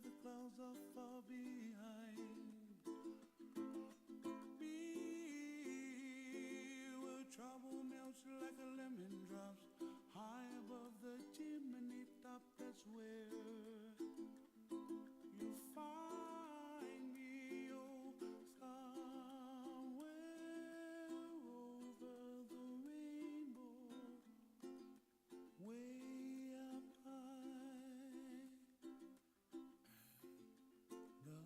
the clouds are far behind me, where trouble melts like a lemon drops high above the chimney top. That's where you find me, oh, somewhere over the rainbow, way up high. The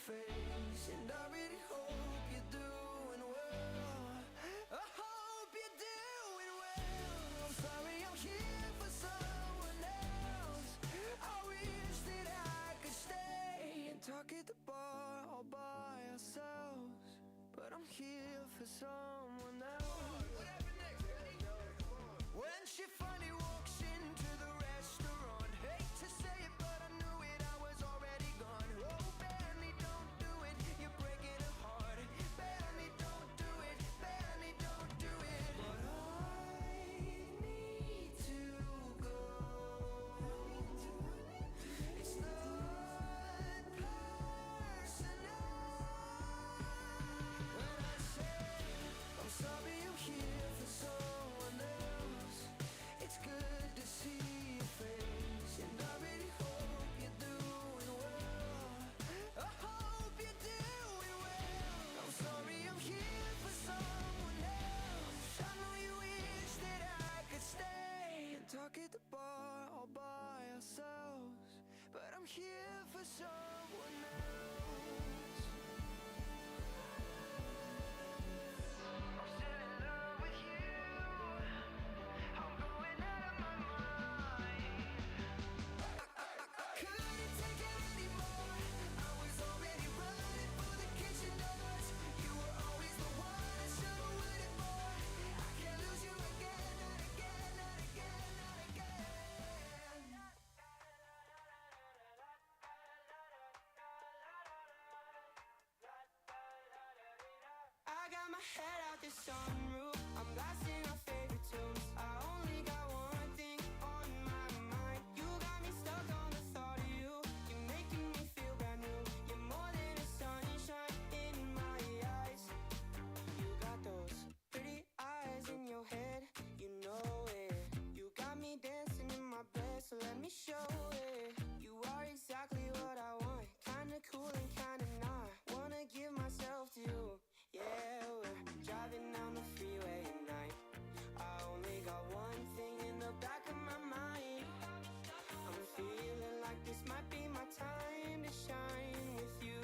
face, and I really hope you're doing well. I hope you're doing well. I'm sorry I'm here for someone else. I wish that I could stay and talk at the bar all by ourselves, but I'm here for someone else. When she finally walks into the restaurant, hate to say it, but I knew it, I was already gone. Oh, Benny, don't do it, you're breaking her heart. Benny, don't do it, Benny, don't do it. But I need to go. It's not personal. When I say I'm sorry I'm here for someone else, it's good to see your face, and I really hope you're doing well. I hope you're doing well. I'm sorry I'm here for someone else. I know you wish that I could stay and talk at the bar all by ourselves, but I'm here for someone else. I'm still in love with you. I'm going out of my mind. I couldn't take it anymore. I was already running for the kitchen doors. You were always the one I should've waited for. I can't lose you again, not again, not again, not again. I got my head out the sunroof, I'm blasting our favorite tunes. I only got one thing on my mind. You got me stuck on the thought of you. You're making me feel brand new. You're more than a sunshine in my eyes. You got those pretty eyes in your head, you know it. You got me dancing in my bed, so let me show it. You are exactly what I want, kinda cool and kinda not. Wanna give myself to you. Yeah, we're driving down the freeway at night. I only got one thing in the back of my mind. I'm feeling like this might be my time to shine with you,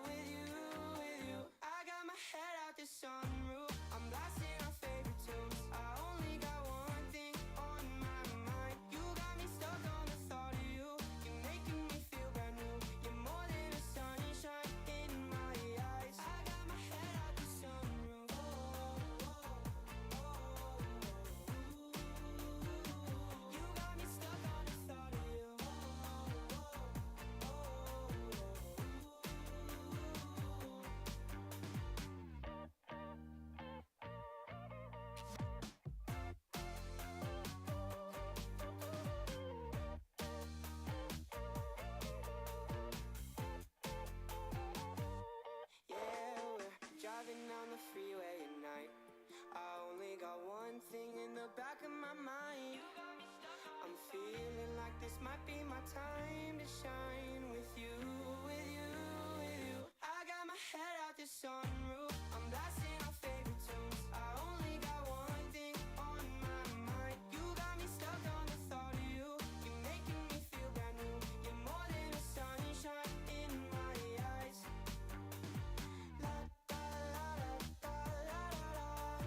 with you, with you. I got my head out the sunroof, I'm blasting our favorite tunes. I only got one thing on my mind. You got me stuck on the thought of you. You're making me feel brand new. You're more than a sunshine in my eyes. I got my head out the sunroof. You got me stuck on the thought of you. Yeah, we're driving down the freeway at night. I only got one thing in the back of my mind. I'm feeling like this might be my time to shine with you, with you, with you. I got my head out the sunroof, I'm blasting our favorite tunes. I only got one thing on my mind. You got me stuck on the thought of you. You're making me feel brand new. You're more than a sunshine in my eyes. La da la da la la la.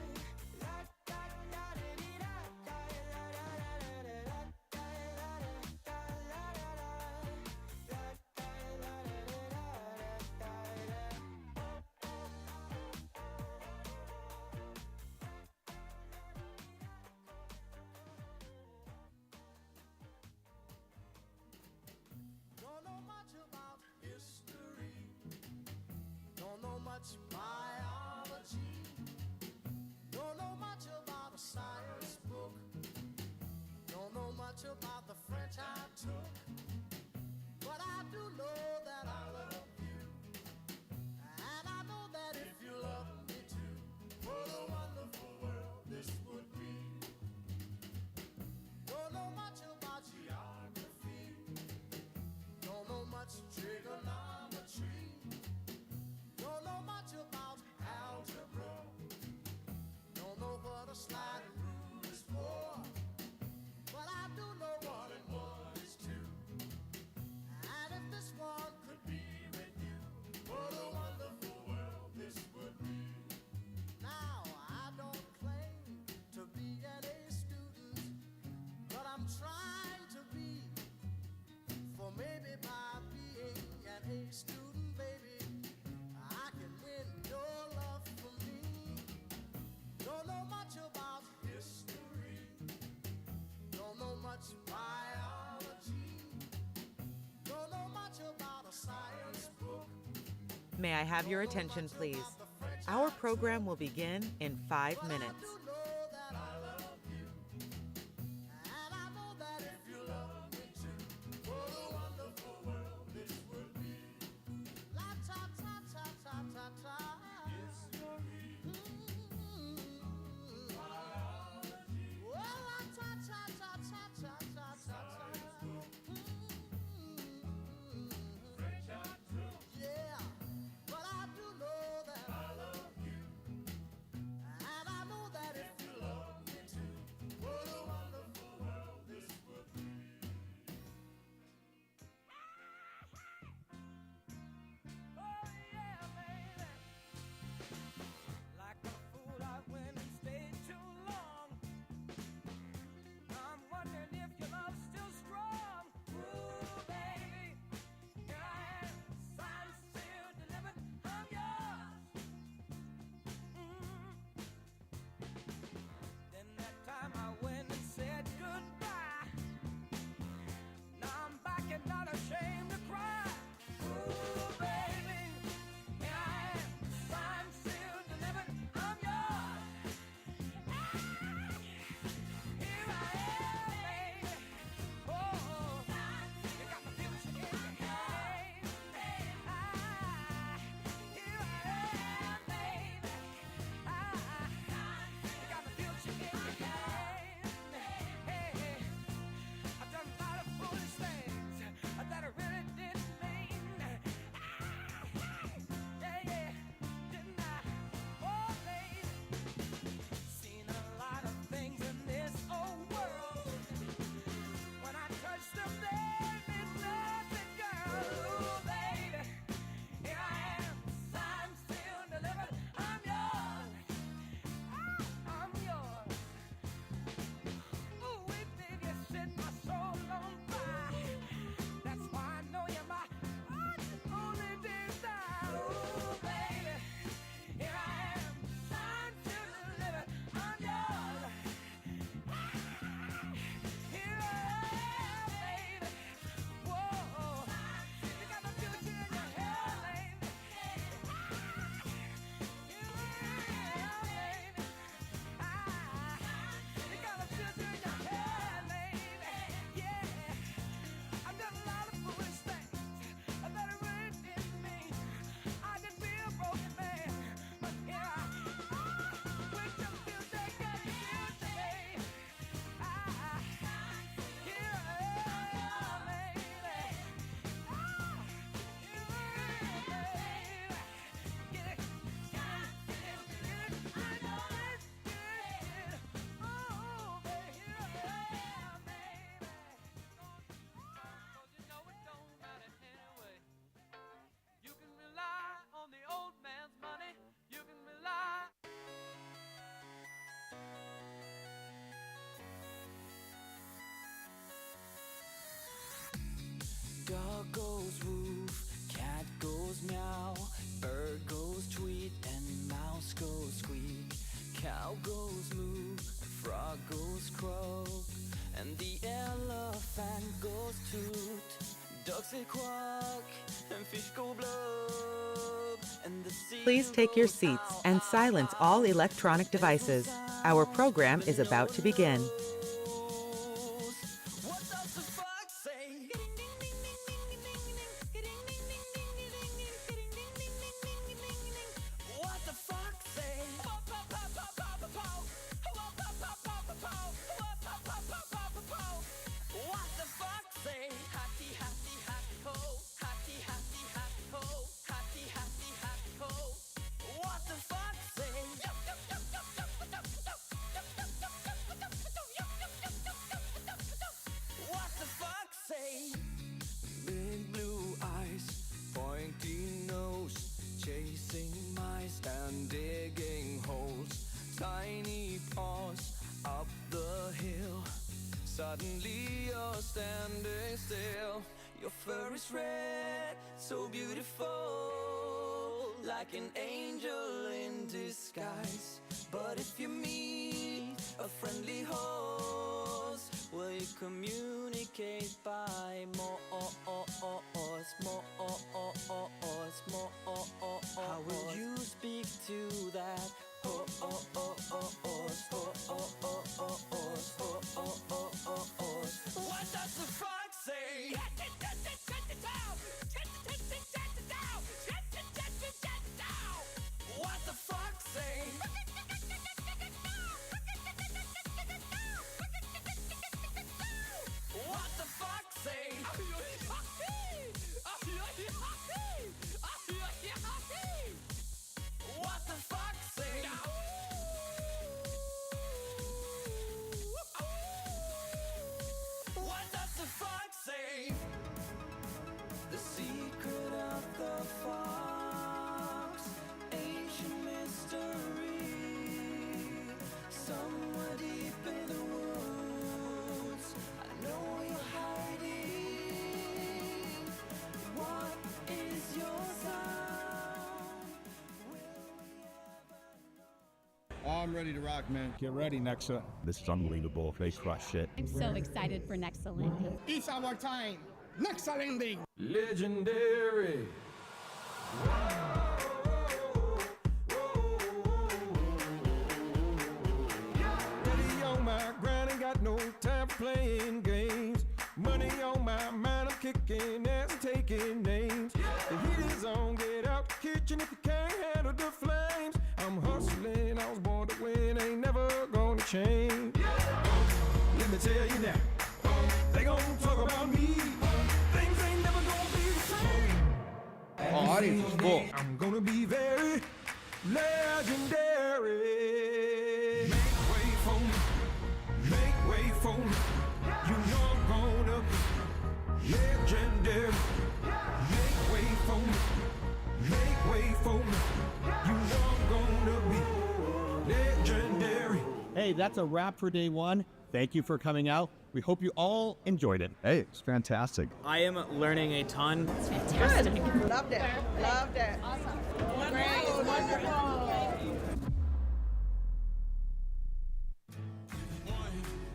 La da da da dee da da la la la la la da la da la la la. La da la la la da Don't know much about history, don't know much biology, don't know much about a science book, don't know much about the French I took, but I do know that I love you, and I know that if you love me too, what a wonderful world this would be. Don't know much about geography, don't know much trigonometry, don't know much about algebra, don't know what a sliding rule is for, but I do know 1 and 1 is 2, and if this one May I have your attention, please? Our program will begin in 5 minutes. Dog goes woof, cat goes meow, bird goes tweet, and mouse goes squeak. Cow goes moo, frog goes croak, and the elephant goes toot. Ducks say quack, and fish go blub, and the sea Please take your seats and silence all electronic devices. Our program is about to begin. What does the fox say? What the fox say? What the fox say? Hatty, hatty, hatty ho, hatty, hatty, hatty ho, hatty, hatty, hatty ho. What the fox say? What the fox say? Big blue eyes, pointy nose, chasing mice and digging holes. Tiny paws up the hill. Suddenly you're standing still. Your fur is red, so beautiful, like an angel in in disguise. But if you meet a friendly host, will you communicate by more? How will you speak to that? What does the fox say? What the fox say? What the fox say? What the fox say? What does the fox say? The secret of the fox, ancient mystery, somewhere deep in the woods. I know you're hiding. What is your sound? Will we ever know? I'm ready to rock, man. Get ready, NEXA. This is unbelievable. They crush it. I'm so excited for NEXA Landing. It's our time. NEXA Landing. Legendary. Daddy on my grind, ain't got no time for playing games. Money on my mind, I'm kicking ass and taking names. The heat is on, get out the kitchen if you can't handle the flames. I'm hustling, I was born to win, ain't never gonna change. Let me tell you now, they gon' talk about me. Things ain't never gonna be the same. Oh, audience is full. I'm gonna be very legendary. Make way for me. Make way for me. You know I'm gonna be legendary. Make way for me. Make way for me. You know I'm gonna be legendary. Hey, that's a wrap for day one. Thank you for coming out. We hope you all enjoyed it. Hey, it's fantastic. I am learning a ton. Fantastic. Loved it. Loved it. Awesome. Great. Wonderful.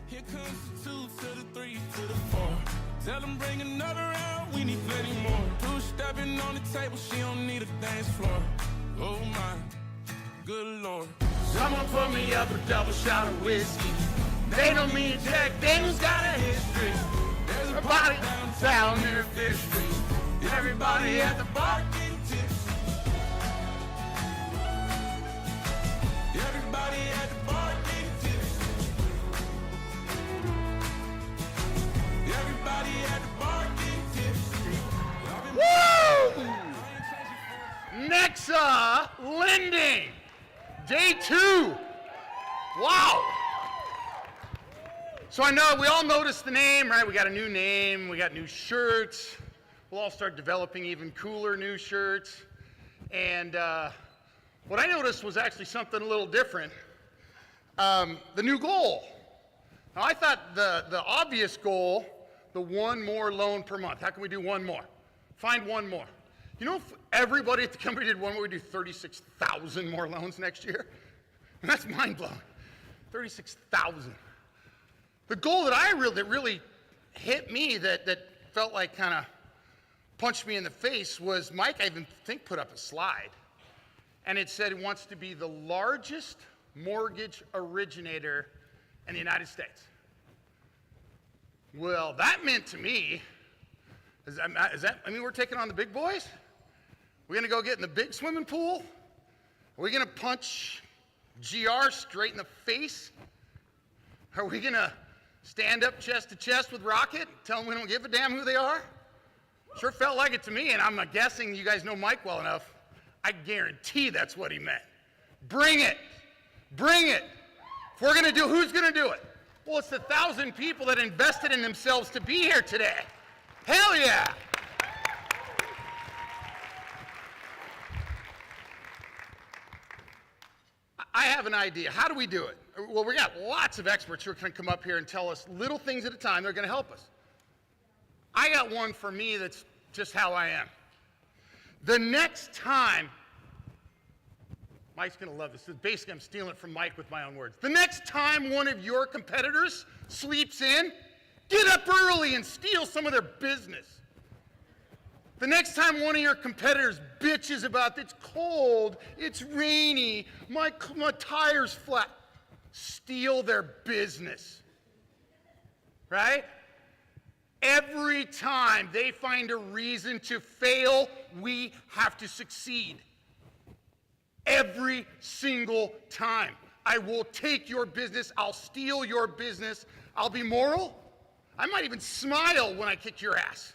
Here comes the 2 to the 3 to the 4. Tell them bring another round, we need plenty more. 2 stepping on the table, she don't need a dance floor. Oh my, good lord. Someone put me up a double shot of whiskey. They know me and Jack Daniels got a history. There's a party downtown near Fish Street. Everybody at the bar getting tipsy. Everybody at the bar getting tipsy. Everybody at the bar getting tipsy. Woo! NEXA Landing. Day 2. Wow. So I know we all noticed the name, right? We got a new name, we got new shirts. We'll all start developing even cooler new shirts. And what I noticed was actually something a little different. The new goal. Now I thought the obvious goal, the one more loan per month. How can we do one more? Find one more. You know, if everybody at the company did one more, we'd do 36,000 more loans next year. And that's mind-blowing. 36,000. The goal that that really hit me, that felt like kind of punched me in the face, was Mike, I even think, put up a slide. And it said he wants to be the largest mortgage originator in the United States. Well, that meant to me, we're taking on the big boys? We're gonna go get in the big swimming pool? Are we gonna punch GR straight in the face? Are we gonna stand up chest to chest with Rocket, tell them we don't give a damn who they are? Sure felt like it to me, and I'm guessing you guys know Mike well enough. I guarantee that's what he meant. Bring it. Bring it. If we're gonna do, who's gonna do it? Well, it's the 1,000 people that invested in themselves to be here today. Hell yeah. I have an idea. How do we do it? Well, we got lots of experts who are going to come up here and tell us little things at a time. They're going to help us. I got one for me that's just how I am. The next time Mike's going to love this. Basically, I'm stealing it from Mike with my own words. The next time one of your competitors sleeps in, get up early and steal some of their business. The next time one of your competitors bitches about it's cold, it's rainy, my tire's flat, steal their business. Right? Every time they find a reason to fail, we have to succeed. Every single time. I will take your business, I'll steal your business, I'll be moral. I might even smile when I kick your ass.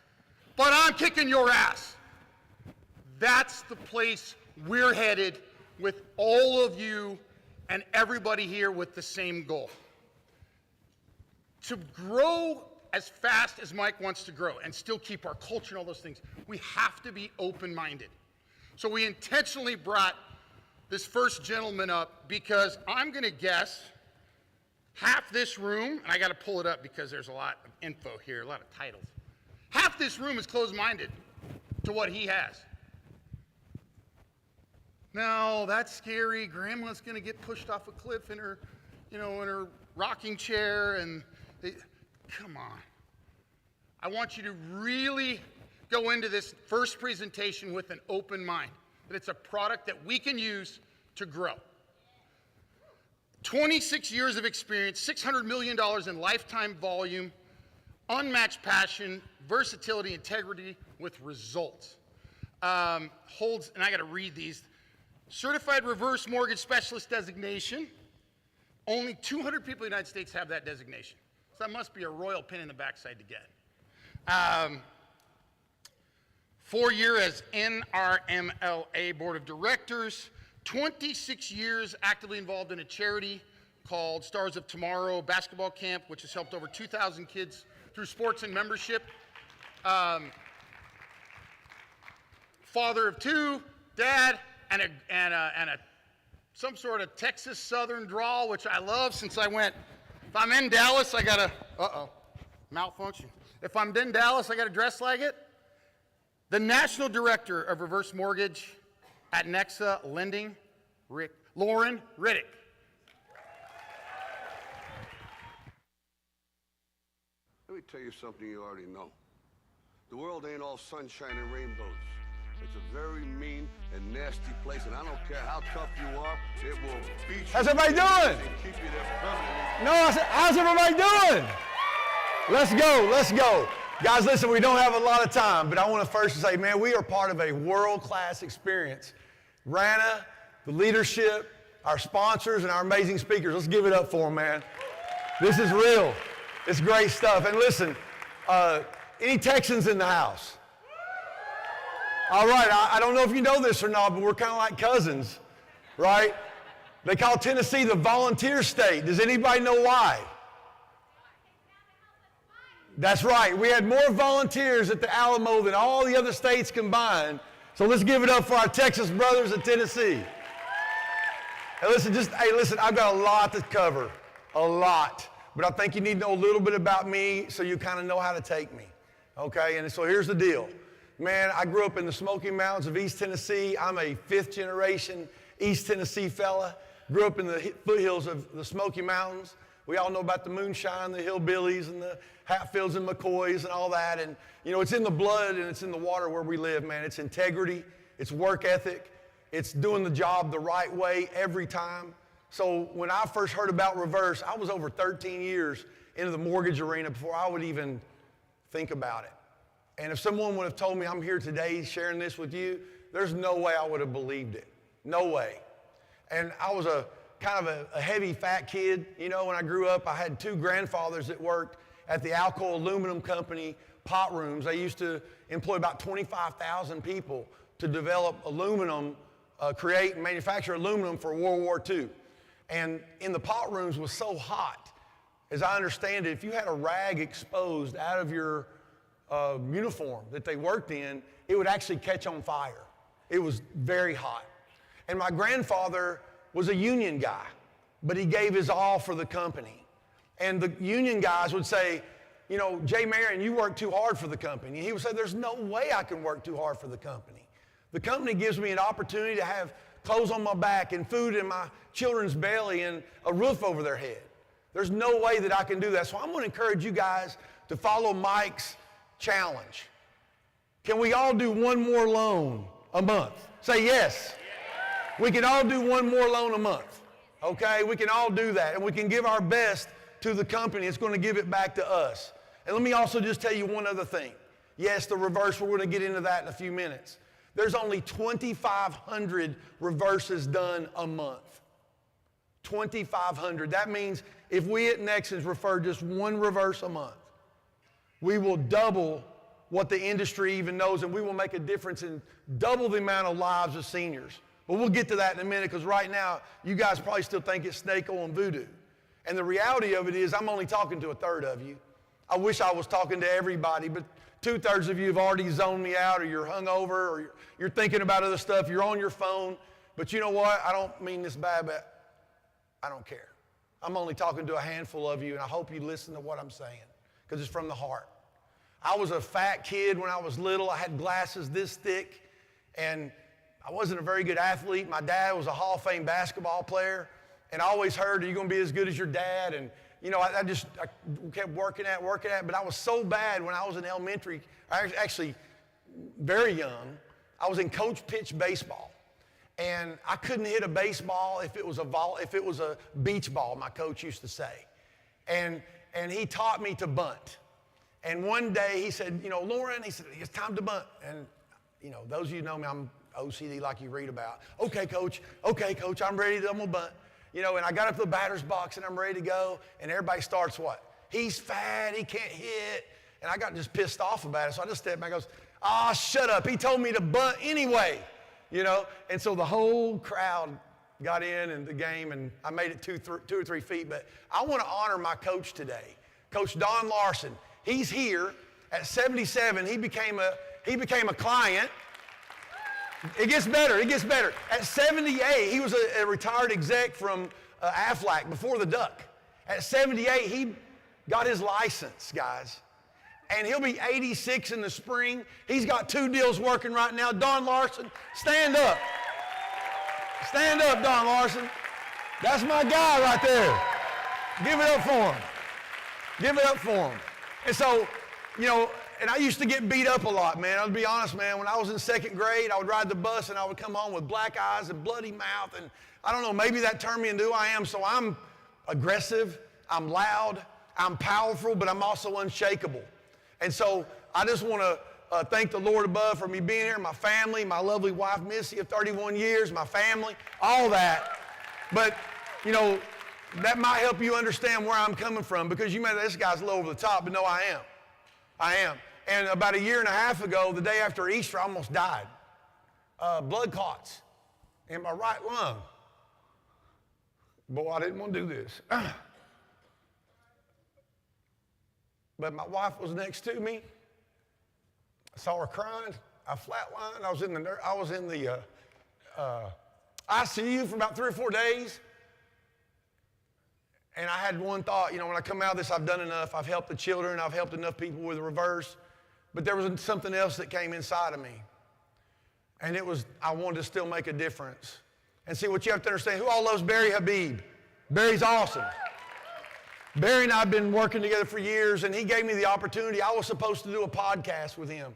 But I'm kicking your ass. That's the place we're headed with all of you and everybody here with the same goal. To grow as fast as Mike wants to grow and still keep our culture and all those things, we have to be open-minded. So we intentionally brought this first gentleman up because I'm going to guess half this room, and I got to pull it up because there's a lot of info here, a lot of titles. Half this room is closed-minded to what he has. No, that's scary. Grandma's going to get pushed off a cliff in her, in her rocking chair, and come on. I want you to really go into this first presentation with an open mind, that it's a product that we can use to grow. 26 years of experience, $600 million in lifetime volume, unmatched passion, versatility, integrity with results. Holds, and I got to read these, certified reverse mortgage specialist designation. Only 200 people in the United States have that designation. So that must be a royal pin in the backside to get. 4 years as NRMLA Board of Directors, 26 years actively involved in a charity called Stars of Tomorrow basketball camp, which has helped over 2,000 kids through sports and membership. Father of two, dad, and a some sort of Texas Southern drawl, which I love since I went, if I'm in Dallas, I gotta, malfunction. If I'm in Dallas, I gotta dress like it. The National Director of Reverse Mortgage at NEXA Lending, Lauren Riddick. Let me tell you something you already know. The world ain't all sunshine and rainbows. It's a very mean and nasty place, and I don't care how tough you are, it will beat you. How's everybody doing? And keep you there permanently. No, I said, how's everybody doing? Let's go, let's go. Guys, listen, we don't have a lot of time, but I want to first say, man, we are part of a world-class experience. Rana, the leadership, our sponsors, and our amazing speakers. Let's give it up for them, man. This is real. It's great stuff. And listen, any Texans in the house? All right, I don't know if you know this or not, but we're kind of like cousins, right? They call Tennessee the volunteer state. Does anybody know why? That's right. We had more volunteers at the Alamo than all the other states combined. So let's give it up for our Texas brothers in Tennessee. And listen, I've got a lot to cover, a lot. But I think you need to know a little bit about me so you kind of know how to take me, okay? And so here's the deal. Man, I grew up in the Smoky Mountains of East Tennessee. I'm a fifth-generation East Tennessee fella. Grew up in the foothills of the Smoky Mountains. We all know about the moonshine, the hillbillies, and the Hatfields and McCoys and all that. And, it's in the blood and it's in the water where we live, man. It's integrity. It's work ethic. It's doing the job the right way every time. So when I first heard about reverse, I was over 13 years into the mortgage arena before I would even think about it. And if someone would have told me I'm here today sharing this with you, there's no way I would have believed it. No way. And I was a kind of a heavy, fat kid. When I grew up, I had two grandfathers that worked at the Alcoa Aluminum Company pot rooms. They used to employ about 25,000 people to develop aluminum, create and manufacture aluminum for World War II. And in the pot rooms was so hot, as I understand it, if you had a rag exposed out of your uniform that they worked in, it would actually catch on fire. It was very hot. And my grandfather was a union guy, but he gave his all for the company. And the union guys would say, Jay Marion, you work too hard for the company. And he would say, there's no way I can work too hard for the company. The company gives me an opportunity to have clothes on my back and food in my children's belly and a roof over their head. There's no way that I can do that. So I'm going to encourage you guys to follow Mike's challenge. Can we all do one more loan a month? Say yes. We can all do one more loan a month. Okay? We can all do that. And we can give our best to the company. It's going to give it back to us. And let me also just tell you one other thing. Yes, the reverse, we're going to get into that in a few minutes. There's only 2,500 reverses done a month. 2,500. That means if we at NEXA refer just one reverse a month, we will double what the industry even knows, and we will make a difference in double the amount of lives of seniors. But we'll get to that in a minute, because right now, you guys probably still think it's snake oil and voodoo. And the reality of it is, I'm only talking to a third of you. I wish I was talking to everybody, but 2/3 of you have already zoned me out, or you're hungover, or you're thinking about other stuff, you're on your phone. But you know what? I don't mean this bad, but I don't care. I'm only talking to a handful of you, and I hope you listen to what I'm saying, because it's from the heart. I was a fat kid when I was little. I had glasses this thick, and I wasn't a very good athlete. My dad was a Hall of Fame basketball player, and I always heard, are you going to be as good as your dad? And, you know, I kept working at it, but I was so bad when I was in elementary, actually very young, I was in coach pitch baseball. And I couldn't hit a baseball if it was a beach ball, my coach used to say. And he taught me to bunt. And one day he said, you know, Lauren, he said, it's time to bunt. And, you know, those of you who know me, I'm OCD like you read about. Okay, coach, I'm ready to, I'm gonna bunt. You know, and I got up to the batter's box and I'm ready to go. And everybody starts what? He's fat, he can't hit. And I got just pissed off about it. So I just stepped back and goes, shut up. He told me to bunt anyway. You know, and so the whole crowd got in the game, and I made it 2 or 3 feet. But I want to honor my coach today, Coach Don Larson. He's here at 77. He became a client. It gets better. At 78, he was a retired exec from Aflac before the Duck. At 78, he got his license, guys. And he'll be 86 in the spring. He's got 2 deals working right now. Don Larson, stand up. Stand up, Don Larson. That's my guy right there. Give it up for him. Give it up for him. And so, you know, and I used to get beat up a lot, man. I'll be honest, man. When I was in 2nd grade, I would ride the bus and I would come home with black eyes and bloody mouth. And I don't know, maybe that turned me into who I am. So I'm aggressive, I'm loud, I'm powerful, but I'm also unshakable. And so I just want to thank the Lord above for me being here, my family, my lovely wife, Missy, of 31 years, my family, all that. But, you know, that might help you understand where I'm coming from, because you may think this guy's a little over the top, but no, I am. I am. And about 1.5 years ago, the day after Easter, I almost died. Blood clots in my right lung. Boy, I didn't want to do this. But my wife was next to me. I saw her crying. I flatlined. I was in the ICU for about 3 or 4 days. And I had one thought, you know, when I come out of this, I've done enough. I've helped the children. I've helped enough people with the reverse. But there was something else that came inside of me. And it was, I wanted to still make a difference. And see, what you have to understand, who all loves Barry Habib? Barry's awesome. Barry and I have been working together for years, and he gave me the opportunity. I was supposed to do a podcast with him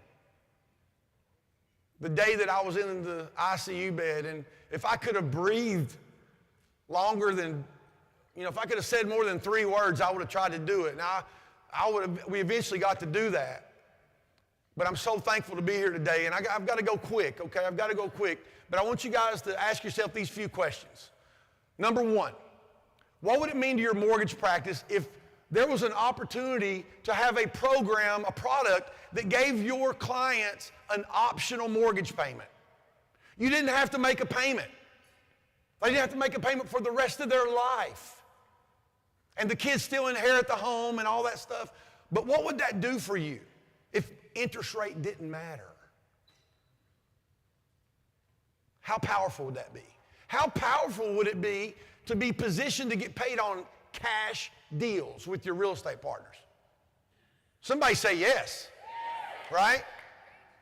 the day that I was in the ICU bed. And if I could have breathed longer than, you know, if I could have said more than 3 words, I would have tried to do it. Now, we eventually got to do that. But I'm so thankful to be here today, and I've got to go quick, okay? I've got to go quick. But I want you guys to ask yourself these few questions. Number 1. What would it mean to your mortgage practice if there was an opportunity to have a program, a product that gave your clients an optional mortgage payment? You didn't have to make a payment. They didn't have to make a payment for the rest of their life. And the kids still inherit the home and all that stuff. But what would that do for you if interest rate didn't matter? How powerful would that be? How powerful would it be to be positioned to get paid on cash deals with your real estate partners? Somebody say yes, right?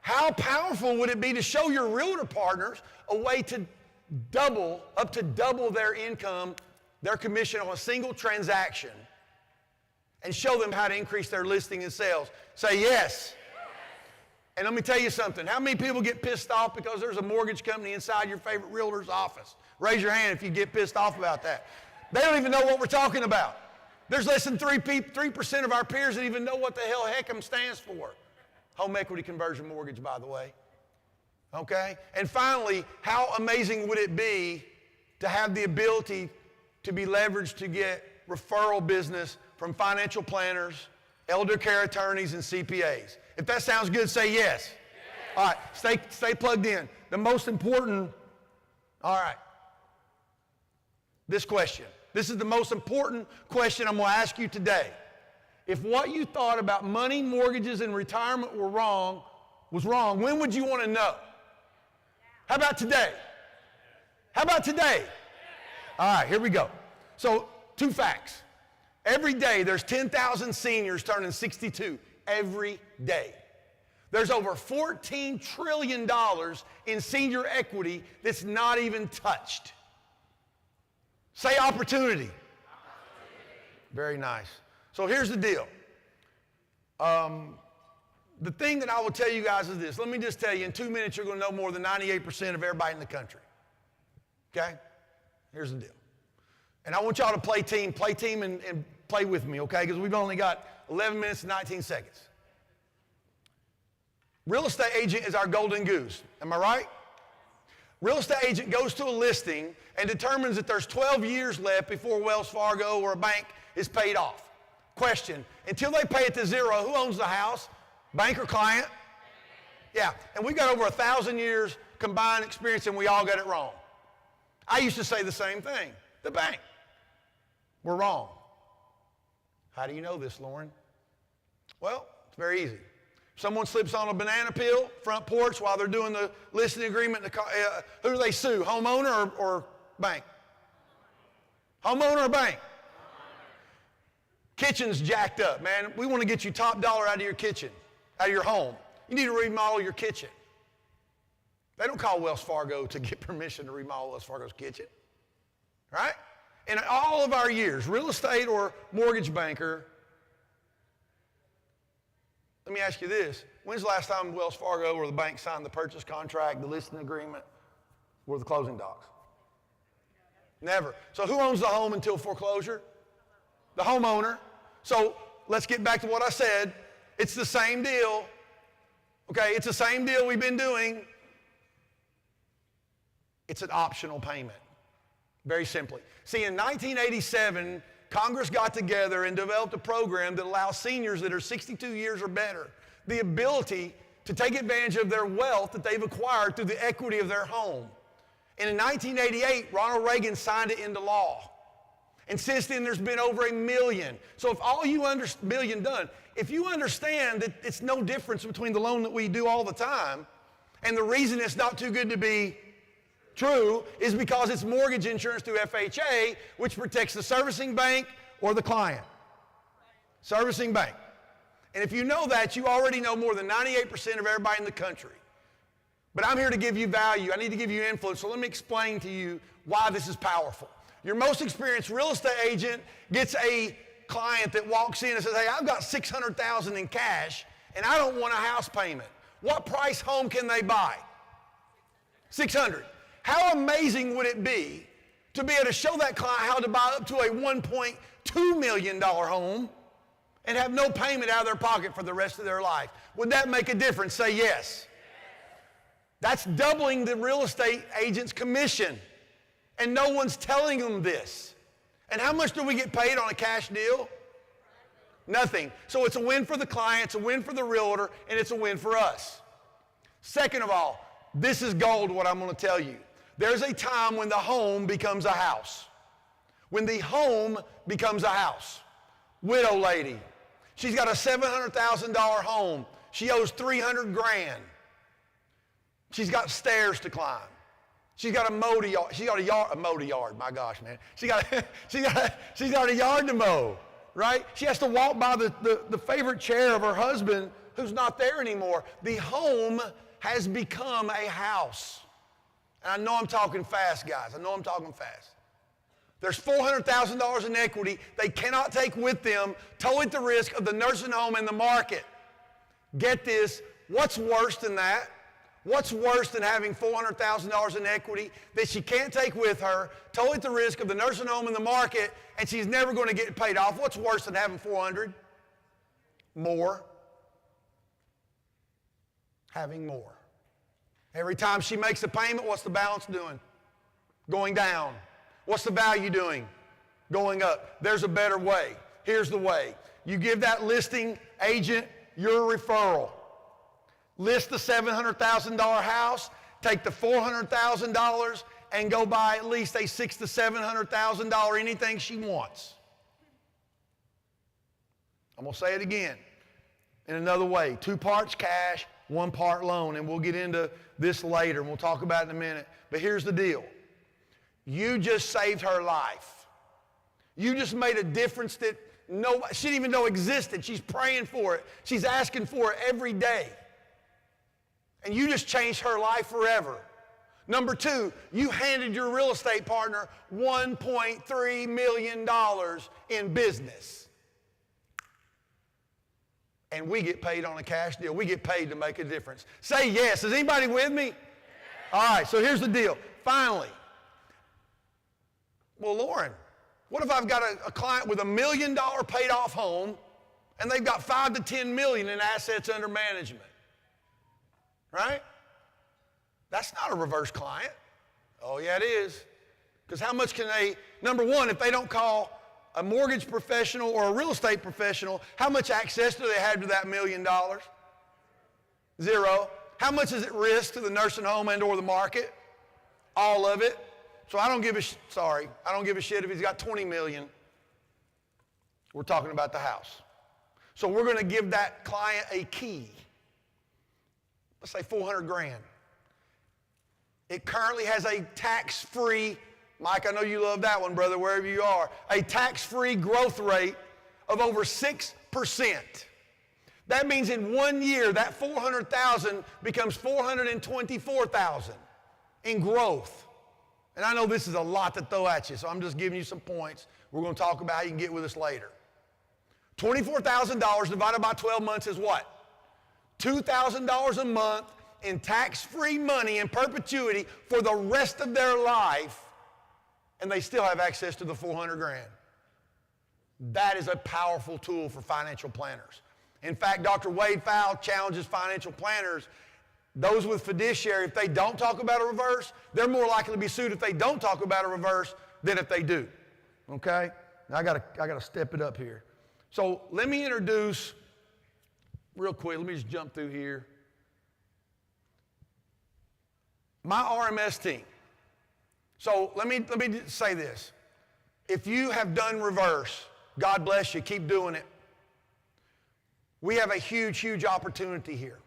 How powerful would it be to show your realtor partners a way to up to double their income, their commission on a single transaction, and show them how to increase their listing and sales? Say yes. And let me tell you something. How many people get pissed off because there's a mortgage company inside your favorite realtor's office? Raise your hand if you get pissed off about that. They don't even know what we're talking about. There's less than 3% of our peers that even know what the hell HECM stands for. Home equity conversion mortgage, by the way. Okay? And finally, how amazing would it be to have the ability to be leveraged to get referral business from financial planners, elder care attorneys, and CPAs? If that sounds good, say yes. All right, stay plugged in. The most important, all right, this question. This is the most important question I'm going to ask you today. If what you thought about money, mortgages, and retirement was wrong, when would you want to know? How about today? How about today? All right, here we go. So, 2 facts. Every day, there's 10,000 seniors turning 62. Every day. There's over $14 trillion in senior equity that's not even touched. Say opportunity. Very nice. So here's the deal. The thing that I will tell you guys is this. Let me just tell you, in 2 minutes, you're going to know more than 98% of everybody in the country. Okay? Here's the deal. And I want y'all to play team and play with me, okay? Because we've only got 11 minutes and 19 seconds. Real estate agent is our golden goose. Am I right? Real estate agent goes to a listing and determines that there's 12 years left before Wells Fargo or a bank is paid off. Question, until they pay it to zero, who owns the house? Bank or client? Yeah, and we've got over 1,000 years combined experience and we all got it wrong. I used to say the same thing. The bank. We're wrong. How do you know this, Lauren? Well, it's very easy. Someone slips on a banana peel, front porch, while they're doing the listing agreement. Who do they sue, homeowner or bank? Homeowner or bank? Kitchen's jacked up, man. We want to get you top dollar out of your kitchen, out of your home. You need to remodel your kitchen. They don't call Wells Fargo to get permission to remodel Wells Fargo's kitchen, right? In all of our years, real estate or mortgage banker, let me ask you this. When's the last time Wells Fargo or the bank signed the purchase contract, the listing agreement, or the closing docs? Never. So who owns the home until foreclosure? The homeowner. So let's get back to what I said. It's the same deal. Okay, it's the same deal we've been doing. It's an optional payment. Very simply. See, in 1987, Congress got together and developed a program that allows seniors that are 62 years or better the ability to take advantage of their wealth that they've acquired through the equity of their home. And in 1988, Ronald Reagan signed it into law. And since then, there's been over 1 million. So if you understand that it's no difference between the loan that we do all the time, and the reason it's not too good to be true is because it's mortgage insurance through FHA, which protects the servicing bank or the client. Servicing bank. And if you know that, you already know more than 98% of everybody in the country. But I'm here to give you value. I need to give you influence. So let me explain to you why this is powerful. Your most experienced real estate agent gets a client that walks in and says, hey, I've got $600,000 in cash and I don't want a house payment. What price home can they buy? $600,000. How amazing would it be to be able to show that client how to buy up to a $1.2 million home and have no payment out of their pocket for the rest of their life? Would that make a difference? Say yes. That's doubling the real estate agent's commission, and no one's telling them this. And how much do we get paid on a cash deal? Nothing. So it's a win for the client, it's a win for the realtor, and it's a win for us. Second of all, this is gold, what I'm going to tell you. There's a time when the home becomes a house. When the home becomes a house. Widow lady. She's got a $700,000 home. She owes $300,000. She's got stairs to climb. She's got a mow yard. She got a mow yard. My gosh, man. She's got a yard to mow, right? She has to walk by the favorite chair of her husband who's not there anymore. The home has become a house. And I know I'm talking fast, guys. I know I'm talking fast. There's $400,000 in equity they cannot take with them, totally at the risk of the nursing home and the market. Get this, what's worse than that? What's worse than having $400,000 in equity that she can't take with her, totally at the risk of the nursing home and the market, and she's never going to get paid off? What's worse than having 400? More. Having more. Every time she makes a payment, what's the balance doing? Going down. What's the value doing? Going up. There's a better way. Here's the way. You give that listing agent your referral. List the $700,000 house, take the $400,000 and go buy at least a $600,000 to $700,000 anything she wants. I'm going to say it again in another way. 2 parts cash, 1 part loan, and we'll get into this later and we'll talk about it in a minute. But here's the deal. You just saved her life. You just made a difference that she didn't even know existed. She's praying for it. She's asking for it every day. And you just changed her life forever. Number 2, you handed your real estate partner $1.3 million in business. And we get paid on a cash deal. We get paid to make a difference. Say yes. Is anybody with me? All right, so here's the deal. Finally. Well, Lauren, what if I've got a client with $1 million paid off home and they've got $5 to $10 million in assets under management? Right? That's not a reverse client. Oh, yeah, it is. Because how much can they, number one, if they don't call a mortgage professional or a real estate professional, how much access do they have to that $1 million? 0. How much is at risk to the nursing home and or the market? All of it. So I don't give a shit if he's got 20 million. We're talking about the house. So we're going to give that client a key. Let's say 400 grand. It currently has a tax-free, Mike, I know you love that one, brother, wherever you are, a tax-free growth rate of over 6%. That means in 1 year, that 400,000 becomes 424,000 in growth. And I know this is a lot to throw at you, so I'm just giving you some points. We're going to talk about how you can get with us later. $24,000 divided by 12 months is what? $2,000 a month in tax-free money in perpetuity for the rest of their life, and they still have access to the 400 grand. That is a powerful tool for financial planners. In fact, Dr. Wade Fowle challenges financial planners. Those with fiduciary, if they don't talk about a reverse, they're more likely to be sued if they don't talk about a reverse than if they do. Okay? Now I gotta step it up here. So let me introduce, real quick, let me just jump through here. My RMS team. So let me say this. If you have done reverse, God bless you, keep doing it. We have a huge, huge opportunity here.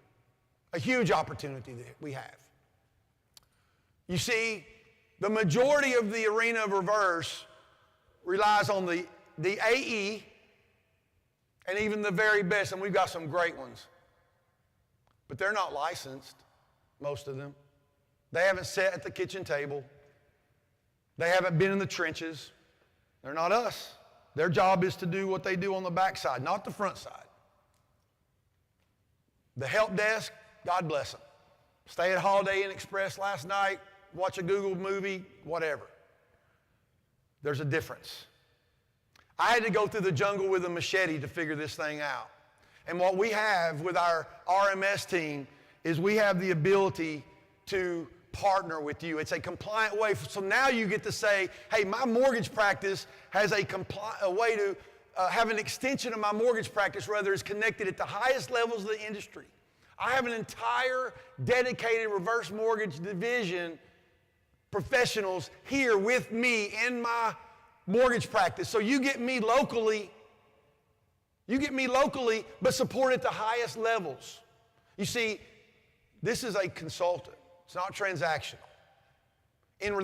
A huge opportunity that we have. You see, the majority of the arena of reverse relies on the AE and even the very best, and we've got some great ones. But they're not licensed, most of them. They haven't sat at the kitchen table. They haven't been in the trenches. They're not us. Their job is to do what they do on the back side, not the front side. The help desk, God bless them. Stay at Holiday Inn Express last night, watch a Google movie, whatever. There's a difference. I had to go through the jungle with a machete to figure this thing out. And what we have with our RMS team is we have the ability to partner with you. It's a compliant way. So now you get to say, hey, my mortgage practice has a way to have an extension of my mortgage practice, rather it's connected at the highest levels of the industry. I have an entire dedicated reverse mortgage division professionals here with me in my mortgage practice. So you get me locally, but support at the highest levels. You see, this is a consultant. It's not transactional. In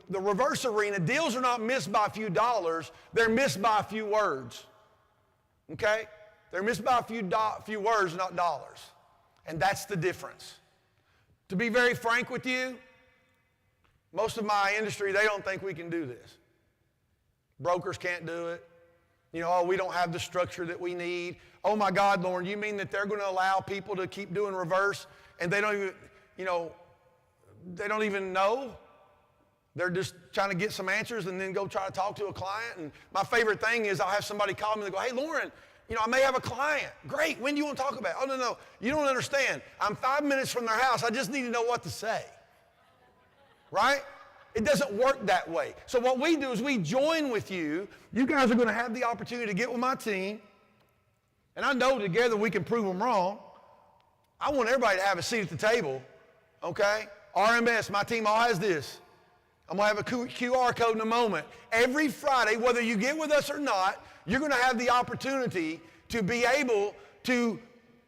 the reverse arena, deals are not missed by a few dollars. They're missed by a few words. Okay? They're missed by a few words, not dollars. And that's the difference. To be very frank with you, Most of my industry, they don't think we can do this. Brokers can't do it. You know, oh, we don't have the structure that we need. Oh my God, Lauren, you mean that they're going to allow people to keep doing reverse and they don't even, you know, they don't even know? They're just trying to get some answers and then go try to talk to a client. And my favorite thing is I'll have somebody call me and go, hey, Lauren, you know, I may have a client. Great, when do you want to talk about it? Oh, no, you don't understand. I'm 5 minutes from their house. I just need to know what to say. Right? It doesn't work that way. So what we do is we join with you. You guys are going to have the opportunity to get with my team. And I know together we can prove them wrong. I want everybody to have a seat at the table. Okay? RMS, my team all has this. I'm going to have a QR code in a moment. Every Friday, whether you get with us or not, you're going to have the opportunity to be able to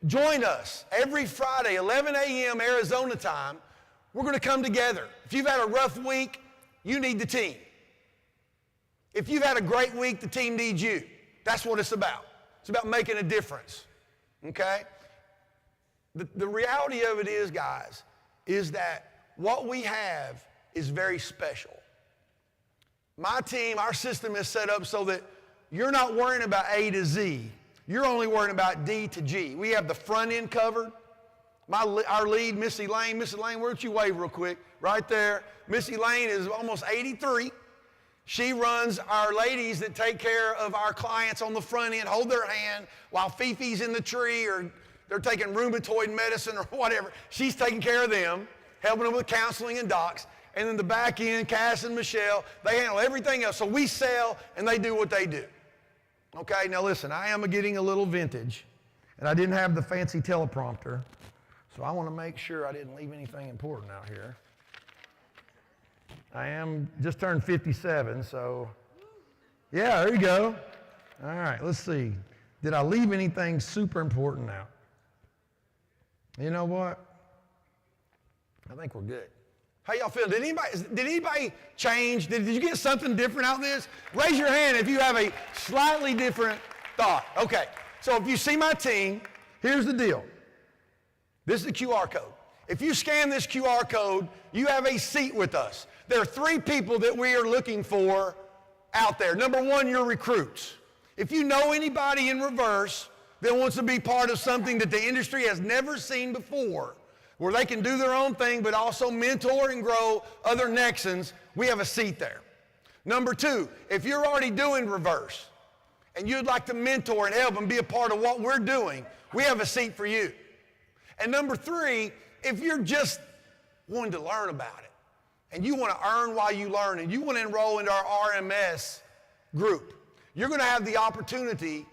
join us. Every Friday, 11 a.m. Arizona time, we're going to come together. If you've had a rough week, you need the team. If you've had a great week, the team needs you. That's what it's about. It's about making a difference. Okay? The reality of it is, guys, is that what we have is very special. My team, our system is set up so that you're not worrying about A to Z. You're only worrying about D to G. We have the front end covered. Our lead, Missy Lane. Missy Lane, why don't you wave real quick? Right there. Missy Lane is almost 83. She runs our ladies that take care of our clients on the front end, hold their hand while Fifi's in the tree or they're taking rheumatoid medicine or whatever. She's taking care of them, helping them with counseling and docs. And then the back end, Cass and Michelle, they handle everything else. So we sell and they do what they do. Okay, now listen, I am getting a little vintage and I didn't have the fancy teleprompter. So I want to make sure I didn't leave anything important out here. I am just turned 57, so yeah, there you go. All right, let's see. Did I leave anything super important out? You know what? I think we're good. How y'all feel? Did anybody change? Did you get something different out of this? Raise your hand if you have a slightly different thought. Okay, so if you see my team, here's the deal. This is the QR code. If you scan this QR code, you have a seat with us. There are 3 people that we are looking for out there. Number 1, your recruits. If you know anybody in reverse that wants to be part of something that the industry has never seen before, where they can do their own thing but also mentor and grow other Nexans, we have a seat there. Number 2, if you're already doing reverse and you'd like to mentor and help and be a part of what we're doing, we have a seat for you. And number 3, if you're just wanting to learn about it and you want to earn while you learn and you want to enroll into our RMS group, you're going to have the opportunity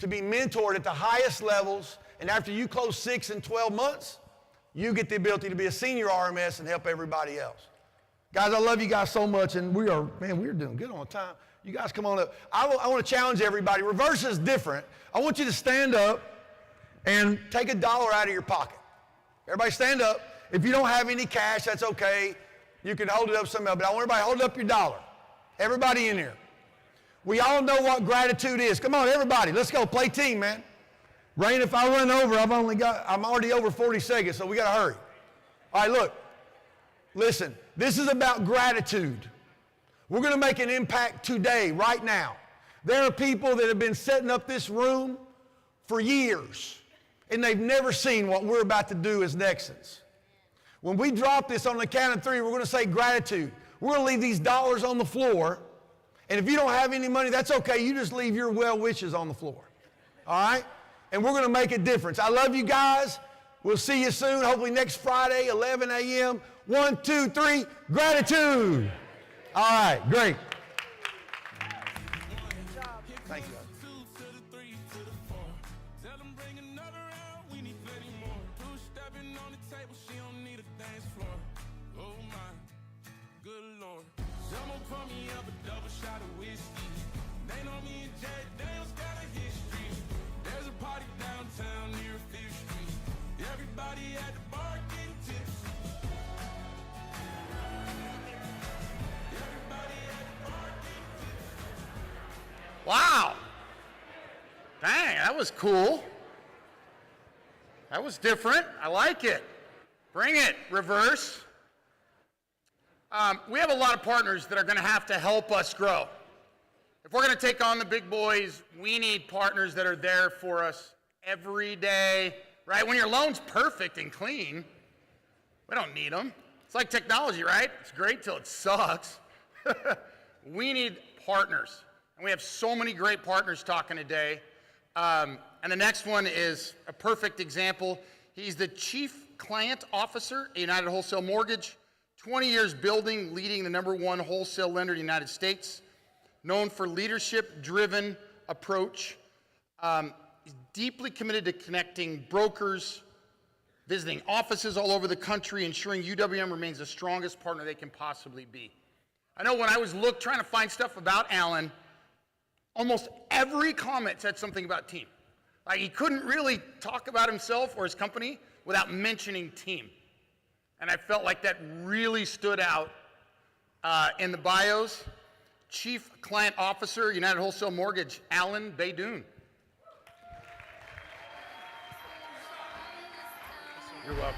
to be mentored at the highest levels, and after you close 6 and 12 months, you get the ability to be a senior RMS and help everybody else. Guys, I love you guys so much, and we're doing good on time. You guys come on up. I want to challenge everybody. Reverse is different. I want you to stand up and take $1 out of your pocket. Everybody stand up. If you don't have any cash, that's okay. You can hold it up somehow, but I want everybody to hold up your $1. Everybody in here. We all know what gratitude is. Come on, everybody. Let's go. Play team, man. Rain, if I run over, I'm already over 40 seconds, so we got to hurry. All right, look. Listen, this is about gratitude. We're going to make an impact today, right now. There are people that have been setting up this room for years, and they've never seen what we're about to do as Nexans. When we drop this on the count of 3, we're going to say gratitude. We're going to leave these dollars on the floor, and if you don't have any money, that's okay. You just leave your well wishes on the floor. All right? And we're going to make a difference. I love you guys. We'll see you soon, hopefully next Friday, 11 a.m. 1, 2, 3, gratitude. All right, great. Thank you. Wow. Dang, that was cool. That was different. I like it. Bring it, reverse. We have a lot of partners that are going to have to help us grow. If we're going to take on the big boys, we need partners that are there for us every day, right? When your loan's perfect and clean, we don't need them. It's like technology, right? It's great till it sucks. We need partners. And we have so many great partners talking today. And the next one is a perfect example. He's the Chief Client Officer at United Wholesale Mortgage, 20 years building, leading the #1 wholesale lender in the United States, known for leadership-driven approach. He's deeply committed to connecting brokers, visiting offices all over the country, ensuring UWM remains the strongest partner they can possibly be. I know when I was trying to find stuff about Alan, almost every comment said something about team. Like he couldn't really talk about himself or his company without mentioning team. And I felt like that really stood out in the bios. Chief Client Officer, United Wholesale Mortgage, Alan Baydoun. You're welcome.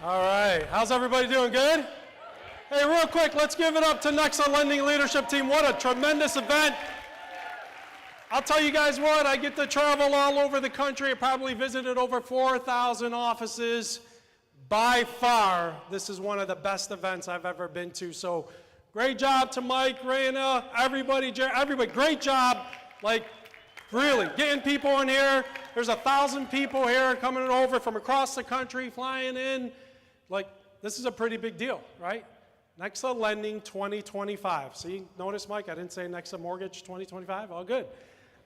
All right, how's everybody doing? Good? Hey, real quick, let's give it up to NEXA Lending Leadership Team. What a tremendous event. I'll tell you guys what, I get to travel all over the country. I probably visited over 4,000 offices. By far, this is one of the best events I've ever been to. So great job to Mike, Raina, everybody, great job. Like, really, getting people in here. There's 1,000 people here coming over from across the country, flying in. Like, this is a pretty big deal, right? NEXA Lending 2025. See, notice, Mike, I didn't say NEXA Mortgage 2025. All good.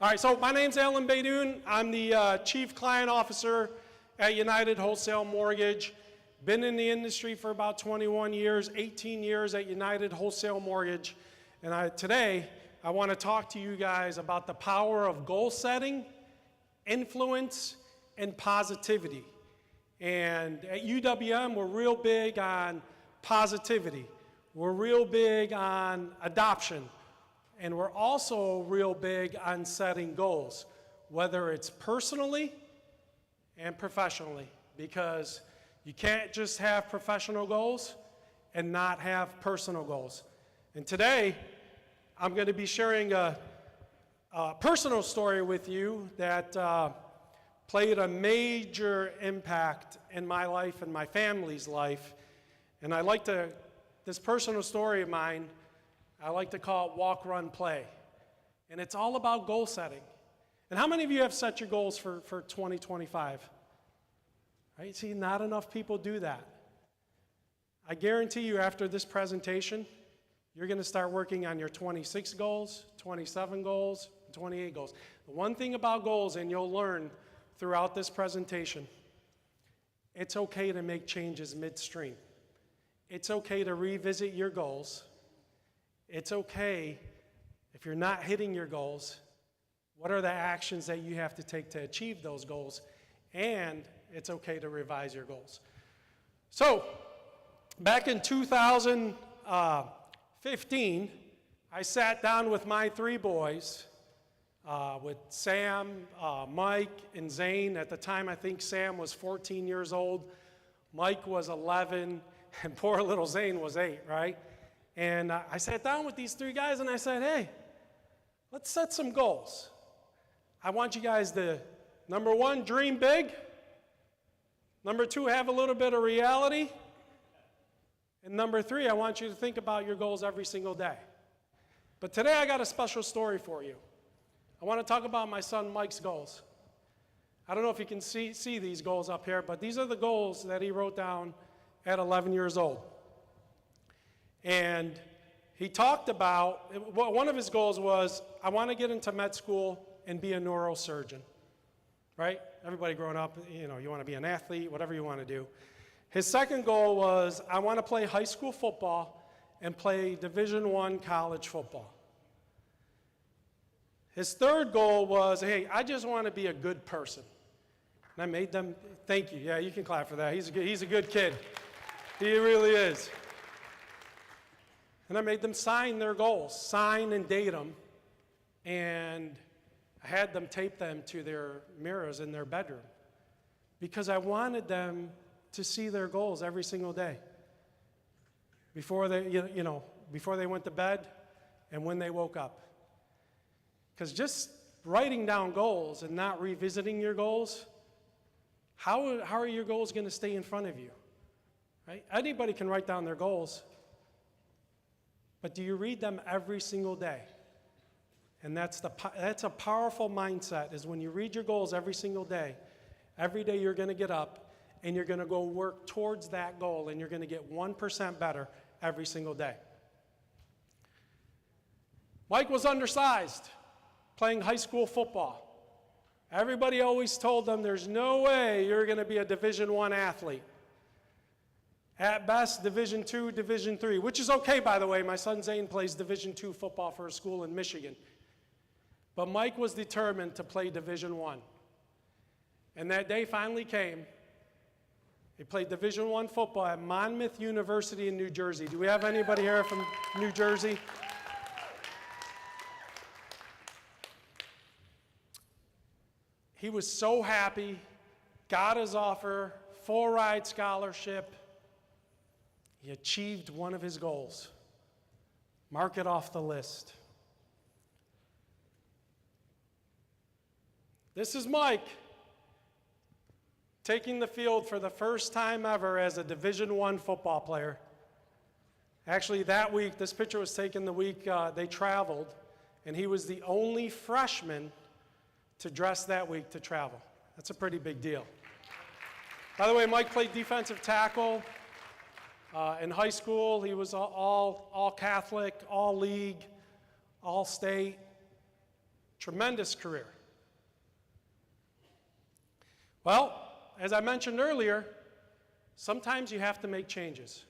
All right, so my name's Alan Baydoun. I'm the Chief Client Officer at United Wholesale Mortgage. Been in the industry for about 21 years, 18 years at United Wholesale Mortgage. And today, I want to talk to you guys about the power of goal setting, influence, and positivity. And at UWM, we're real big on positivity. We're real big on adoption. And we're also real big on setting goals, whether it's personally and professionally, because you can't just have professional goals and not have personal goals. And today, I'm going to be sharing a personal story with you that played a major impact in my life and my family's life. And this personal story of mine, I like to call it walk, run, play. And it's all about goal setting. And how many of you have set your goals for 2025? Right? See, not enough people do that. I guarantee you after this presentation, you're going to start working on your 26 goals, 27 goals, 28 goals. The one thing about goals, and you'll learn throughout this presentation, it's okay to make changes midstream. It's okay to revisit your goals. It's okay if you're not hitting your goals, what are the actions that you have to take to achieve those goals? And it's okay to revise your goals. So, back in 2015, I sat down with my 3 boys, with Sam, Mike, and Zane. At the time, I think Sam was 14 years old. Mike was 11, and poor little Zane was 8, right? And I sat down with these 3 guys and I said, hey, let's set some goals. I want you guys to, number 1, dream big. Number 2, have a little bit of reality. And number 3, I want you to think about your goals every single day. But today I got a special story for you. I want to talk about my son Mike's goals. I don't know if you can see these goals up here, but these are the goals that he wrote down at 11 years old. And he talked about, one of his goals was, I want to get into med school and be a neurosurgeon, right? Everybody growing up, you want to be an athlete, whatever you want to do. His second goal was, I want to play high school football and play Division I college football. His third goal was, hey, I just want to be a good person. And I made them, thank you. Yeah, you can clap for that. He's a good kid. He really is. And I made them sign their goals, sign and date them. And I had them tape them to their mirrors in their bedroom because I wanted them to see their goals every single day before they, before they went to bed and when they woke up. Because just writing down goals and not revisiting your goals, how are your goals going to stay in front of you? Right? Anybody can write down their goals, but do you read them every single day? And that's a powerful mindset, is when you read your goals every single day. Every day you're going to get up and you're going to go work towards that goal, and you're going to get 1% better every single day. Mike was undersized, playing high school football. Everybody always told them there's no way you're going to be a Division I athlete. At best, Division II, Division III, which is okay, by the way. My son Zane plays Division II football for a school in Michigan. But Mike was determined to play Division I. And that day finally came. He played Division I football at Monmouth University in New Jersey. Do we have anybody here from New Jersey? He was so happy, got his offer, full-ride scholarship. He achieved one of his goals. Mark it off the list. This is Mike taking the field for the first time ever as a Division I football player. Actually, that week, this picture was taken the week they traveled, and he was the only freshman to dress that week to travel. That's a pretty big deal. By the way, Mike played defensive tackle in high school. He was all Catholic, all league, all state. Tremendous career. Well, as I mentioned earlier, sometimes you have to make changes.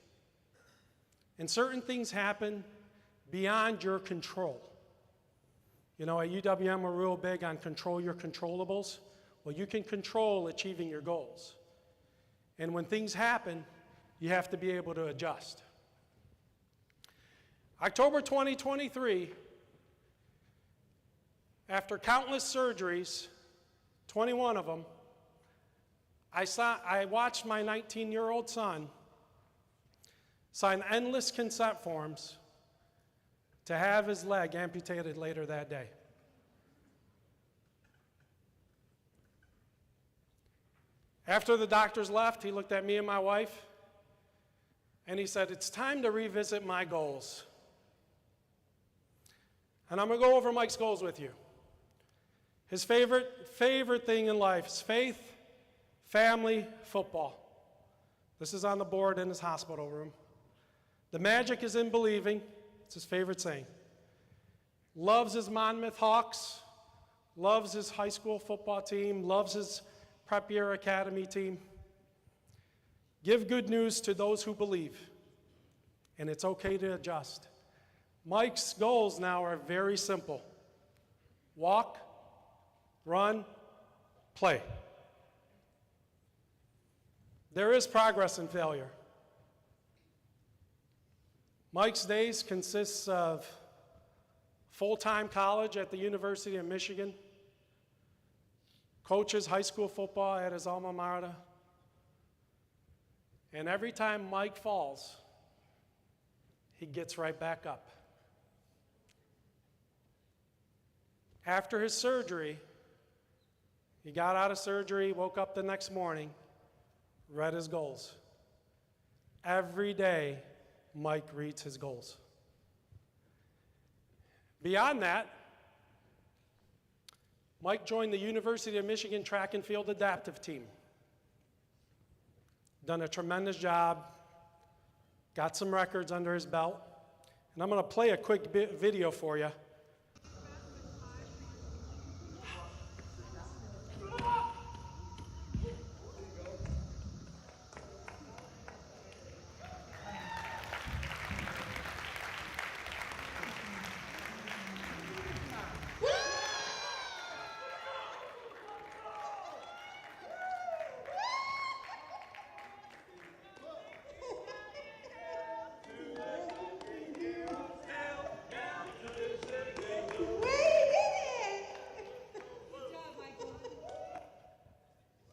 And certain things happen beyond your control. You know, at UWM, we're real big on control your controllables. Well, you can control achieving your goals. And when things happen, you have to be able to adjust. October 2023, after countless surgeries, 21 of them, I watched my 19-year-old son sign endless consent forms to have his leg amputated later that day. After the doctors left, he looked at me and my wife, and he said, "It's time to revisit my goals." And I'm going to go over Mike's goals with you. His favorite thing in life is faith, family, football. This is on the board in his hospital room. The magic is in believing. It's his favorite saying. Loves his Monmouth Hawks, loves his high school football team, loves his prep year academy team. Give good news to those who believe, and it's okay to adjust. Mike's goals now are very simple. Walk, run, play. There is progress in failure. Mike's days consists of full-time college at the University of Michigan, coaches high school football at his alma mater, and every time Mike falls, he gets right back up. After his surgery, he got out of surgery, woke up the next morning, read his goals. Every day, Mike reads his goals. Beyond that, Mike joined the University of Michigan track and field adaptive team. Done a tremendous job, got some records under his belt, and I'm going to play a quick video for you.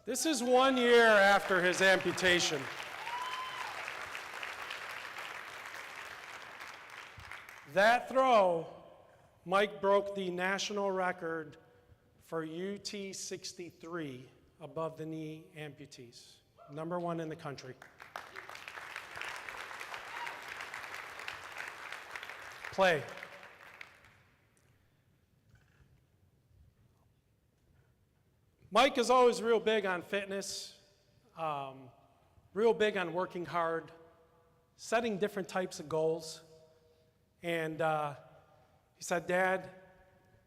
This is 1 year after his amputation. That throw, Mike broke the national record for UT 63 above the knee amputees. #1 in the country. Play. Mike is always real big on fitness, real big on working hard, setting different types of goals. And he said, "Dad,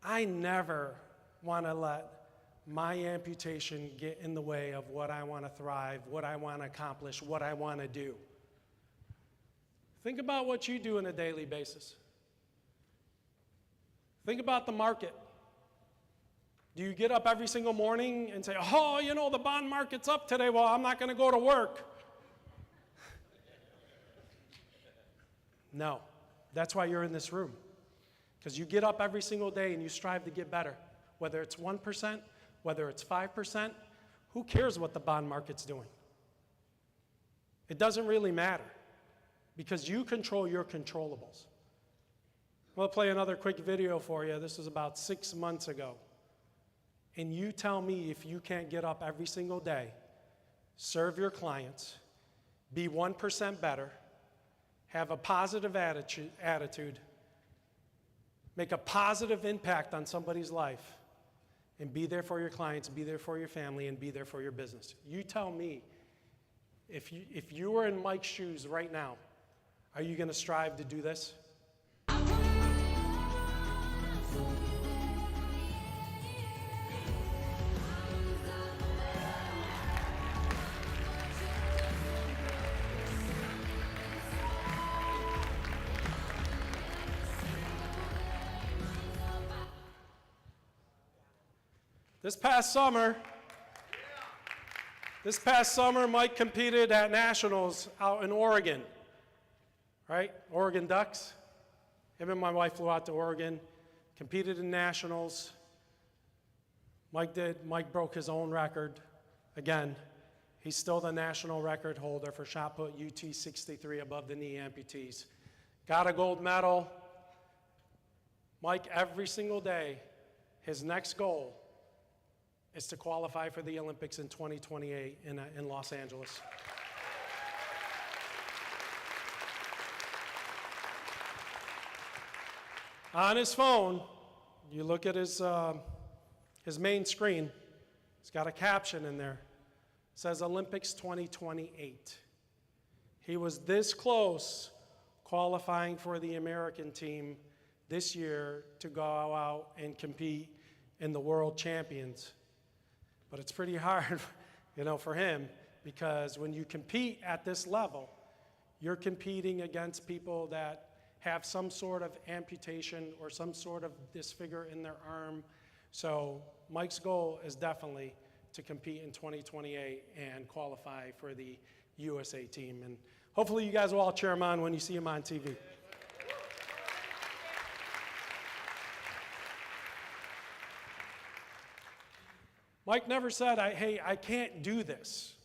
I never want to let my amputation get in the way of what I want to thrive, what I want to accomplish, what I want to do." Think about what you do on a daily basis. Think about the market. Do you get up every single morning and say, "Oh, you know, the bond market's up today, well, I'm not going to go to work"? No. That's why you're in this room. Because you get up every single day and you strive to get better. Whether it's 1%, whether it's 5%, who cares what the bond market's doing? It doesn't really matter. Because you control your controllables. I'm going to play another quick video for you. This was about 6 months ago. And you tell me if you can't get up every single day, serve your clients, be 1% better, have a positive attitude, make a positive impact on somebody's life, and be there for your clients, be there for your family, and be there for your business. You tell me, if you were in Mike's shoes right now, are you going to strive to do this? This past summer, Mike competed at Nationals out in Oregon, right? Oregon Ducks. Him and my wife flew out to Oregon, competed in Nationals. Mike broke his own record. Again, he's still the national record holder for shot put UT 63 above the knee amputees. Got a gold medal. Mike, every single day, his next goal is to qualify for the Olympics in 2028 in Los Angeles. On his phone, you look at his main screen, it's got a caption in there. It says Olympics 2028. He was this close qualifying for the American team this year to go out and compete in the World Champions. But it's pretty hard, for him, because when you compete at this level, you're competing against people that have some sort of amputation or some sort of disfigure in their arm. So Mike's goal is definitely to compete in 2028 and qualify for the USA team. And hopefully you guys will all cheer him on when you see him on TV. Mike never said, hey, I can't do this.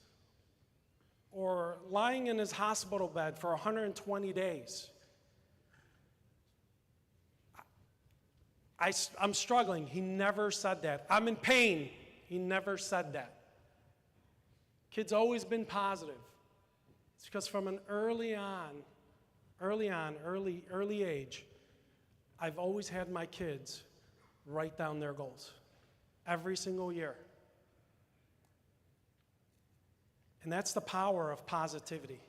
Or lying in his hospital bed for 120 days. I'm struggling. He never said that. I'm in pain. He never said that. Kid's always been positive. It's because from an early age, I've always had my kids write down their goals every single year. And that's the power of positivity.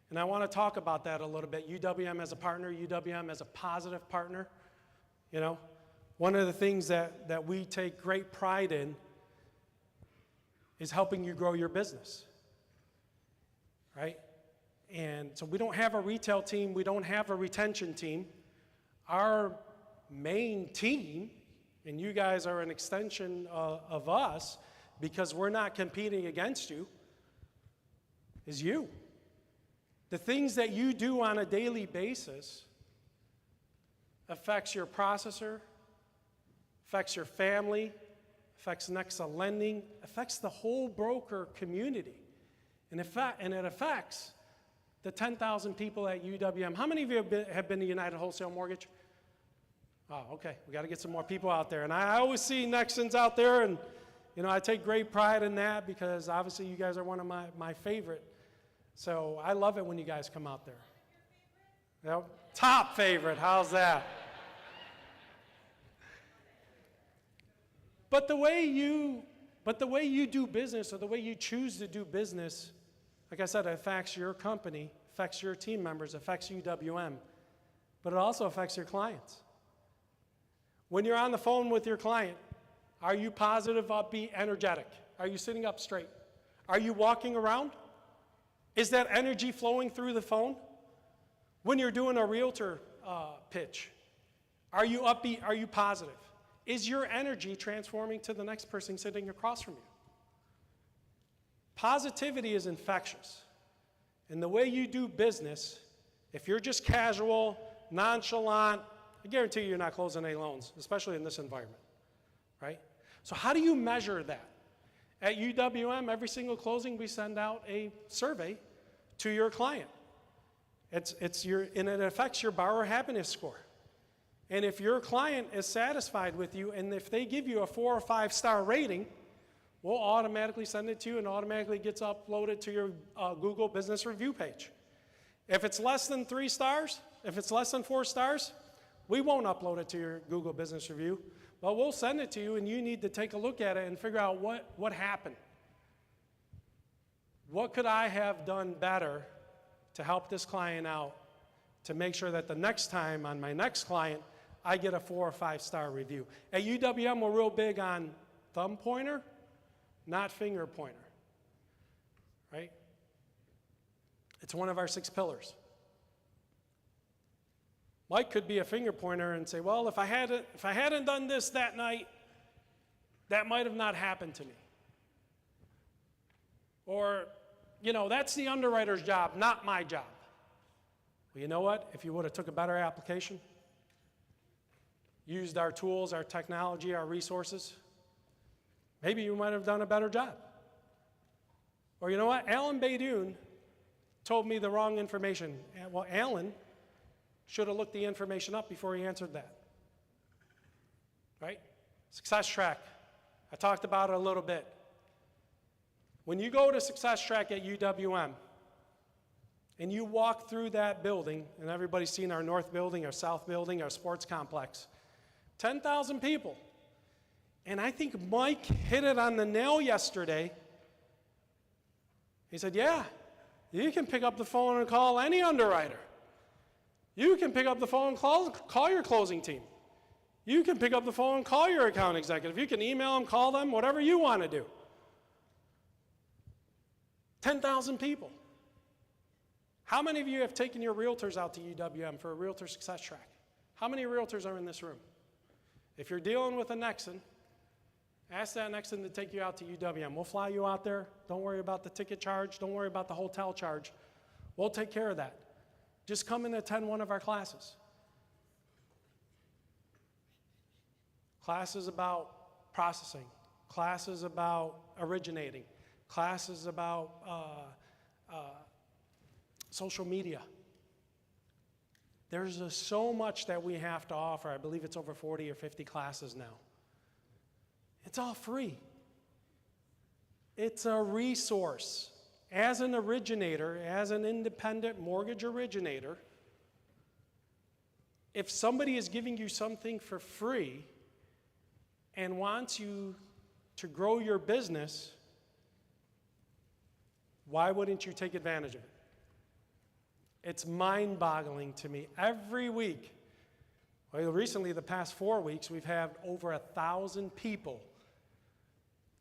And I want to talk about that a little bit. UWM as a partner, UWM as a positive partner. One of the things that we take great pride in is helping you grow your business, right? And so we don't have a retail team, we don't have a retention team. Our main team, and you guys are an extension of us because we're not competing against you, is you. The things that you do on a daily basis affects your processor, affects your family, affects NEXA lending, affects the whole broker community. And it affects the 10,000 people at UWM. How many of you have been to United Wholesale Mortgage? Oh, okay, we got to get some more people out there. And I always see Nexans out there, and you know, I take great pride in that because obviously you guys are one of my favorite. So I love it when you guys come out there. Yep. Top favorite, how's that? But the way you do business, or the way you choose to do business, like I said, it affects your company, affects your team members, affects UWM, but it also affects your clients. When you're on the phone with your client, are you positive, upbeat, energetic? Are you sitting up straight? Are you walking around? Is that energy flowing through the phone? When you're doing a realtor pitch, are you upbeat? Are you positive? Is your energy transforming to the next person sitting across from you? Positivity is infectious. And the way you do business, if you're just casual, nonchalant, I guarantee you're not closing any loans, especially in this environment, right? So how do you measure that? At UWM, every single closing, we send out a survey to your client. And it affects your borrower happiness score. And if your client is satisfied with you, and if they give you a 4 or 5 star rating, we'll automatically send it to you and automatically gets uploaded to your Google Business Review page. If it's less than 3 stars, if it's less than 4 stars, we won't upload it to your Google Business Review, but we'll send it to you, and you need to take a look at it and figure out what happened. What could I have done better to help this client out to make sure that the next time on my next client, I get a 4 or 5 star review. At UWM, we're real big on thumb pointer, not finger pointer, right? It's one of our 6 pillars. Mike could be a finger pointer and say, well, if I hadn't done this that night, that might have not happened to me. Or, you know, that's the underwriter's job, not my job. Well, you know what? If you would have took a better application, used our tools, our technology, our resources, maybe you might have done a better job. Or you know what? Alan Baydoun told me the wrong information. Well, Alan should have looked the information up before he answered that. Right? Success Track. I talked about it a little bit. When you go to Success Track at UWM, and you walk through that building, and everybody's seen our north building, our south building, our sports complex, 10,000 people. And I think Mike hit it on the nail yesterday. He said, yeah, you can pick up the phone and call any underwriter. You can pick up the phone and call your closing team. You can pick up the phone and call your account executive. You can email them, call them, whatever you want to do. 10,000 people. How many of you have taken your realtors out to UWM for a realtor success track? How many realtors are in this room? If you're dealing with a Nexan, ask that Nexan to take you out to UWM. We'll fly you out there. Don't worry about the ticket charge. Don't worry about the hotel charge. We'll take care of that. Just come and attend one of our classes. Classes about processing. Classes about originating. Classes about social media. There's so much that we have to offer. I believe it's over 40 or 50 classes now. It's all free. It's a resource. As an originator, as an independent mortgage originator, if somebody is giving you something for free and wants you to grow your business, why wouldn't you take advantage of it? It's mind-boggling to me. Every week, well, recently the past 4 weeks, we've had over 1,000 people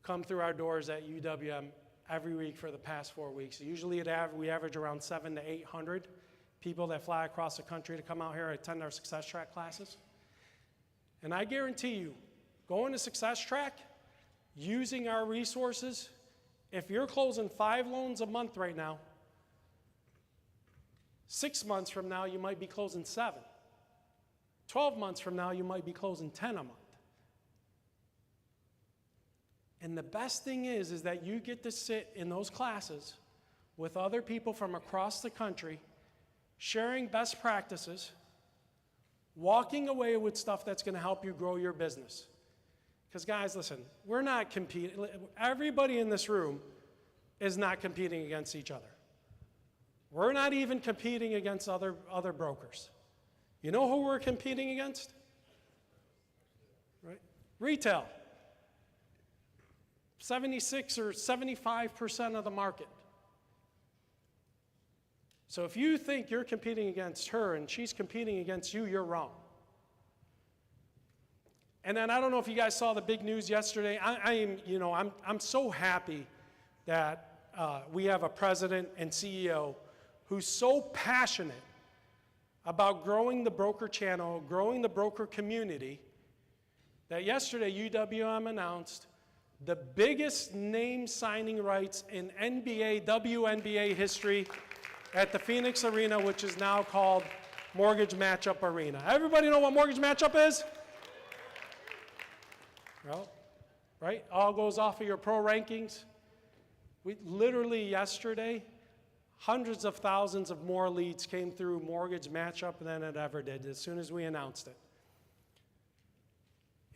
come through our doors at UWM every week for the past 4 weeks. Usually we average around 700 to 800 people that fly across the country to come out here and attend our Success Track classes. And I guarantee you, going to Success Track, using our resources, if you're closing 5 loans a month right now, 6 months from now, you might be closing 7. 12 months from now, you might be closing 10 a month. And the best thing is that you get to sit in those classes with other people from across the country, sharing best practices, walking away with stuff that's going to help you grow your business. Because guys, listen, we're not competing. Everybody in this room is not competing against each other. We're not even competing against other brokers. You know who we're competing against? Right? Retail. 76 or 75% of the market. So if you think you're competing against her and she's competing against you, you're wrong. And then I don't know if you guys saw the big news yesterday. I'm so happy that we have a president and CEO who's so passionate about growing the broker channel, growing the broker community, that yesterday UWM announced the biggest name signing rights in NBA, WNBA history at the Phoenix Arena, which is now called Mortgage Matchup Arena. Everybody know what Mortgage Matchup is? Well, right? All goes off of your pro rankings. We literally yesterday, hundreds of thousands of more leads came through Mortgage Matchup than it ever did as soon as we announced it.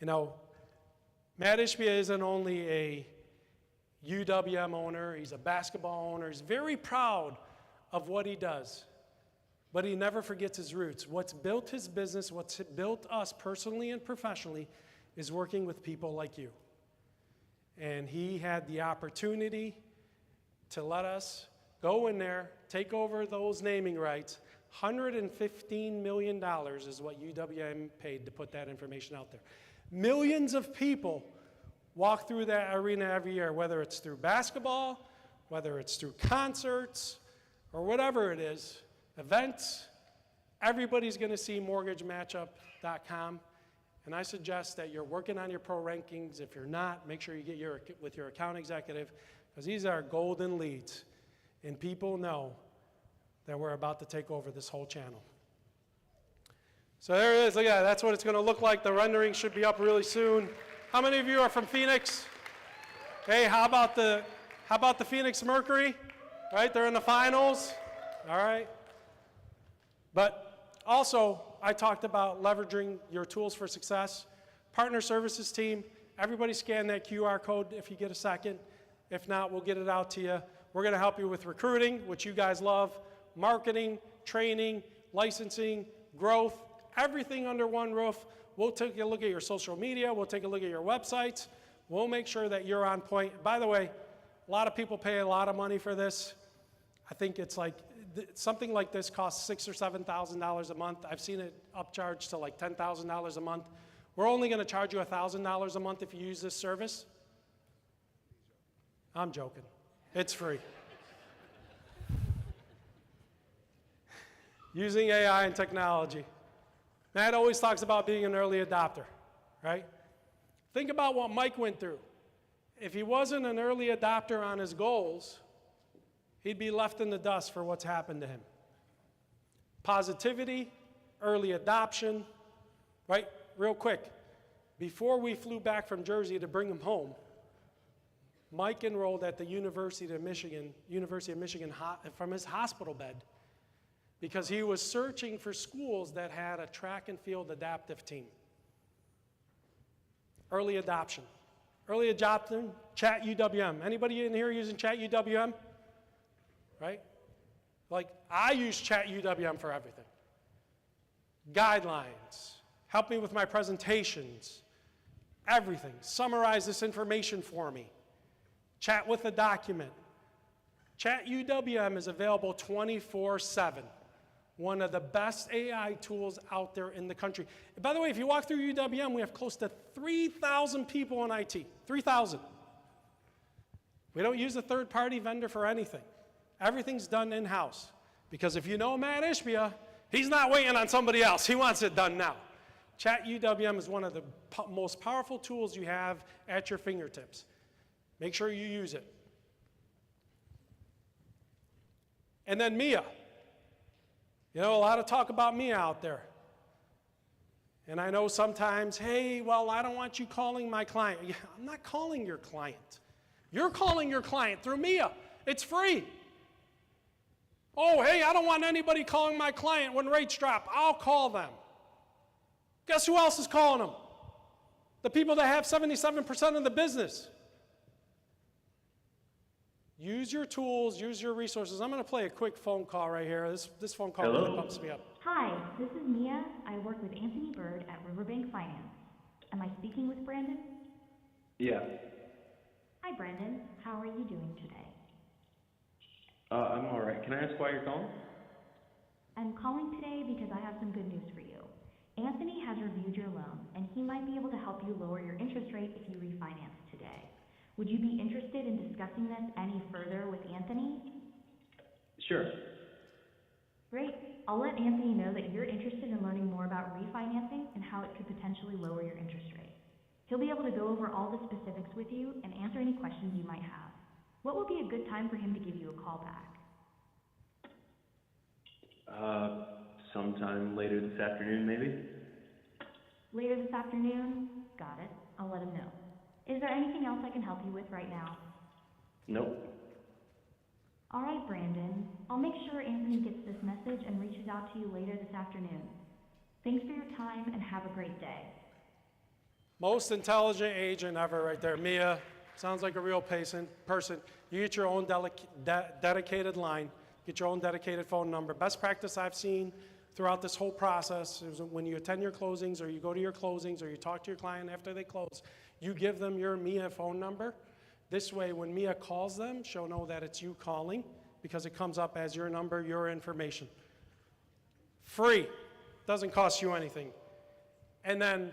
You know, Matt Ishbia isn't only a UWM owner, he's a basketball owner. He's very proud of what he does, but he never forgets his roots. What's built his business, what's built us personally and professionally is working with people like you. And he had the opportunity to let us go in there, take over those naming rights. $115 million is what UWM paid to put that information out there. Millions of people walk through that arena every year, whether it's through basketball, whether it's through concerts, or whatever it is, events. Everybody's going to see mortgagematchup.com. And I suggest that you're working on your pro rankings. If you're not, make sure you get with your account executive, because these are golden leads. And people know that we're about to take over this whole channel. So there it is. Look at that. That's what it's going to look like. The rendering should be up really soon. How many of you are from Phoenix? Hey, how about the Phoenix Mercury? Right, they're in the finals. All right. But also, I talked about leveraging your tools for success. Partner services team, everybody scan that QR code if you get a second. If not, we'll get it out to you. We're going to help you with recruiting, which you guys love, marketing, training, licensing, growth, everything under one roof. We'll take a look at your social media. We'll take a look at your websites. We'll make sure that you're on point. By the way, a lot of people pay a lot of money for this. I think it's like, something like this costs $6,000 or $7,000 a month. I've seen it upcharged to like $10,000 a month. We're only going to charge you $1,000 a month if you use this service. I'm joking. It's free. Using AI and technology. Matt always talks about being an early adopter, right? Think about what Mike went through. If he wasn't an early adopter on his goals, he'd be left in the dust for what's happened to him. Positivity, early adoption, right? Real quick, before we flew back from Jersey to bring him home, Mike enrolled at the University of Michigan from his hospital bed because he was searching for schools that had a track and field adaptive team. Early adoption. Early adoption, Chat UWM. Anybody in here using Chat UWM? Right? Like, I use Chat UWM for everything. Guidelines, help me with my presentations, everything. Summarize this information for me. Chat with a document. Chat UWM is available 24/7. One of the best AI tools out there in the country. And by the way, if you walk through UWM, we have close to 3,000 people in IT. 3,000. We don't use a third-party vendor for anything. Everything's done in-house. Because if you know Matt Ishbia, he's not waiting on somebody else. He wants it done now. Chat UWM is one of the most powerful tools you have at your fingertips. Make sure you use it. And then Mia. You know, a lot of talk about Mia out there. And I know sometimes, hey, well, I don't want you calling my client. Yeah, I'm not calling your client. You're calling your client through Mia. It's free. Oh, hey, I don't want anybody calling my client when rates drop. I'll call them. Guess who else is calling them? The people that have 77% of the business. Use your tools, use your resources. I'm going to play a quick phone call right here. This phone call really bumps me up. Hi, this is Mia. I work with Anthony Bird at Riverbank Finance. Am I speaking with Brandon? Yeah. Hi, Brandon. How are you doing today? I'm all right. Can I ask why you're calling? I'm calling today because I have some good news for you. Anthony has reviewed your loan, and he might be able to help you lower your interest rate if you refinance today. Would you be interested in discussing this any further with Anthony? Sure. Great. I'll let Anthony know that you're interested in learning more about refinancing and how it could potentially lower your interest rate. He'll be able to go over all the specifics with you and answer any questions you might have. What would be a good time for him to give you a call back? Sometime later this afternoon, maybe? Later this afternoon? Got it. I'll let him know. Is there anything else I can help you with right now? Nope. All right, Brandon. I'll make sure Anthony gets this message and reaches out to you later this afternoon. Thanks for your time and have a great day. Most intelligent agent ever right there. Mia, sounds like a real person. You get your own dedicated line, get your own dedicated phone number. Best practice I've seen throughout this whole process is when you attend your closings or you go to your closings or you talk to your client after they close, you give them your Mia phone number. This way, when Mia calls them, she'll know that it's you calling because it comes up as your number, your information. Free. Doesn't cost you anything. And then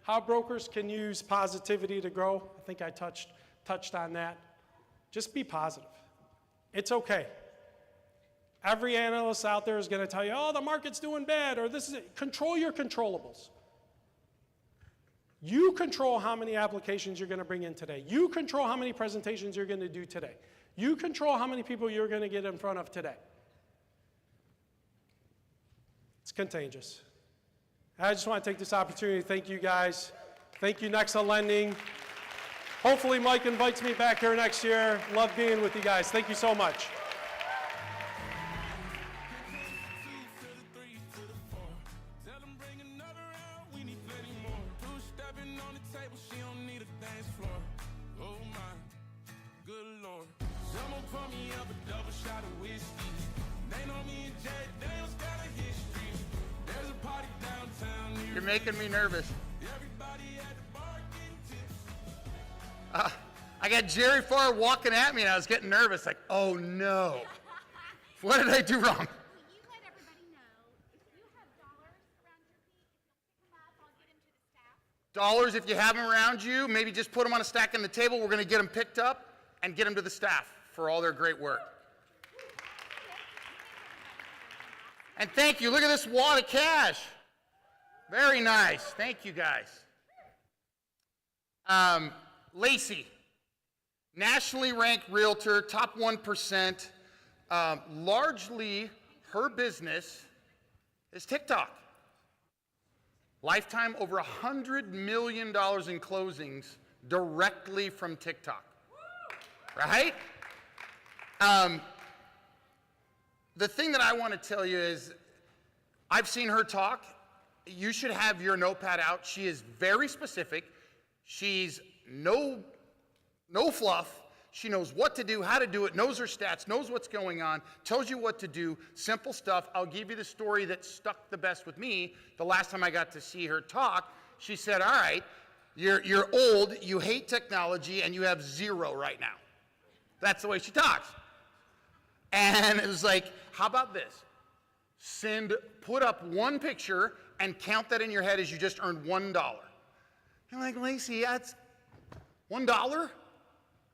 how brokers can use positivity to grow. I think I touched on that. Just be positive. It's okay. Every analyst out there is going to tell you, oh, the market's doing bad, or this is it. Control your controllables. You control how many applications you're going to bring in today. You control how many presentations you're going to do today. You control how many people you're going to get in front of today. It's contagious. I just want to take this opportunity to thank you guys. Thank you, NEXA Lending. Hopefully Mike invites me back here next year. Love being with you guys. Thank you so much. You're making me nervous. I got Jerry Farr walking at me and I was getting nervous, like, oh no. What did I do wrong? Dollars, if you have them around you, maybe just put them on a stack on the table. We're going to get them picked up and get them to the staff for all their great work. And thank you. Look at this wad of cash. Very nice. Thank you, guys. Lacey, nationally ranked realtor, top 1%. Largely, her business is TikTok. Lifetime over $100 million in closings directly from TikTok. Right? The thing that I want to tell you is I've seen her talk. You should have your notepad out. She is very specific. She's no fluff. She knows what to do, how to do it, knows her stats, knows what's going on, tells you what to do, simple stuff. I'll give you the story that stuck the best with me. The last time I got to see her talk, she said, all right, you're old, you hate technology, and you have 0 right now. That's the way she talks. And it was like, how about this? Put up one picture and count that in your head as you just earned $1. I'm like, Lacey, that's $1?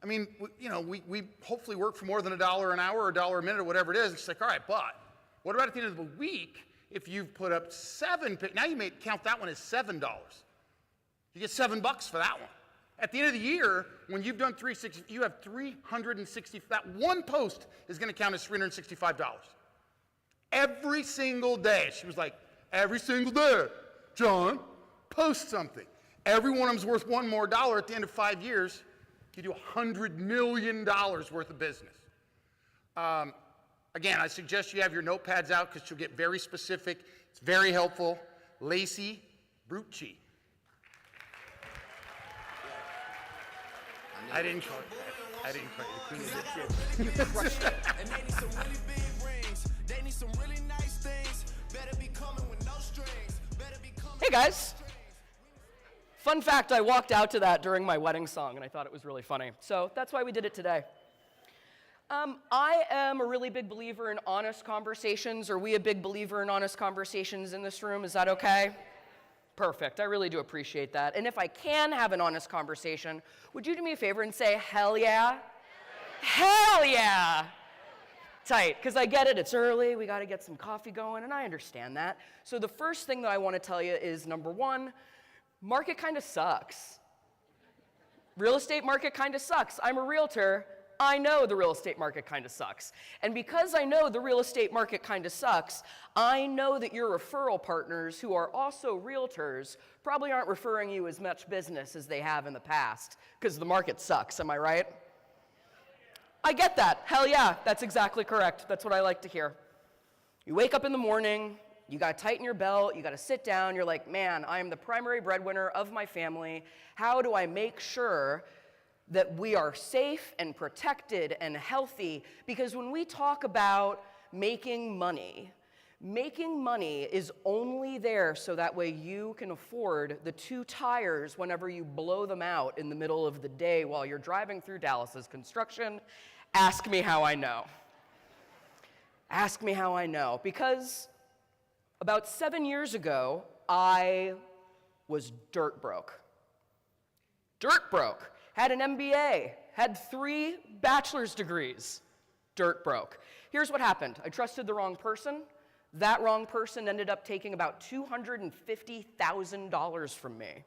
I mean, you know, we hopefully work for more than $1 an hour or $1 a minute or whatever it is. It's like, all right, but what about at the end of the week if you've put up 7 pictures? Now you may count that one as $7. You get $7 for that one. At the end of the year, when you've done 360, you have 360. That one post is going to count as $365. Every single day. She was like, every single day, John, Post something. Every one of them's worth $1 more at the end of 5 years. You do $100 million worth of business. Again, I suggest you have your notepads out because you'll get very specific. It's very helpful. Lacey Brucci. I didn't call it that. I didn't call it the queen of the kid. And they need some really big rings. They need some really nice things. Better be coming with no strings. Better be coming. Hey guys. Fun fact, I walked out to that during my wedding song and I thought it was really funny. So that's why we did it today. I am a really big believer in honest conversations. Are we a big believer in honest conversations in this room? Is that okay? Perfect. I really do appreciate that. And if I can have an honest conversation, would you do me a favor and say, hell yeah? Hell yeah! Tight, because I get it, it's early, we got to get some coffee going, and I understand that. So the first thing that I want to tell you is, number one, market kind of sucks. Real estate market kind of sucks. I'm a realtor. I know the real estate market kind of sucks. And because I know the real estate market kind of sucks, I know that your referral partners who are also realtors probably aren't referring you as much business as they have in the past because the market sucks, am I right? I get that. Hell yeah, that's exactly correct. That's what I like to hear. You wake up in the morning, you gotta tighten your belt, you gotta sit down, you're like, man, I am the primary breadwinner of my family. How do I make sure that we are safe and protected and healthy? Because when we talk about making money is only there so that way you can afford the 2 tires whenever you blow them out in the middle of the day while you're driving through Dallas's construction. Ask me how I know. Ask me how I know. Because about 7 years ago, I was dirt broke. Dirt broke. Had an MBA, had 3 bachelor's degrees, dirt broke. Here's what happened. I trusted the wrong person. That wrong person ended up taking about $250,000 from me.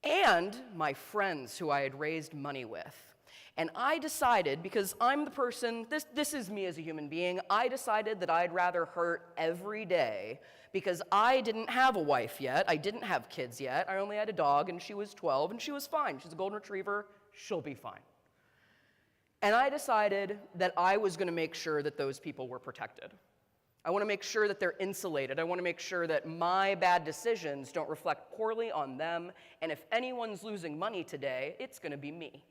And my friends who I had raised money with. And I decided, because I'm the person, this is me as a human being, I decided that I'd rather hurt every day because I didn't have a wife yet, I didn't have kids yet, I only had a dog and she was 12 and she was fine. She's a golden retriever, she'll be fine. And I decided that I was gonna make sure that those people were protected. I wanna make sure that they're insulated. I wanna make sure that my bad decisions don't reflect poorly on them, and if anyone's losing money today, it's gonna be me.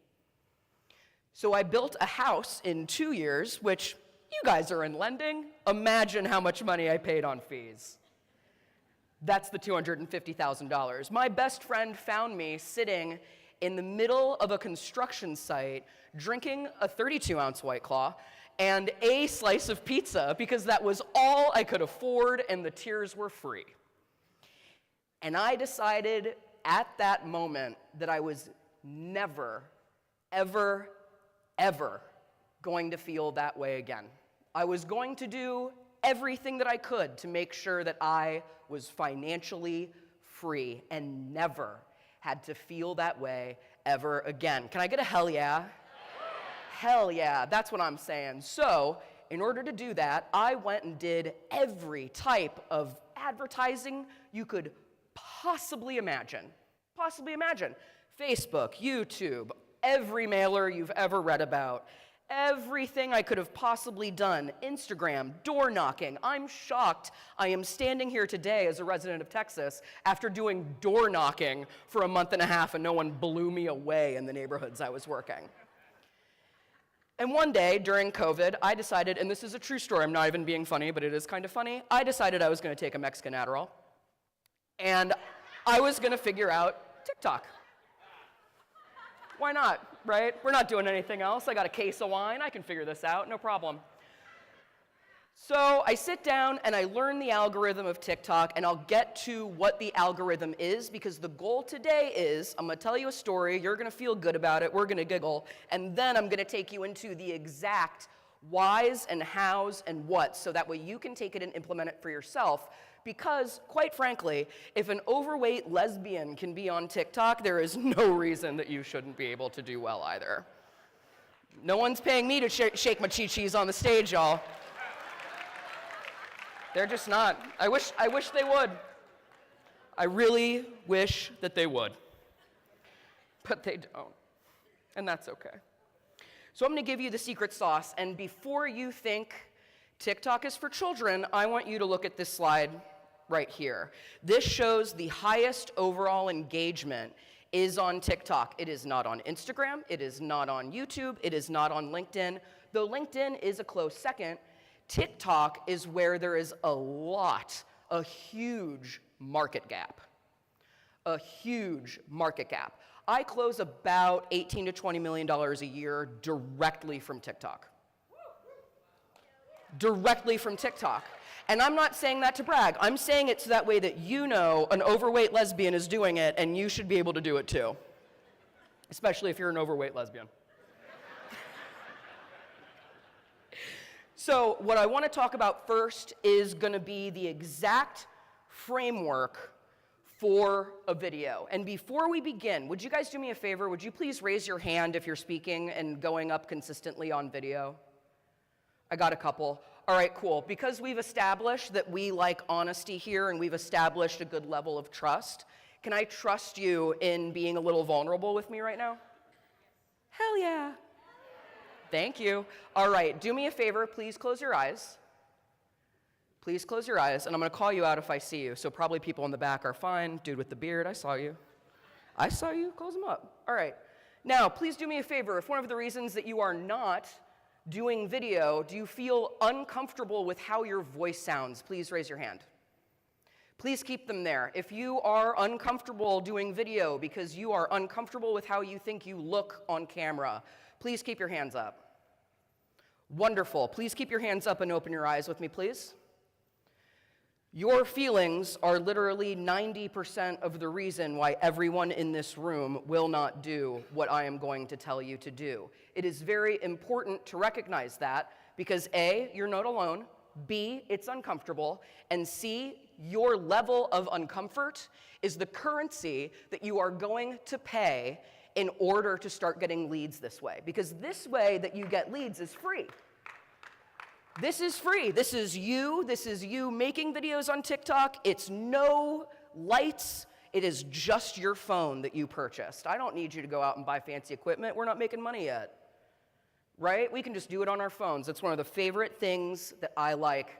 So I built a house in 2 years, which you guys are in lending. Imagine how much money I paid on fees. That's the $250,000. My best friend found me sitting in the middle of a construction site, drinking a 32-ounce White Claw and a slice of pizza because that was all I could afford and the tears were free. And I decided at that moment that I was never, ever, ever going to feel that way again. I was going to do everything that I could to make sure that I was financially free and never had to feel that way ever again. Can I get a hell yeah? Hell yeah, that's what I'm saying. So, in order to do that, I went and did every type of advertising you could possibly imagine. Possibly imagine. Facebook, YouTube, every mailer you've ever read about, everything I could have possibly done, Instagram, door knocking. I'm shocked I am standing here today as a resident of Texas after doing door knocking for a month and a half and no one blew me away in the neighborhoods I was working. And one day during COVID, I decided, and this is a true story, I'm not even being funny, but it is kind of funny, I decided I was gonna take a Mexican Adderall and I was gonna figure out TikTok. Why not, right? We're not doing anything else. I got a case of wine. I can figure this out, no problem. So I sit down and I learn the algorithm of TikTok, and I'll get to what the algorithm is, because the goal today is I'm gonna tell you a story, you're gonna feel good about it, we're gonna giggle, and then I'm gonna take you into the exact whys and hows and whats, so that way you can take it and implement it for yourself. Because, quite frankly, if an overweight lesbian can be on TikTok, there is no reason that you shouldn't be able to do well either. No one's paying me to shake my chi-chis on the stage, y'all. They're just not. I wish they would. I really wish that they would, but they don't, and that's okay. So I'm gonna give you the secret sauce, and before you think TikTok is for children, I want you to look at this slide right here. This shows the highest overall engagement is on TikTok. It is not on Instagram, it is not on YouTube, it is not on LinkedIn. Though LinkedIn is a close second, TikTok is where there is a huge market gap. A huge market gap. I close about $18 to $20 million a year directly from TikTok. Directly from TikTok. And I'm not saying that to brag. I'm saying it so that way that you know an overweight lesbian is doing it and you should be able to do it too. Especially if you're an overweight lesbian. So what I want to talk about first is going to be the exact framework for a video. And before we begin, would you guys do me a favor? Would you please raise your hand if you're speaking and going up consistently on video? I got a couple. All right, cool. Because we've established that we like honesty here and we've established a good level of trust, can I trust you in being a little vulnerable with me right now? Hell yeah. Thank you. All right, do me a favor, please close your eyes. Please close your eyes, and I'm gonna call you out if I see you. So probably people in the back are fine. Dude with the beard, I saw you. I saw you, close them up. All right. Now, please do me a favor. If one of the reasons that you are not doing video, do you feel uncomfortable with how your voice sounds? Please raise your hand. Please keep them there. If you are uncomfortable doing video because you are uncomfortable with how you think you look on camera, please keep your hands up. Wonderful. Please keep your hands up and open your eyes with me, please. Your feelings are literally 90% of the reason why everyone in this room will not do what I am going to tell you to do. It is very important to recognize that because A, you're not alone, B, it's uncomfortable, and C, your level of uncomfort is the currency that you are going to pay in order to start getting leads this way. Because this way that you get leads is free. This is free. This is you making videos on TikTok. It's no lights. It is just your phone that you purchased. I don't need you to go out and buy fancy equipment. We're not making money yet, right? We can just do it on our phones. It's one of the favorite things that I like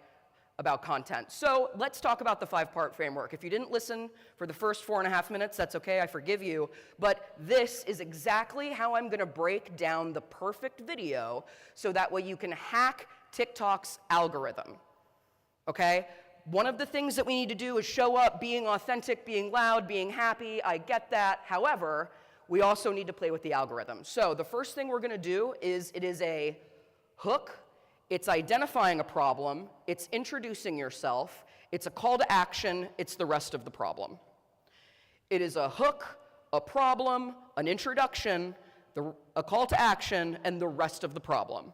about content. So let's talk about the 5-part framework. If you didn't listen for the first 4.5 minutes, that's okay, I forgive you. But this is exactly how I'm gonna break down the perfect video so that way you can hack TikTok's algorithm, okay? One of the things that we need to do is show up being authentic, being loud, being happy. I get that. However, we also need to play with the algorithm. So the first thing we're gonna do is it is a hook. It's identifying a problem. It's introducing yourself. It's a call to action. It's the rest of the problem. It is a hook, a problem, an introduction, a call to action, and the rest of the problem.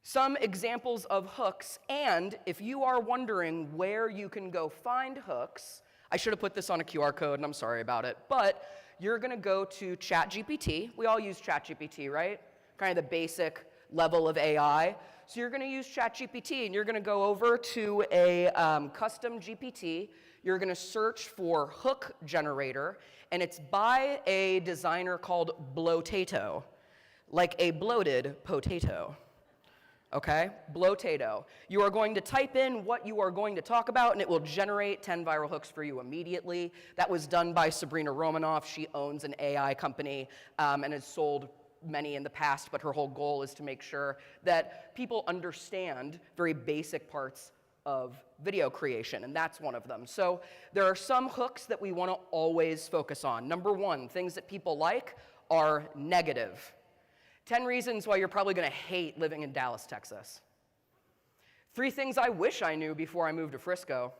Some examples of hooks, and if you are wondering where you can go find hooks, I should have put this on a QR code, and I'm sorry about it, but you're gonna go to ChatGPT. We all use ChatGPT, right? Kind of the basic level of AI. So you're gonna use ChatGPT, and you're gonna go over to a custom GPT. You're gonna search for hook generator, and it's by a designer called Blotato, like a bloated potato. Okay, Blotato. You are going to type in what you are going to talk about, and it will generate 10 viral hooks for you immediately. That was done by Sabrina Romanoff. She owns an AI company and has sold many in the past, but her whole goal is to make sure that people understand very basic parts of video creation, and that's one of them. So there are some hooks that we want to always focus on. Number one, things that people like are negative. 10 reasons why you're probably going to hate living in Dallas, Texas. 3 things I wish I knew before I moved to Frisco.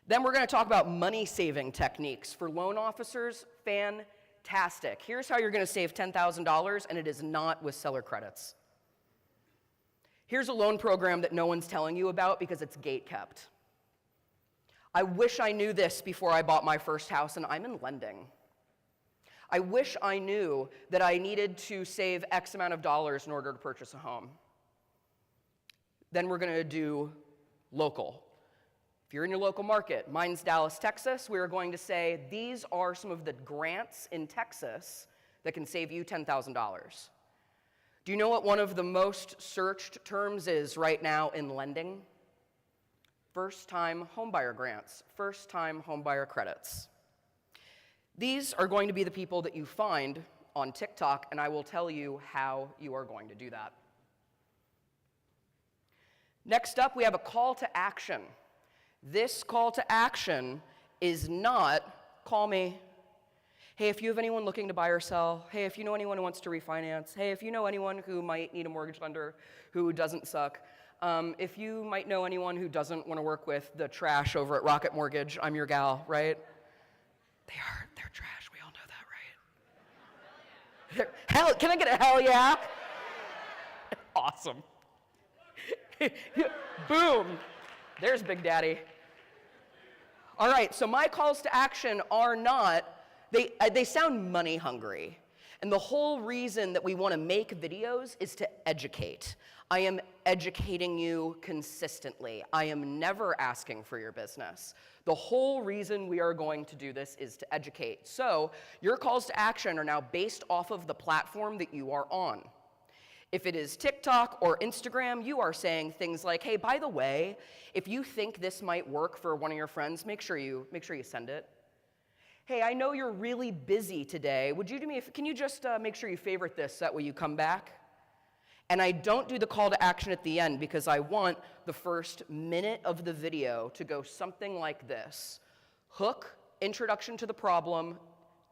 Then we're going to talk about money-saving techniques. For loan officers, fantastic. Here's how you're going to save $10,000, and it is not with seller credits. Here's a loan program that no one's telling you about because it's gate-kept. I wish I knew this before I bought my first house, and I'm in lending. I wish I knew that I needed to save X amount of dollars in order to purchase a home. Then we're going to do local. If you're in your local market, mine's Dallas, Texas, we are going to say these are some of the grants in Texas that can save you $10,000. Do you know what one of the most searched terms is right now in lending? First-time homebuyer grants, first-time homebuyer credits. These are going to be the people that you find on TikTok, and I will tell you how you are going to do that. Next up, we have a call to action. This call to action is not, call me. Hey, if you have anyone looking to buy or sell. Hey, if you know anyone who wants to refinance. Hey, if you know anyone who might need a mortgage lender who doesn't suck. If you might know anyone who doesn't want to work with the trash over at Rocket Mortgage, I'm your gal, right? They're trash, we all know that, right? Hell, can I get a hell yeah? Awesome. Boom. There's Big Daddy. All right, so my calls to action are not, they sound money hungry. And the whole reason that we want to make videos is to educate. I am educating you consistently. I am never asking for your business. The whole reason we are going to do this is to educate. So your calls to action are now based off of the platform that you are on. If it is TikTok or Instagram, you are saying things like, hey, by the way, if you think this might work for one of your friends, make sure you send it. Hey, I know you're really busy today. Would you do me can you just make sure you favorite this so that way you come back? And I don't do the call to action at the end because I want the first minute of the video to go something like this. Hook, introduction to the problem,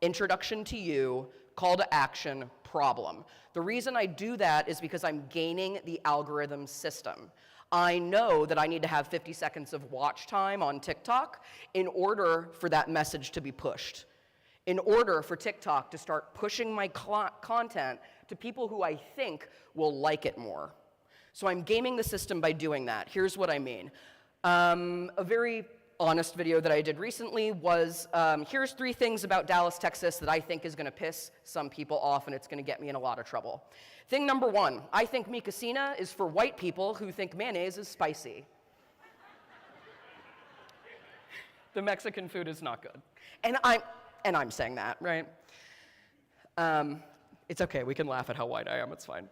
introduction to you, call to action, problem. The reason I do that is because I'm gaining the algorithm system. I know that I need to have 50 seconds of watch time on TikTok in order for that message to be pushed. In order for TikTok to start pushing my content to people who I think will like it more. So I'm gaming the system by doing that. Here's what I mean. A very honest video that I did recently was, here's 3 things about Dallas, Texas that I think is gonna piss some people off and it's gonna get me in a lot of trouble. Thing number 1, I think mi cocina is for white people who think mayonnaise is spicy. The Mexican food is not good. And I'm saying that, right? It's okay, we can laugh at how white I am, it's fine.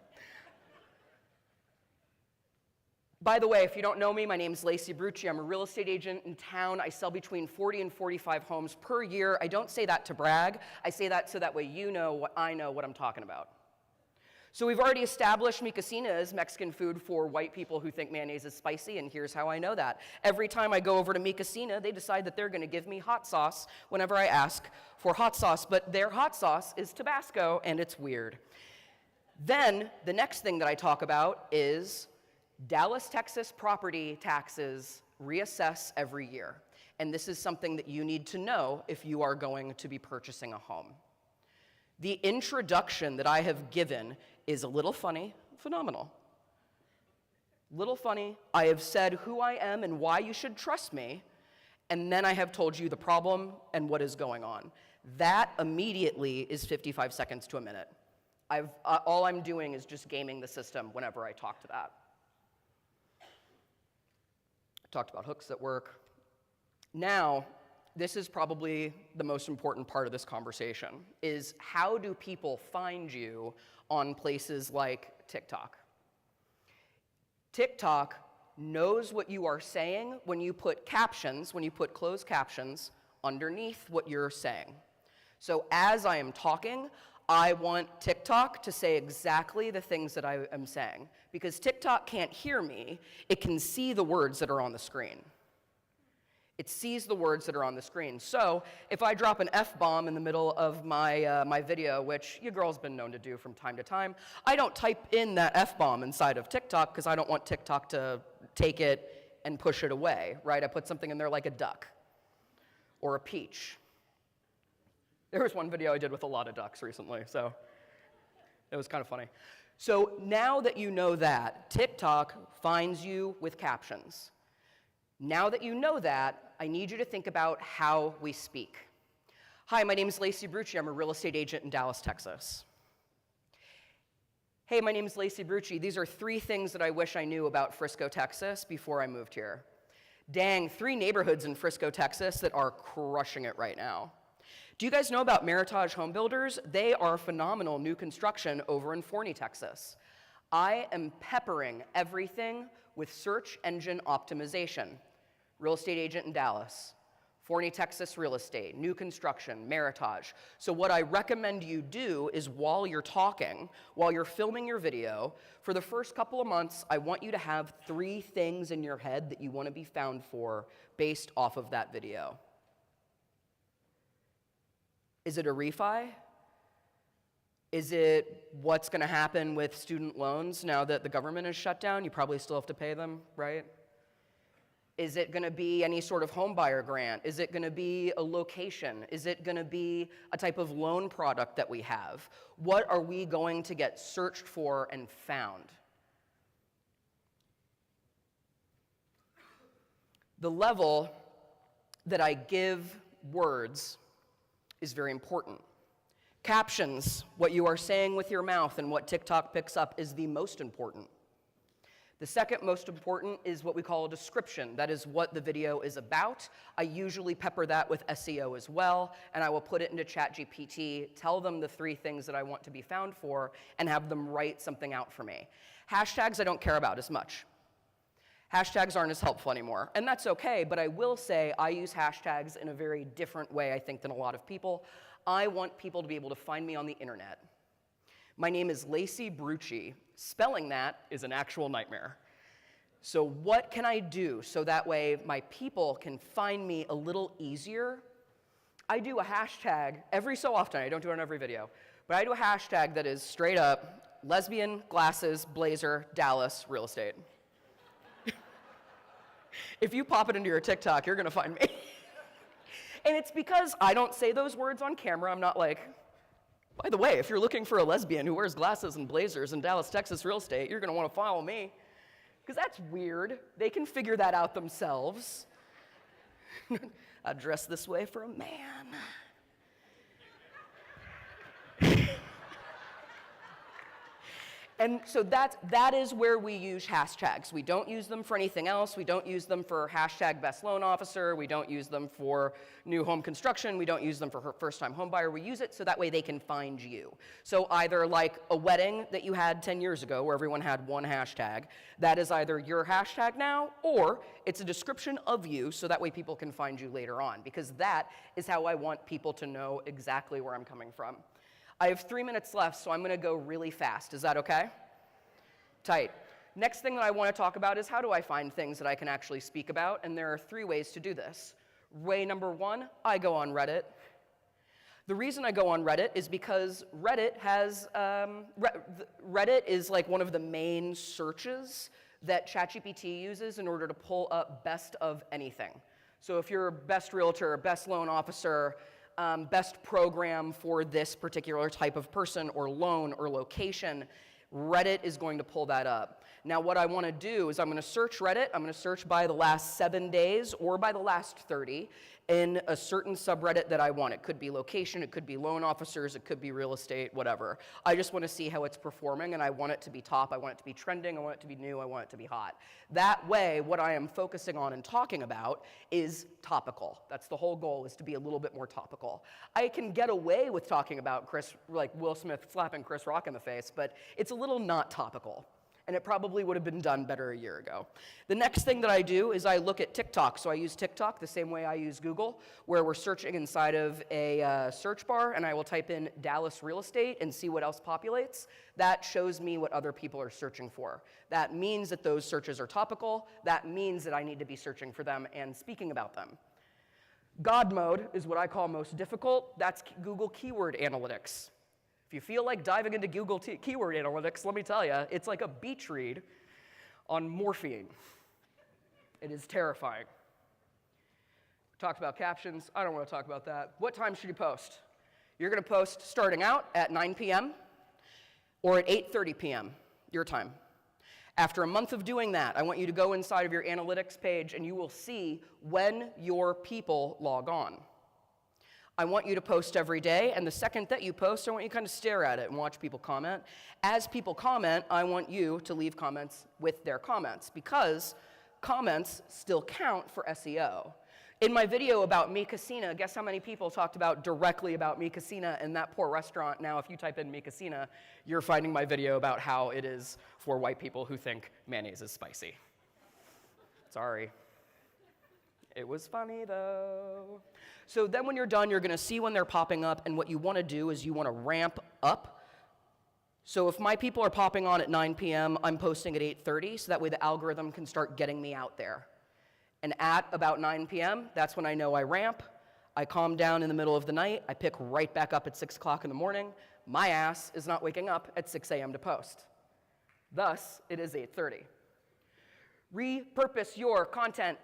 By the way, if you don't know me, my name's Lacey Brucci. I'm a real estate agent in town. I sell between 40 and 45 homes per year. I don't say that to brag. I say that so that way you know what I know what I'm talking about. So we've already established mi cocina as Mexican food for white people who think mayonnaise is spicy, and here's how I know that. Every time I go over to mi cocina, they decide that they're gonna give me hot sauce whenever I ask for hot sauce, but their hot sauce is Tabasco, and it's weird. Then, the next thing that I talk about is Dallas, Texas property taxes reassess every year. And this is something that you need to know if you are going to be purchasing a home. The introduction that I have given is a little funny, phenomenal. Little funny, I have said who I am and why you should trust me, and then I have told you the problem and what is going on. That immediately is 55 seconds to a minute. All I'm doing is just gaming the system whenever I talk to that. I talked about hooks that work. Now, this is probably the most important part of this conversation, is how do people find you on places like TikTok? TikTok knows what you are saying when you put captions, when you put closed captions underneath what you're saying. So as I am talking, I want TikTok to say exactly the things that I am saying. Because TikTok can't hear me, it can see the words that are on the screen. It sees the words that are on the screen. So if I drop an F-bomb in the middle of my video, which your girl's been known to do from time to time, I don't type in that F-bomb inside of TikTok because I don't want TikTok to take it and push it away, right? I put something in there like a duck or a peach. There was one video I did with a lot of ducks recently, so it was kind of funny. So now that you know that, TikTok finds you with captions. Now that you know that, I need you to think about how we speak. Hi, my name is Lacey Brucci. I'm a real estate agent in Dallas, Texas. Hey, my name is Lacey Brucci. These are 3 things that I wish I knew about Frisco, Texas before I moved here. Dang, 3 neighborhoods in Frisco, Texas that are crushing it right now. Do you guys know about Meritage Home Builders? They are phenomenal new construction over in Forney, Texas. I am peppering everything with search engine optimization. Real estate agent in Dallas, Forney, Texas real estate, new construction, Meritage. So what I recommend you do is while you're talking, while you're filming your video, for the first couple of months, I want you to have 3 things in your head that you want to be found for based off of that video. Is it a refi? Is it what's going to happen with student loans now that the government is shut down? You probably still have to pay them, right? Is it going to be any sort of home buyer grant? Is it going to be a location? Is it going to be a type of loan product that we have? What are we going to get searched for and found? The level that I give words is very important. Captions, what you are saying with your mouth and what TikTok picks up, is the most important. The second most important is what we call a description. That is what the video is about. I usually pepper that with SEO as well, and I will put it into ChatGPT, tell them the 3 things that I want to be found for, and have them write something out for me. Hashtags I don't care about as much. Hashtags aren't as helpful anymore, and that's okay, but I will say I use hashtags in a very different way, I think, than a lot of people. I want people to be able to find me on the internet. My name is Lacey Brucci. Spelling that is an actual nightmare. So what can I do so that way my people can find me a little easier? I do a hashtag every so often. I don't do it on every video, but I do a hashtag that is straight up lesbian, glasses, blazer, Dallas, real estate. If you pop it into your TikTok, you're going to find me. And it's because I don't say those words on camera. I'm not like, by the way, if you're looking for a lesbian who wears glasses and blazers in Dallas, Texas real estate, you're going to want to follow me. Because that's weird. They can figure that out themselves. I dress this way for a man. And so that is where we use hashtags. We don't use them for anything else. We don't use them for hashtag best loan officer. We don't use them for new home construction. We don't use them for first-time home buyer. We use it so that way they can find you. So either like a wedding that you had 10 years ago where everyone had one hashtag, that is either your hashtag now, or it's a description of you so that way people can find you later on, because that is how I want people to know exactly where I'm coming from. I have 3 minutes left, so I'm going to go really fast. Is that okay? Tight. Next thing that I want to talk about is how do I find things that I can actually speak about, and there are 3 ways to do this. Way number 1, I go on Reddit. The reason I go on Reddit is because Reddit has, Reddit is like one of the main searches that ChatGPT uses in order to pull up best of anything. So if you're best realtor, best loan officer, best program for this particular type of person or loan or location, Reddit is going to pull that up. Now what I want to do is I'm going to search Reddit. I'm going to search by the last 7 days or by the last 30 in a certain subreddit that I want. It could be location, it could be loan officers, it could be real estate, whatever. I just want to see how it's performing, and I want it to be top, I want it to be trending, I want it to be new, I want it to be hot. That way, what I am focusing on and talking about is topical. That's the whole goal, is to be a little bit more topical. I can get away with talking about like Will Smith slapping Chris Rock in the face, but it's a little not topical. And it probably would have been done better a year ago. The next thing that I do is I look at TikTok. So I use TikTok the same way I use Google, where we're searching inside of a search bar, and I will type in Dallas real estate and see what else populates. That shows me what other people are searching for. That means that those searches are topical. That means that I need to be searching for them and speaking about them. God mode is what I call most difficult. That's Google Keyword Analytics. If you feel like diving into Google Keyword Analytics, let me tell you, it's like a beach read on morphine. It is terrifying. We talked about captions. I don't want to talk about that. What time should you post? You're going to post starting out at 9 p.m. or at 8:30 p.m., your time. After a month of doing that, I want you to go inside of your analytics page, and you will see when your people log on. I want you to post every day, and the second that you post, I want you to kind of stare at it and watch people comment. As people comment, I want you to leave comments with their comments, because comments still count for SEO. In my video about Mi Casina, guess how many people talked directly about Mi Casina and that poor restaurant? Now, if you type in Mi Casina, you're finding my video about how it is for white people who think mayonnaise is spicy. Sorry. It was funny, though. So then when you're done, you're going to see when they're popping up, and what you want to do is you want to ramp up. So if my people are popping on at 9 p.m., I'm posting at 8:30, so that way the algorithm can start getting me out there. And at about 9 p.m., that's when I know I ramp. I calm down in the middle of the night. I pick right back up at 6 o'clock in the morning. My ass is not waking up at 6 a.m. to post. Thus, it is 8:30. Repurpose your content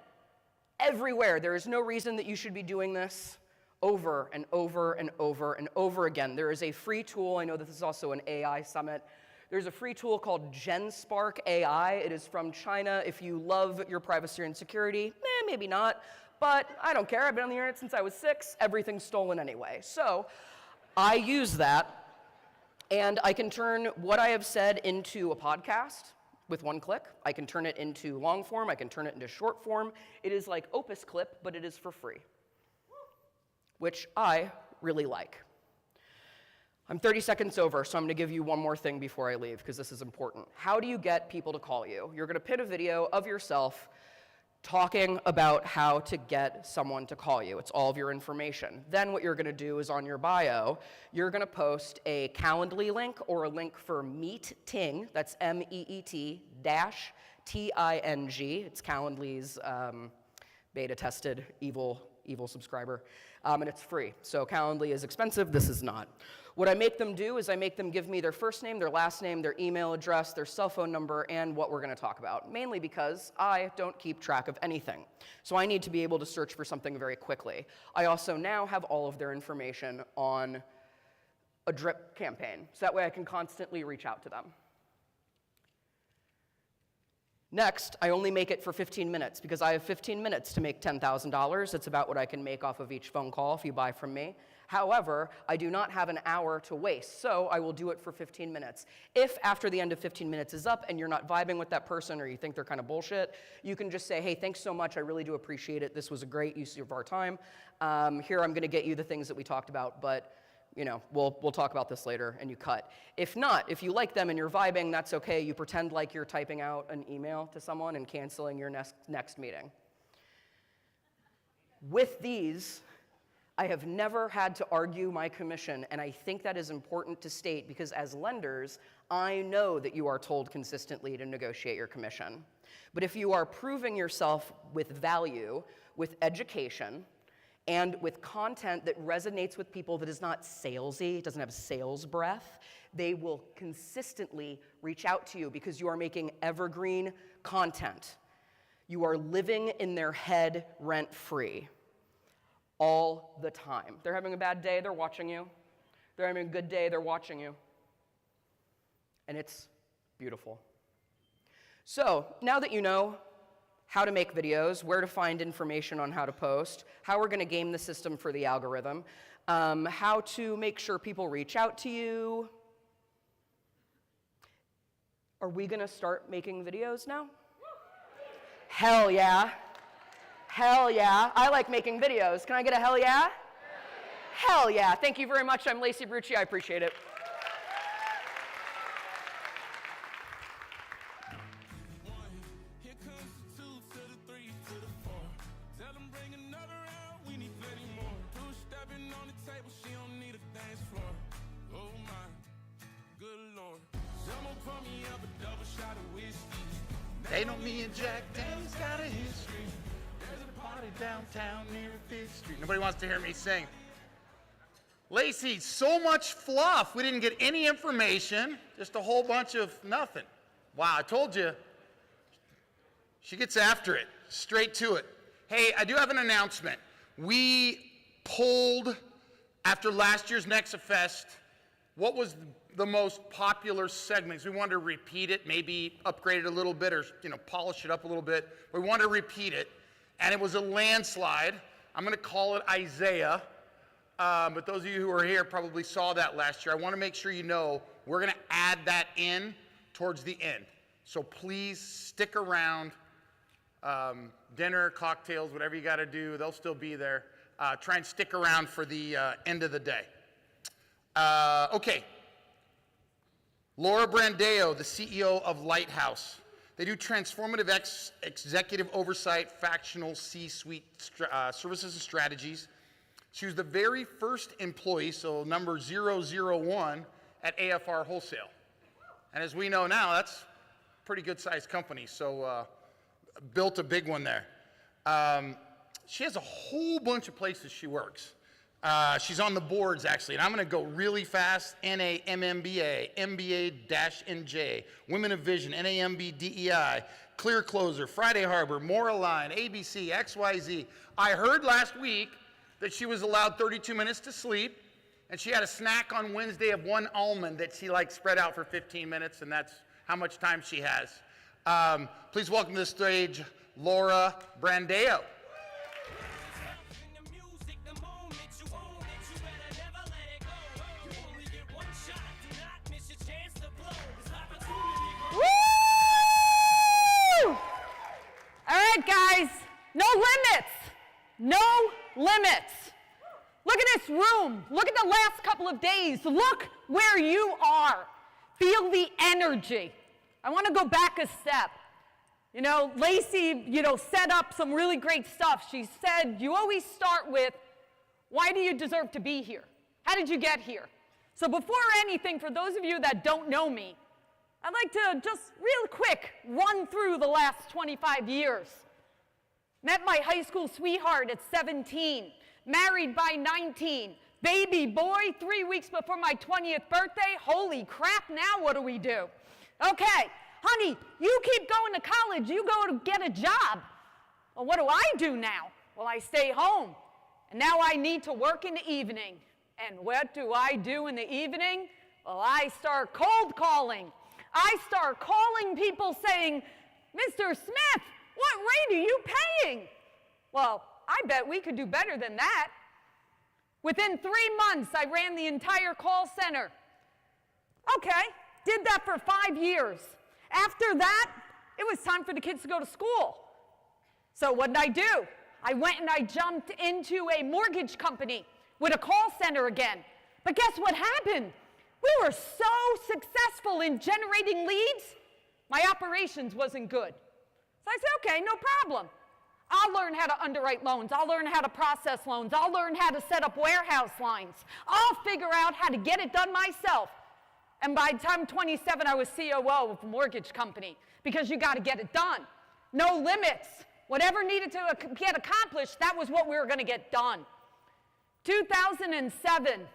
everywhere. There is no reason that you should be doing this over and over and over and over again. There is a free tool. I know this is also an AI summit. There's a free tool called GenSpark AI. It is from China. If you love your privacy and security, maybe not, but I don't care. I've been on the internet since I was 6. Everything's stolen anyway. So I use that, and I can turn what I have said into a podcast with one click. I can turn it into long form. I can turn it into short form. It is like Opus Clip, but it is for free, which I really like. I'm 30 seconds over, so I'm going to give you one more thing before I leave, because this is important. How do you get people to call you? You're going to pin a video of yourself talking about how to get someone to call you. It's all of your information. Then what you're going to do is on your bio, you're going to post a Calendly link or a link for Meeting, that's MEET dash TING. It's Calendly's beta-tested evil subscriber, and it's free. So Calendly is expensive, this is not. What I make them do is I make them give me their first name, their last name, their email address, their cell phone number, and what we're going to talk about, mainly because I don't keep track of anything. So I need to be able to search for something very quickly. I also now have all of their information on a drip campaign, so that way I can constantly reach out to them. Next, I only make it for 15 minutes because I have 15 minutes to make $10,000. That's about what I can make off of each phone call if you buy from me. However, I do not have an hour to waste, so I will do it for 15 minutes. If after the end of 15 minutes is up and you're not vibing with that person or you think they're kind of bullshit, you can just say, hey, thanks so much, I really do appreciate it. This was a great use of our time. Here, I'm gonna get you the things that we talked about, but you know, we'll talk about this later, and you cut. If not, if you like them and you're vibing, that's okay. You pretend like you're typing out an email to someone and canceling your next meeting. With these, I have never had to argue my commission, and I think that is important to state because as lenders, I know that you are told consistently to negotiate your commission. But if you are proving yourself with value, with education, and with content that resonates with people that is not salesy, doesn't have sales breath, they will consistently reach out to you because you are making evergreen content. You are living in their head rent-free all the time. They're having a bad day, they're watching you. They're having a good day, they're watching you. And it's beautiful. So now that you know how to make videos, where to find information on how to post, how we're going to game the system for the algorithm, how to make sure people reach out to you. Are we going to start making videos now? Hell yeah. Hell yeah. I like making videos. Can I get a hell yeah? Hell yeah. Thank you very much. I'm Lacey Brucci. I appreciate it. They know me and Jack Daniels got a history. There's a party downtown near 5th Street. Nobody wants to hear me sing. Lacey, so much fluff. We didn't get any information, just a whole bunch of nothing. Wow, I told you. She gets after it, straight to it. Hey, I do have an announcement. We polled after last year's NEXA Fest what was the most popular segments. We wanted to repeat it, maybe upgrade it a little bit or polish it up a little bit. We wanted to repeat it, and it was a landslide. I'm going to call it Isaiah, but those of you who were here probably saw that last year. I want to make sure you know we're going to add that in towards the end. So please stick around. Dinner, cocktails, whatever you got to do, they'll still be there. Try and stick around for the end of the day. Okay. Laura Brandeo, the CEO of Lighthouse. They do transformative executive oversight, fractional C-suite services and strategies. She was the very first employee, so number 001 at AFR Wholesale. And as we know now, that's a pretty good sized company, so built a big one there. She has a whole bunch of places she works. She's on the boards, actually, and I'm going to go really fast. NA, MMBA, MBA-NJ, Women of Vision, NAMB, DEI, Clear Closer, Friday Harbor, More Align, ABC, XYZ. I heard last week that she was allowed 32 minutes to sleep, and she had a snack on Wednesday of 1 almond that she spread out for 15 minutes, and that's how much time she has. Please welcome to the stage, Laura Brandeo. All right, guys, no limits. No limits. Look at this room. Look at the last couple of days. Look where you are. Feel the energy. I want to go back a step. You know, Lacey, set up some really great stuff. She said, you always start with, why do you deserve to be here? How did you get here? So before anything, for those of you that don't know me, I'd like to just real quick run through the last 25 years. Met my high school sweetheart at 17, married by 19, baby boy 3 weeks before my 20th birthday. Holy crap, now what do we do? Okay, honey, you keep going to college, you go to get a job. Well, what do I do now? Well, I stay home, and now I need to work in the evening. And what do I do in the evening? Well, I start cold calling. I start calling people saying, Mr. Smith, what rate are you paying? Well, I bet we could do better than that. Within 3 months, I ran the entire call center. Okay, did that for 5 years. After that, it was time for the kids to go to school. So what did I do? I went and I jumped into a mortgage company with a call center again. But guess what happened? We were so successful in generating leads, my operations wasn't good. So I said, okay, no problem. I'll learn how to underwrite loans. I'll learn how to process loans. I'll learn how to set up warehouse lines. I'll figure out how to get it done myself. And by the time 27, I was COO of a mortgage company because you got to get it done. No limits. Whatever needed to get accomplished, that was what we were going to get done. 2007,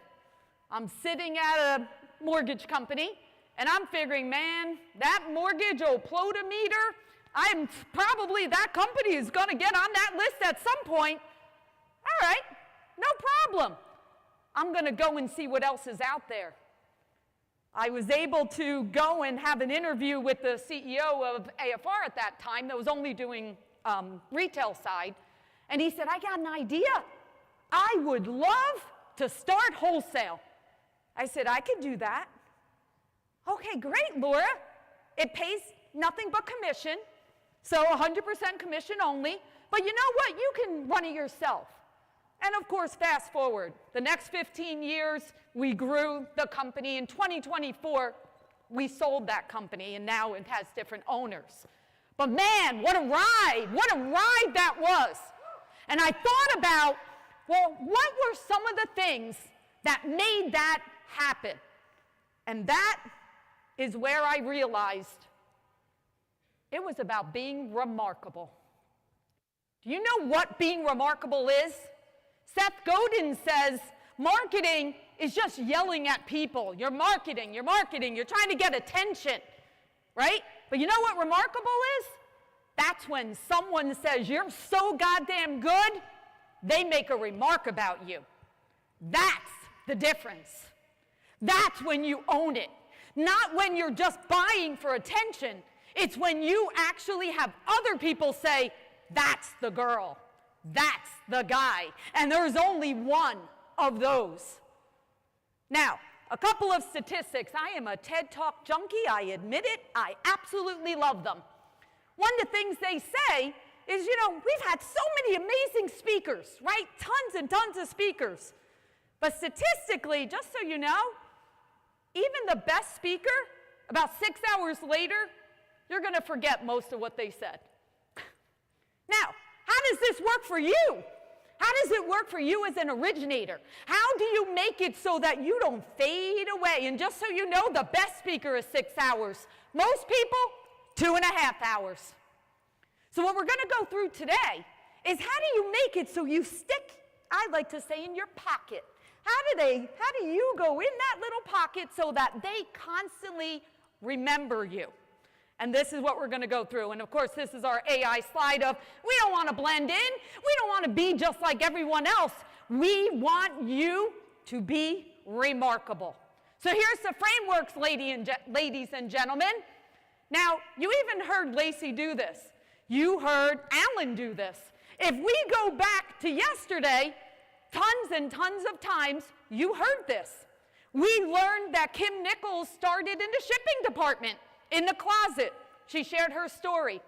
I'm sitting at a mortgage company, and I'm figuring, man, that mortgage oplodometer, that company is going to get on that list at some point. All right, no problem. I'm going to go and see what else is out there. I was able to go and have an interview with the CEO of AFR at that time that was only doing retail side, and he said, I got an idea. I would love to start wholesale. I said, I could do that. Okay, great, Laura. It pays nothing but commission, so 100% commission only. But you know what? You can run it yourself. And of course, fast forward. The next 15 years, we grew the company. In 2024, we sold that company, and now it has different owners. But man, what a ride. What a ride that was. And I thought about, well, what were some of the things that made that happen? And that is where I realized it was about being remarkable. Do you know what being remarkable is? Seth Godin says marketing is just yelling at people. You're marketing, you're trying to get attention, right? But you know what remarkable is? That's when someone says you're so goddamn good, they make a remark about you. That's the difference. That's when you own it. Not when you're just buying for attention. It's when you actually have other people say, that's the girl, that's the guy. And there's only one of those. Now, a couple of statistics. I am a TED Talk junkie, I admit it. I absolutely love them. One of the things they say is, we've had so many amazing speakers, right? Tons and tons of speakers. But statistically, just so you know, even the best speaker, about 6 hours later, you're going to forget most of what they said. Now, how does this work for you? How does it work for you as an originator? How do you make it so that you don't fade away? And just so you know, the best speaker is 6 hours. Most people, 2.5 hours. So what we're going to go through today is how do you make it so you stick, I like to say, in your pocket? How do you go in that little pocket so that they constantly remember you? And this is what we're going to go through. And of course, this is our AI slide of, we don't want to blend in. We don't want to be just like everyone else. We want you to be remarkable. So here's the frameworks, ladies and gentlemen. Now, you even heard Lacey do this. You heard Alan do this. If we go back to yesterday, tons and tons of times, you heard this. We learned that Kim Nichols started in the shipping department, in the closet. She shared her story.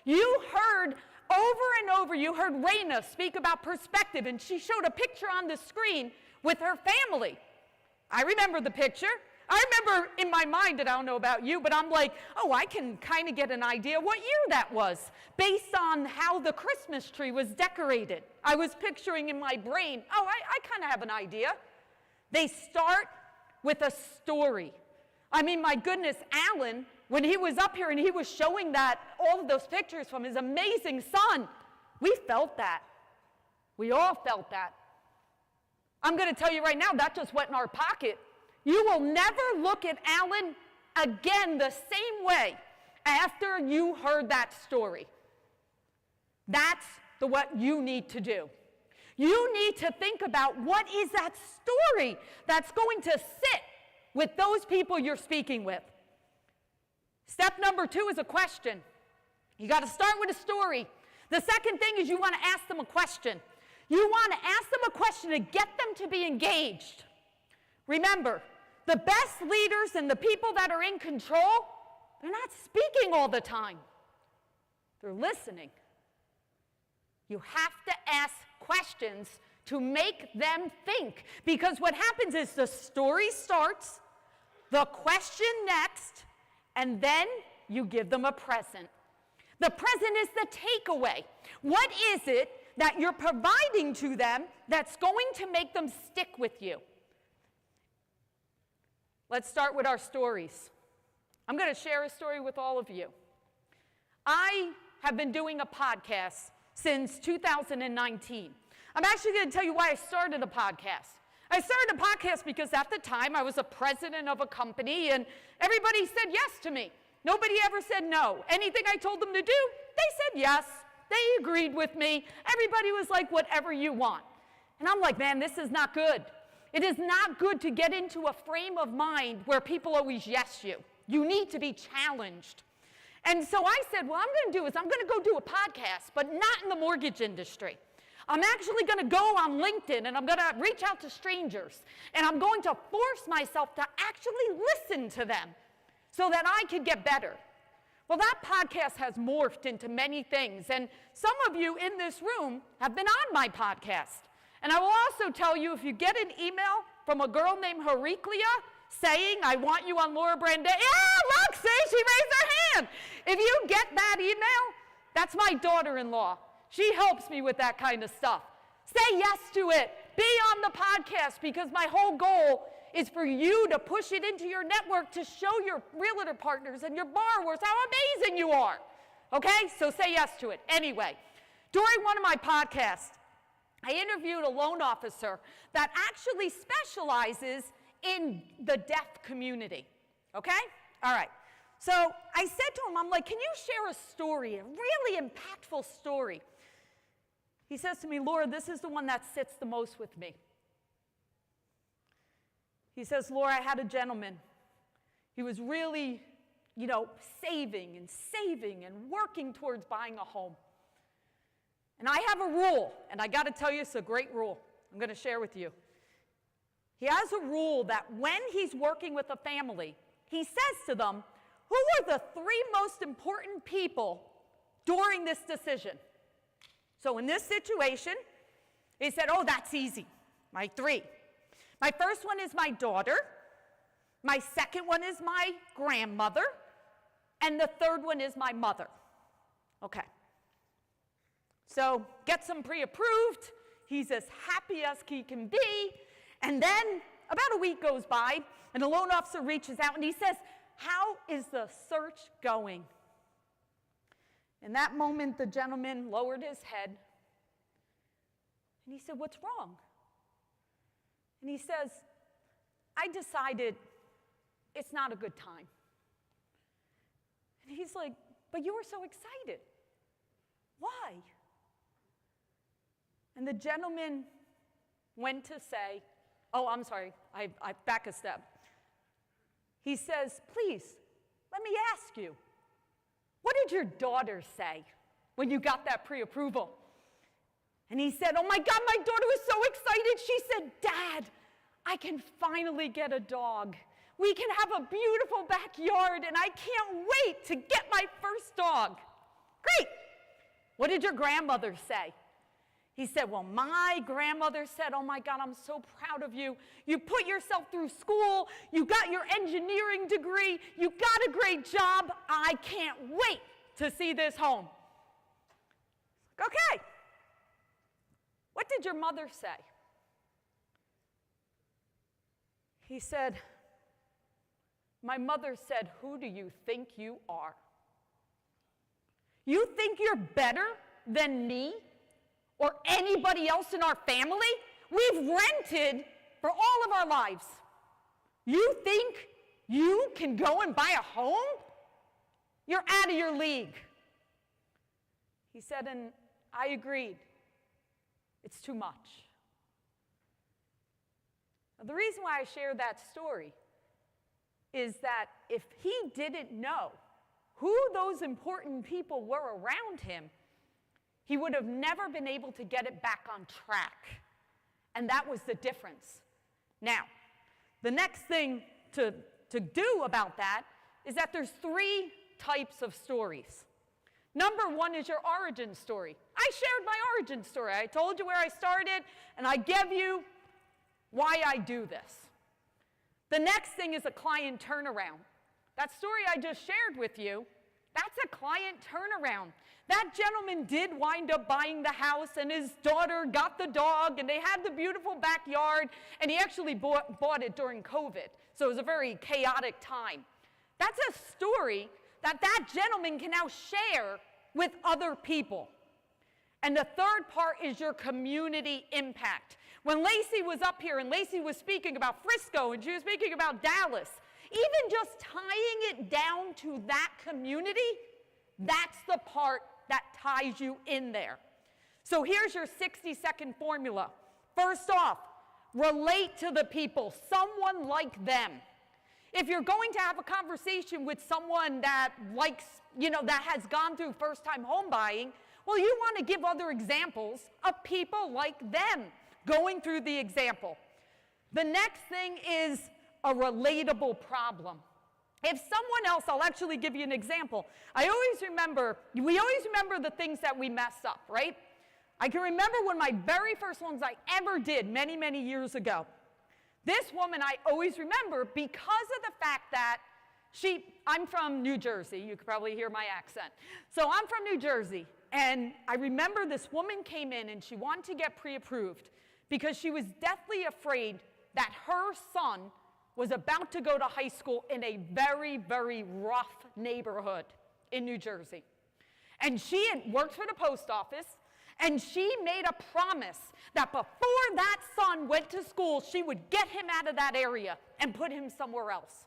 You heard over and over, you heard Raina speak about perspective, and she showed a picture on the screen with her family. I remember the picture. I remember in my mind, and I don't know about you, but I'm like, oh, I can kind of get an idea what year that was based on how the Christmas tree was decorated. I was picturing in my brain, oh, I kind of have an idea. They start with a story. I mean, my goodness, Alan, when he was up here and he was showing that, all of those pictures from his amazing son, we felt that. We all felt that. I'm going to tell you right now, that just went in our pocket. You will never look at Alan again the same way after you heard that story. That's what you need to do. You need to think about what is that story that's going to sit with those people you're speaking with. Step number 2 is a question. You got to start with a story. The second thing is you want to ask them a question. You want to ask them a question to get them to be engaged. Remember, the best leaders and the people that are in control, they're not speaking all the time. They're listening. You have to ask questions to make them think. Because what happens is the story starts, the question next, and then you give them a present. The present is the takeaway. What is it that you're providing to them that's going to make them stick with you? Let's start with our stories. I'm going to share a story with all of you. I have been doing a podcast since 2019. I'm actually going to tell you why I started a podcast. I started a podcast because at the time I was a president of a company and everybody said yes to me. Nobody ever said no. Anything I told them to do, they said yes. They agreed with me. Everybody was like, whatever you want. And I'm like, man, this is not good. It is not good to get into a frame of mind where people always yes you. You need to be challenged. And so I said, what I'm going to do is I'm going to go do a podcast, but not in the mortgage industry. I'm actually going to go on LinkedIn and I'm going to reach out to strangers and I'm going to force myself to actually listen to them so that I could get better. Well, that podcast has morphed into many things, and some of you in this room have been on my podcast. And I will also tell you, if you get an email from a girl named Heraclea saying, I want you on Laura Brandé, yeah, look, see, she raised her hand. If you get that email, that's my daughter-in-law. She helps me with that kind of stuff. Say yes to it. Be on the podcast, because my whole goal is for you to push it into your network to show your realtor partners and your borrowers how amazing you are. Okay? So say yes to it. Anyway, during one of my podcasts, I interviewed a loan officer that actually specializes in the deaf community. Okay? All right. So I said to him, I'm like, can you share a story, a really impactful story? He says to me, Laura, this is the one that sits the most with me. He says, Laura, I had a gentleman. He was really, saving and working towards buying a home. And I have a rule, and I got to tell you, it's a great rule. I'm going to share with you. He has a rule that when he's working with a family, he says to them, who are the 3 most important people during this decision? So in this situation, he said, oh, that's easy, my 3. My first one is my daughter. My second one is my grandmother. And the third one is my mother. Okay. So gets him pre-approved. He's as happy as he can be. And then about a week goes by, and the loan officer reaches out and he says, how is the search going? In that moment, the gentleman lowered his head. And he said, what's wrong? And he says, I decided it's not a good time. And he's like, but you were so excited. Why? And the gentleman went to say, oh, I'm sorry, I back a step. He says, please, let me ask you, what did your daughter say when you got that pre-approval? And he said, oh my God, my daughter was so excited. She said, Dad, I can finally get a dog. We can have a beautiful backyard, and I can't wait to get my first dog. Great. What did your grandmother say? He said, well, my grandmother said, oh my God, I'm so proud of you. You put yourself through school. You got your engineering degree. You got a great job. I can't wait to see this home. Okay. What did your mother say? He said, my mother said, who do you think you are? You think you're better than me or anybody else in our family? We've rented for all of our lives. You think you can go and buy a home? You're out of your league. He said, and I agreed. It's too much. Now, the reason why I share that story is that if he didn't know who those important people were around him, he would have never been able to get it back on track. And that was the difference. Now, the next thing to do about that is that there's 3 types of stories. Number 1 is your origin story. I shared my origin story. I told you where I started, and I gave you why I do this. The next thing is a client turnaround. That story I just shared with you, that's a client turnaround. That gentleman did wind up buying the house, and his daughter got the dog, and they had the beautiful backyard, and he actually bought it during COVID. So it was a very chaotic time. That's a story that that gentleman can now share with other people. And the third part is your community impact. When Lacey was up here and Lacey was speaking about Frisco and she was speaking about Dallas, even just tying it down to that community, that's the part that ties you in there. So here's your 60-second formula. First off, relate to the people, someone like them. If you're going to have a conversation with someone that likes, that has gone through first-time home buying, well, you want to give other examples of people like them going through the example. The next thing is a relatable problem. If someone else, I'll actually give you an example. We always remember the things that we mess up, right? I can remember when my very first loans I ever did many, many years ago. This woman I always remember because of the fact that I'm from New Jersey. You could probably hear my accent. So I'm from New Jersey. And I remember this woman came in and she wanted to get pre-approved because she was deathly afraid that her son was about to go to high school in a very, very rough neighborhood in New Jersey. And she had worked for the post office, and she made a promise that before that son went to school, she would get him out of that area and put him somewhere else.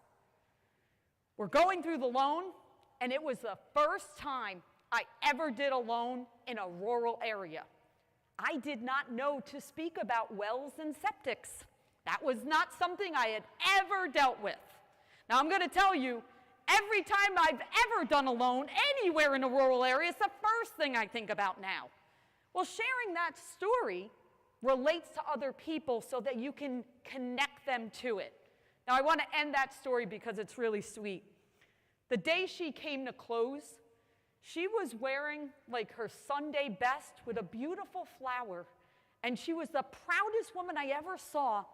We're going through the loan, and it was the first time I ever did a loan in a rural area. I did not know to speak about wells and septics. That was not something I had ever dealt with. Now I'm going to tell you, every time I've ever done a loan anywhere in a rural area, it's the first thing I think about now. Well, sharing that story relates to other people so that you can connect them to it. Now I want to end that story because it's really sweet. The day she came to close, She was wearing like her Sunday best with a beautiful flower, and she was the proudest woman I ever saw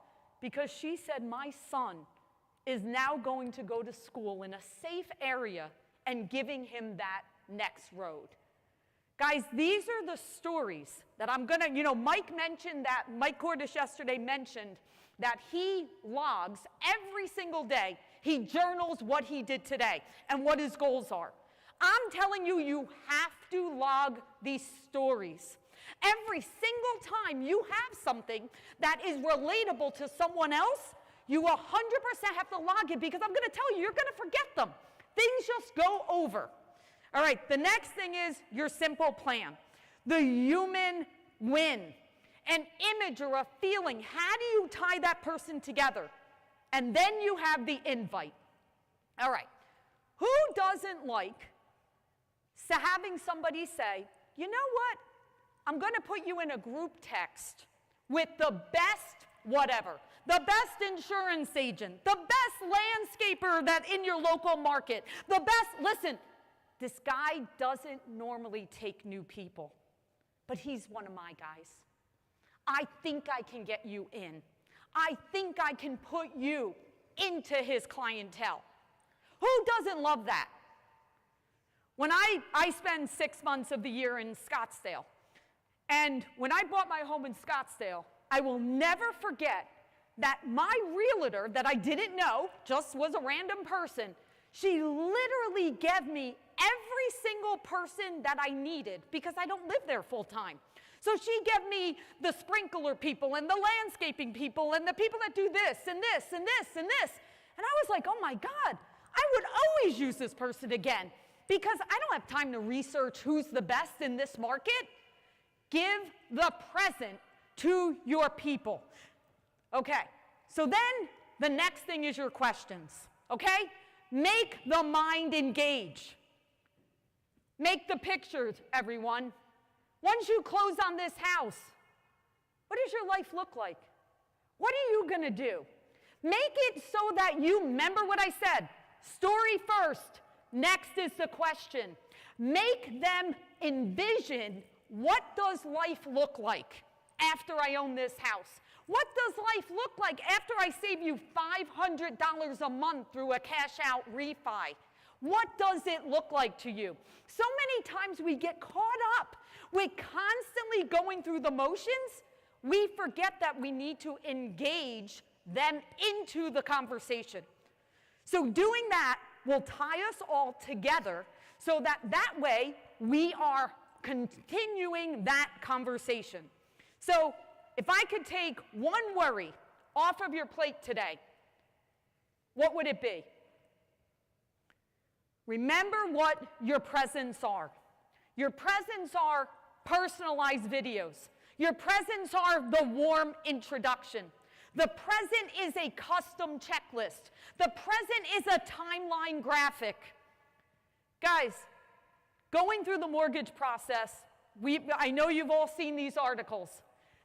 because she said, my son is now going to go to school in a safe area and giving him that next road. Guys, these are the stories that I'm gonna, Mike mentioned that, Mike Cordish yesterday mentioned that he logs every single day. He journals what he did today and what his goals are. I'm telling you, you have to log these stories. Every single time you have something that is relatable to someone else, you 100% have to log it, because I'm going to tell you, you're going to forget them. Things just go over. All right, the next thing is your simple plan. The human win. An image or a feeling. How do you tie that person together? And then you have the invite. All right, who doesn't like having somebody say, you know what? I'm going to put you in a group text with the best whatever, the best insurance agent, the best landscaper that in your local market, the best, listen, this guy doesn't normally take new people, but he's one of my guys. I think I can get you in. I think I can put you into his clientele. Who doesn't love that? When I spend 6 months of the year in Scottsdale, and when I bought my home in Scottsdale, I will never forget that my realtor that I didn't know, just was a random person, she literally gave me every single person that I needed because I don't live there full time. So she gave me the sprinkler people and the landscaping people and the people that do this and this and this and this. And I was like, oh my God, I would always use this person again because I don't have time to research who's the best in this market. Give the present to your people. Okay, so then the next thing is your questions, okay? Make the mind engage. Make the pictures, everyone. Once you close on this house, what does your life look like? What are you going to do? Make it so that you remember what I said. Story first. Next is the question. Make them envision, what does life look like after I own this house? What does life look like after I save you $500 a month through a cash-out refi? What does it look like to you? So many times we get caught up with constantly going through the motions, we forget that we need to engage them into the conversation. So doing that will tie us all together so that way we are continuing that conversation. So if I could take one worry off of your plate today, what would it be? Remember what your presents are. Your presents are personalized videos. Your presents are the warm introduction. The present is a custom checklist. The present is a timeline graphic. Guys, going through the mortgage process, I know you've all seen these articles.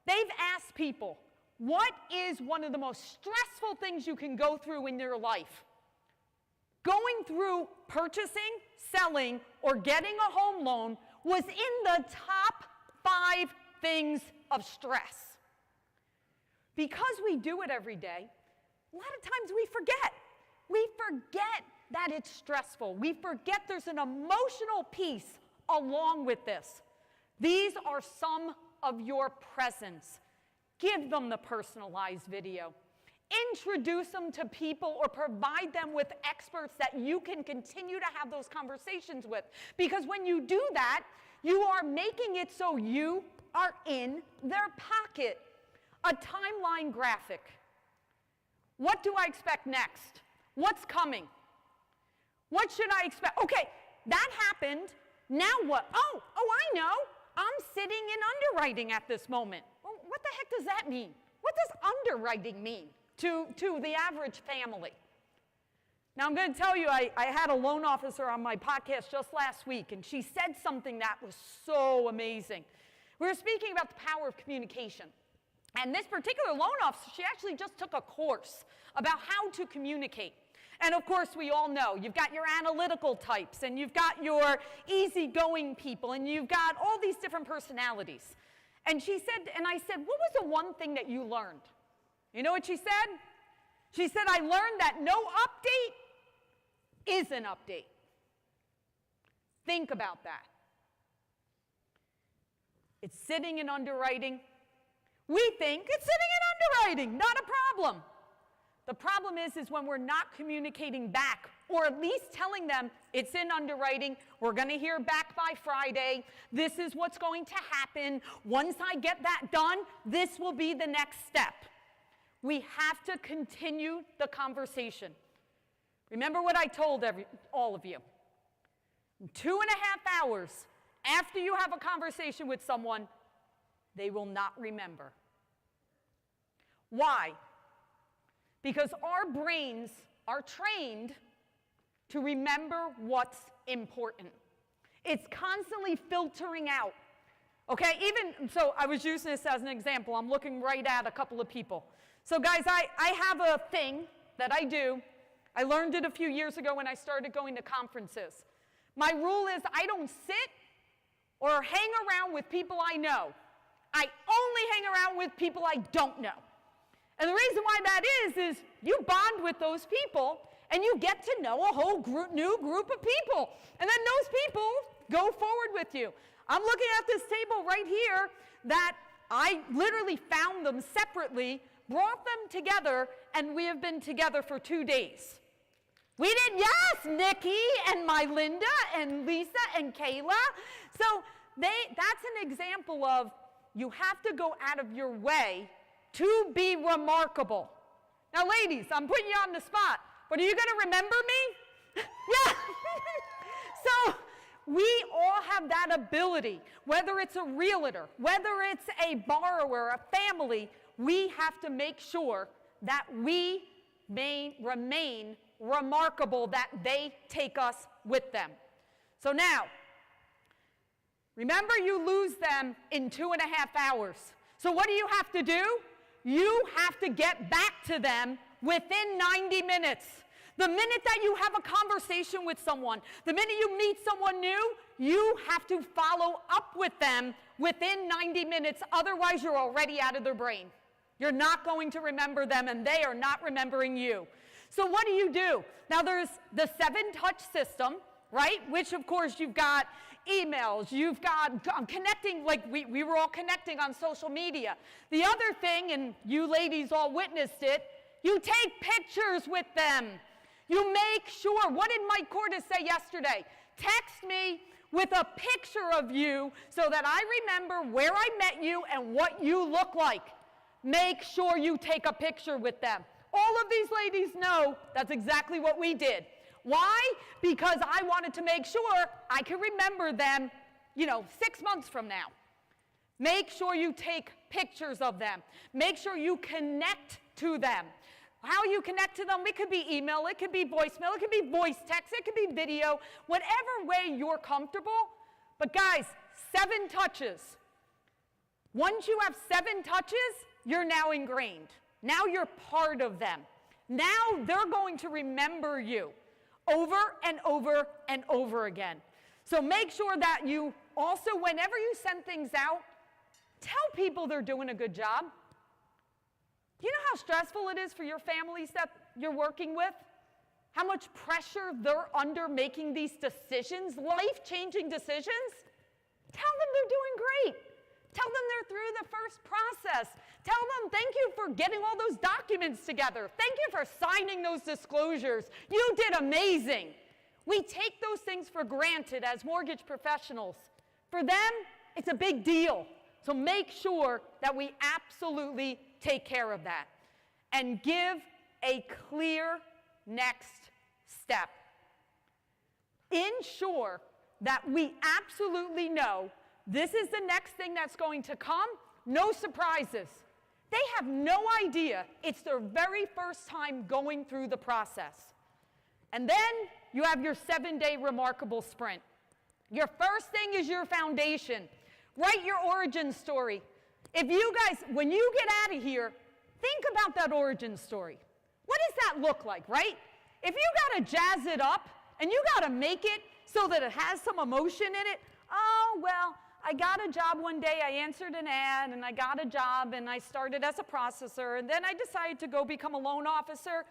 They've asked people, what is one of the most stressful things you can go through in your life? Going through purchasing, selling, or getting a home loan was in the top 5 things of stress. Because we do it every day, a lot of times we forget. We forget that it's stressful. We forget there's an emotional piece along with this. These are some of your presents. Give them the personalized video. Introduce them to people or provide them with experts that you can continue to have those conversations with. Because when you do that, you are making it so you are in their pocket. A timeline graphic. What do I expect next? What's coming? What should I expect? Okay, that happened. Now what? Oh, I know. I'm sitting in underwriting at this moment. Well, what the heck does that mean? What does underwriting mean to the average family? Now, I'm going to tell you, I had a loan officer on my podcast just last week, and she said something that was so amazing. We were speaking about the power of communication. And this particular loan officer, she actually just took a course about how to communicate. And of course, we all know, you've got your analytical types, and you've got your easygoing people, and you've got all these different personalities. And she said, and I said, what was the one thing that you learned? You know what she said? She said, I learned that no update is an update. Think about that. It's sitting in underwriting. We think it's sitting in underwriting, not a problem. The problem is when we're not communicating back, or at least telling them it's in underwriting, we're going to hear back by Friday, this is what's going to happen, once I get that done, this will be the next step. We have to continue the conversation. Remember what I told all of you. 2.5 hours after you have a conversation with someone, they will not remember. Why? Because our brains are trained to remember what's important. It's constantly filtering out. Okay, so I was using this as an example. I'm looking right at a couple of people. So guys, I have a thing that I do. I learned it a few years ago when I started going to conferences. My rule is I don't sit or hang around with people I know. I only hang around with people I don't know. And the reason why that is you bond with those people and you get to know a whole new group of people. And then those people go forward with you. I'm looking at this table right here that I literally found them separately, brought them together, and we have been together for 2 days. We did, yes, Nikki and my Linda and Lisa and Kayla. So that's an example of you have to go out of your way to be remarkable. Now, ladies, I'm putting you on the spot, but are you going to remember me? Yeah. So we all have that ability, whether it's a realtor, whether it's a borrower, a family, we have to make sure that we remain remarkable, that they take us with them. So now, remember you lose them in 2.5 hours. So what do you have to do? You have to get back to them within 90 minutes. The minute that you have a conversation with someone, the minute you meet someone new, you have to follow up with them within 90 minutes. Otherwise, you're already out of their brain. You're not going to remember them, and they are not remembering you. So what do? Now, there's the 7-touch system, right? Which, of course, you've got emails, you've got connecting, like we were all connecting on social media. The other thing, and you ladies all witnessed it, you take pictures with them. You make sure, what did Mike Cordes say yesterday? Text me with a picture of you so that I remember where I met you and what you look like. Make sure you take a picture with them. All of these ladies know that's exactly what we did. Why? Because I wanted to make sure I could remember them, 6 months from now. Make sure you take pictures of them. Make sure you connect to them. How you connect to them, it could be email, it could be voicemail, it could be voice text, it could be video, whatever way you're comfortable. But guys, 7 touches. Once you have 7 touches, you're now ingrained. Now you're part of them. Now they're going to remember you over and over and over again. So make sure that you also, whenever you send things out, tell people they're doing a good job. Do you know how stressful it is for your families that you're working with? How much pressure they're under making these decisions, life-changing decisions? Tell them they're doing great. Tell them they're through the first process. Tell them thank you for getting all those documents together. Thank you for signing those disclosures. You did amazing. We take those things for granted as mortgage professionals. For them, it's a big deal. So make sure that we absolutely take care of that and give a clear next step. Ensure that we absolutely know this is the next thing that's going to come. No surprises. They have no idea. It's their very first time going through the process. And then you have your 7-day remarkable sprint. Your first thing is your foundation. Write your origin story. If you guys, when you get out of here, think about that origin story. What does that look like, right? If you got to jazz it up and you got to make it so that it has some emotion in it, oh, well, I got a job one day, I answered an ad, and I got a job, and I started as a processor, and then I decided to go become a loan officer.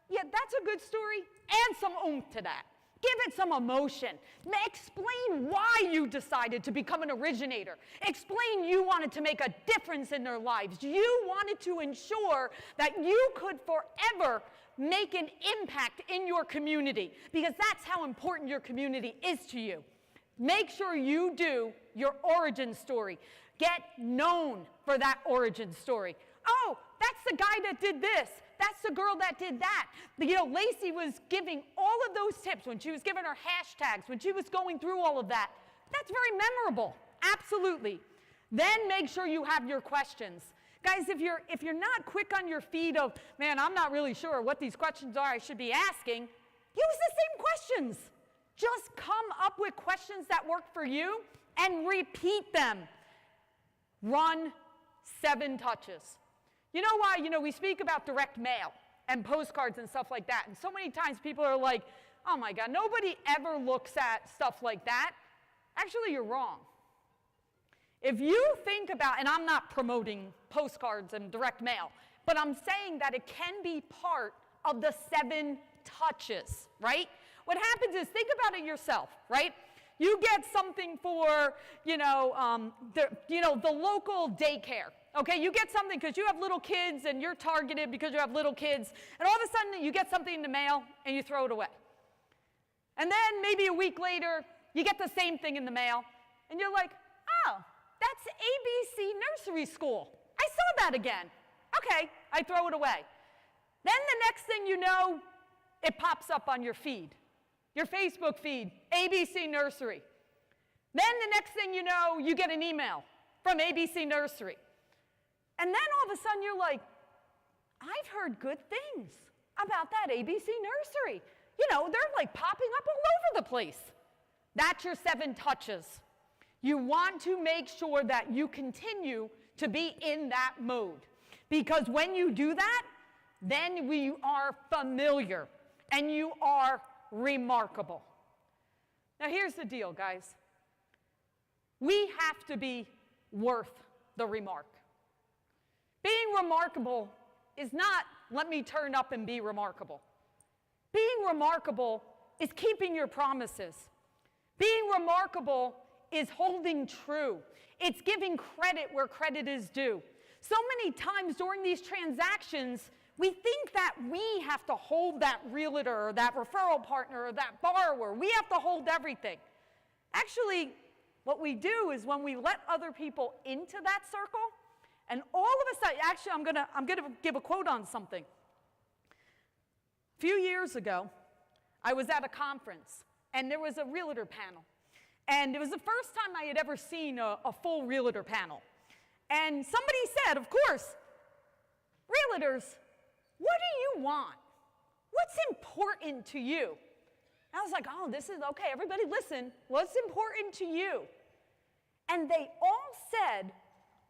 Yeah, that's a good story, and some oomph to that. Give it some emotion. Explain why you decided to become an originator. Explain you wanted to make a difference in their lives. You wanted to ensure that you could forever make an impact in your community, because that's how important your community is to you. Make sure you do your origin story. Get known for that origin story. Oh, that's the guy that did this. That's the girl that did that. You know, Lacey was giving all of those tips when she was giving her hashtags, when she was going through all of that. That's very memorable, absolutely. Then make sure you have your questions. Guys, if you're not quick on your feet of, man, I'm not really sure what these questions are I should be asking, use the same questions. Just come up with questions that work for you and repeat them. Run 7 touches. You know why? You know, we speak about direct mail and postcards and stuff like that. And so many times people are like, oh my God, nobody ever looks at stuff like that. Actually, you're wrong. If you think about, and I'm not promoting postcards and direct mail, but I'm saying that it can be part of the 7 touches, right? What happens is, think about it yourself, right? You get something for, the local daycare, okay? You get something because you have little kids and you're targeted because you have little kids, and all of a sudden you get something in the mail and you throw it away. And then maybe a week later, you get the same thing in the mail, and you're like, oh, that's ABC Nursery School. I saw that again. Okay, I throw it away. Then the next thing you know, it pops up on your feed. Your Facebook feed, ABC Nursery. Then the next thing you know, you get an email from ABC Nursery. And then all of a sudden you're like, I've heard good things about that ABC Nursery. You know, they're like popping up all over the place. That's your 7 touches. You want to make sure that you continue to be in that mode. Because when you do that, then we are familiar and you are remarkable. Now here's the deal, guys. We have to be worth the remark. Being remarkable is not, let me turn up and be remarkable. Being remarkable is keeping your promises. Being remarkable is holding true. It's giving credit where credit is due. So many times during these transactions, we think that we have to hold that realtor or that referral partner or that borrower. We have to hold everything. Actually, what we do is when we let other people into that circle, and all of a sudden, actually, I'm gonna give a quote on something. A few years ago, I was at a conference, and there was a realtor panel. And it was the first time I had ever seen a full realtor panel. And somebody said, of course, realtors, what do you want? What's important to you? And I was like, oh, this is okay. Everybody listen. What's important to you? And they all said,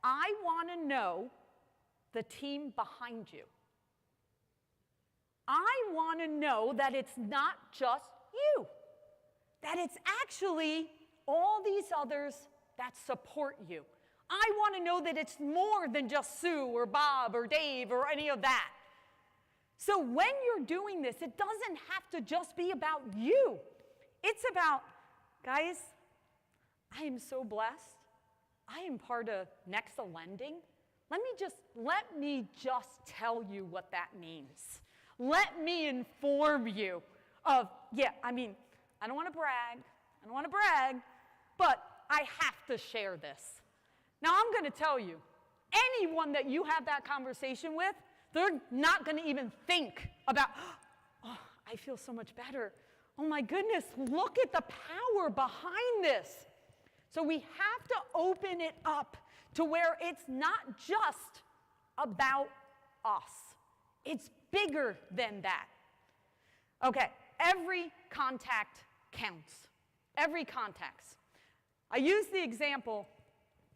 I want to know the team behind you. I want to know that it's not just you, that it's actually all these others that support you. I want to know that it's more than just Sue or Bob or Dave or any of that. So when you're doing this, it doesn't have to just be about you. It's about, guys, I am so blessed. I am part of NEXA Lending. Let me just tell you what that means. Let me inform you of, I don't want to brag, but I have to share this. Now, I'm going to tell you, anyone that you have that conversation with, they're not going to even think about, oh, I feel so much better. Oh my goodness, look at the power behind this. So we have to open it up to where it's not just about us. It's bigger than that. Okay, every contact counts. Every contact. I use the example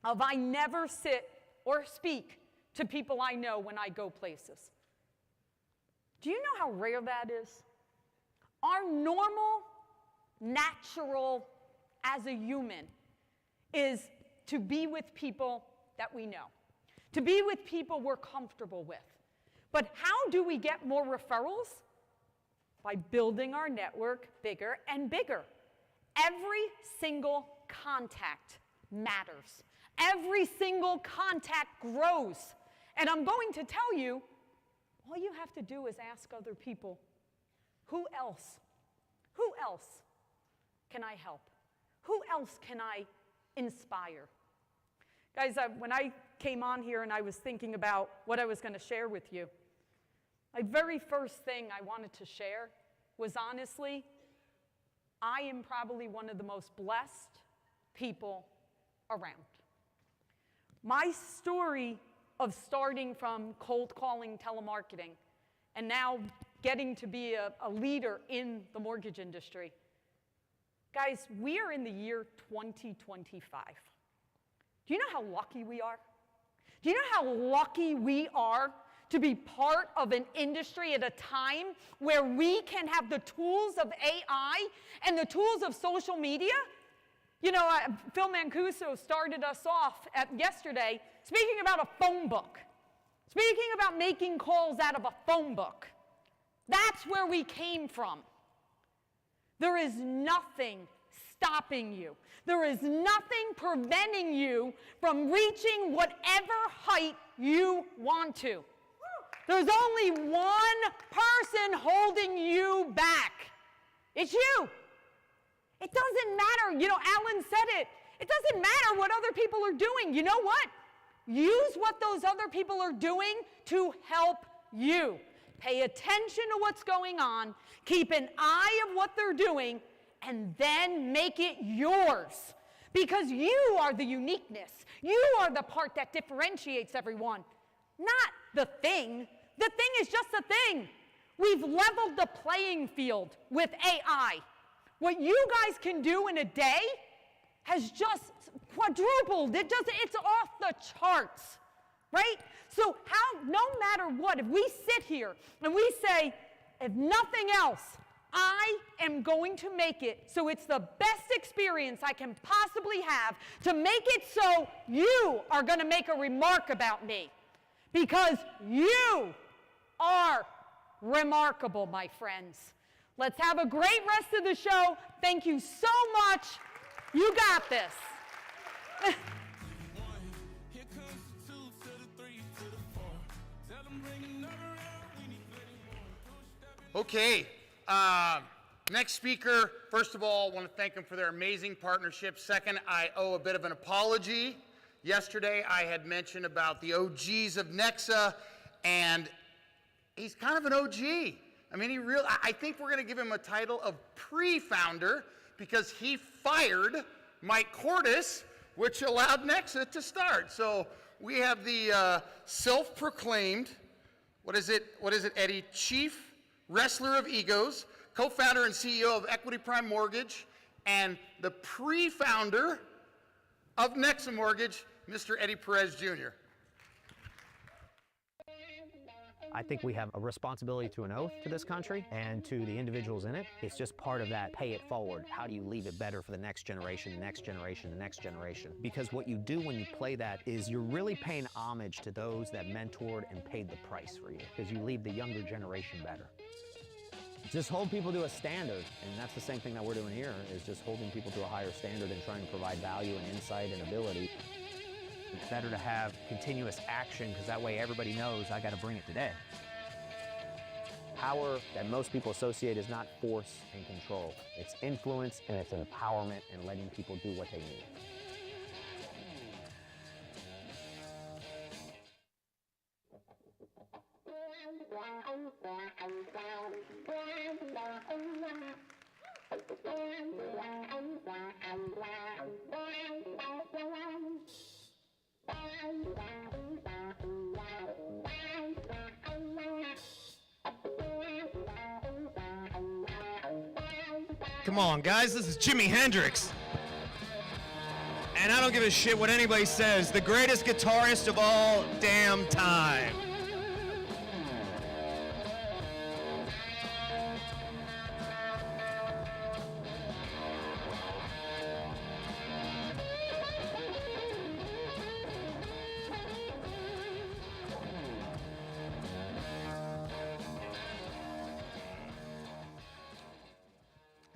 of I never sit or speak to people I know when I go places. Do you know how rare that is? Our normal, natural, as a human, is to be with people that we know, to be with people we're comfortable with. But how do we get more referrals? By building our network bigger and bigger. Every single contact matters. Every single contact grows. And I'm going to tell you, all you have to do is ask other people, who else can I help? Who else can I inspire? Guys, when I came on here and I was thinking about what I was going to share with you, my very first thing I wanted to share was, honestly, I am probably one of the most blessed people around. My story of starting from cold calling telemarketing and now getting to be a leader in the mortgage industry. Guys, we are in the year 2025. Do you know how lucky we are? Do you know how lucky we are to be part of an industry at a time where we can have the tools of AI and the tools of social media? You know, Phil Mancuso started us off yesterday speaking about a phone book, speaking about making calls out of a phone book. That's where we came from. There is nothing stopping you. There is nothing preventing you from reaching whatever height you want to. There's only one person holding you back. It's you. It doesn't matter. You know, Alan said it. It doesn't matter what other people are doing. You know what? Use what those other people are doing to help you. Pay attention to what's going on. Keep an eye of what they're doing, and then make it yours. Because you are the uniqueness. You are the part that differentiates everyone, not the thing. The thing is just a thing. We've leveled the playing field with AI. What you guys can do in a day has just quadrupled. It's off the charts, right? So no matter what, if we sit here and we say, if nothing else, I am going to make it so it's the best experience I can possibly have, to make it so you are going to make a remark about me. Because you are remarkable, my friends. Let's have a great rest of the show. Thank you so much. You got this. Okay, next speaker, first of all, I want to thank them for their amazing partnership. Second, I owe a bit of an apology. Yesterday, I had mentioned about the OGs of NEXA, and he's kind of an OG. I mean, I think we're going to give him a title of pre-founder because he fired Mike Cordes, which allowed NEXA to start. So we have the self-proclaimed, what is it, Eddie? Chief Wrestler of Egos, co-founder and CEO of Equity Prime Mortgage, and the pre-founder of NEXA Mortgage, Mr. Eddie Perez Jr. I think we have a responsibility to an oath to this country and to the individuals in it. It's just part of that pay it forward. How do you leave it better for the next generation, the next generation, the next generation? Because what you do when you play that is you're really paying homage to those that mentored and paid the price for you, because you leave the younger generation better. Just hold people to a standard, and that's the same thing that we're doing here, is just holding people to a higher standard and trying to provide value and insight and ability. It's better to have continuous action, because that way everybody knows I got to bring it today. Power that most people associate is not force and control. It's influence, and it's empowerment and letting people do what they need. Come on, guys, this is Jimi Hendrix. And I don't give a shit what anybody says, the greatest guitarist of all damn time.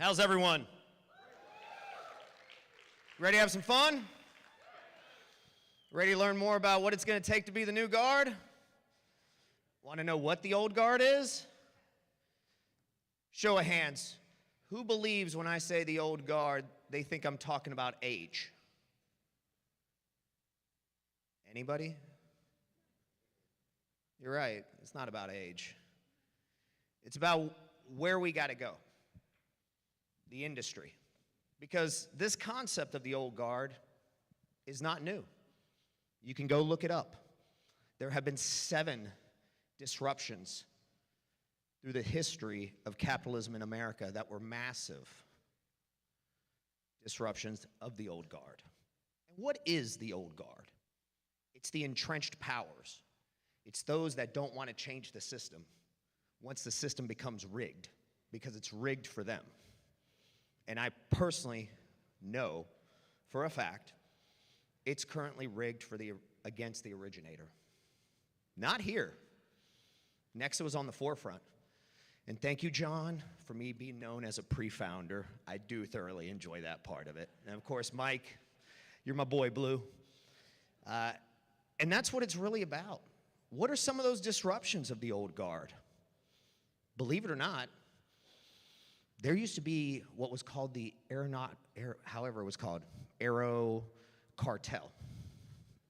How's everyone? Ready to have some fun? Ready to learn more about what it's going to take to be the new guard? Want to know what the old guard is? Show of hands. Who believes when I say the old guard, they think I'm talking about age? Anybody? You're right. It's not about age. It's about where we got to go. The industry. Because this concept of the old guard is not new. You can go look it up. There have been 7 disruptions through the history of capitalism in America that were massive disruptions of the old guard. And what is the old guard? It's the entrenched powers. It's those that don't want to change the system once the system becomes rigged, because it's rigged for them. And I personally know for a fact it's currently rigged against the originator. Not here. NEXA was on the forefront. And thank you, John, for me being known as a pre-founder. I do thoroughly enjoy that part of it. And of course, Mike, you're my boy, Blue. And that's what it's really about. What are some of those disruptions of the old guard? Believe it or not, there used to be what was called the Aero Cartel.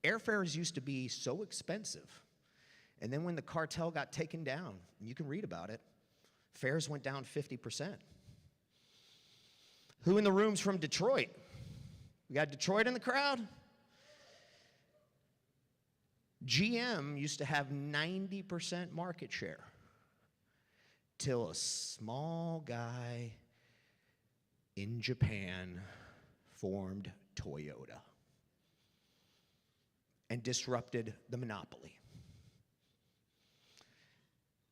Airfares used to be so expensive. And then when the cartel got taken down, and you can read about it, fares went down 50%. Who in the room's from Detroit? We got Detroit in the crowd? GM used to have 90% market share till a small guy in Japan formed Toyota and disrupted the monopoly.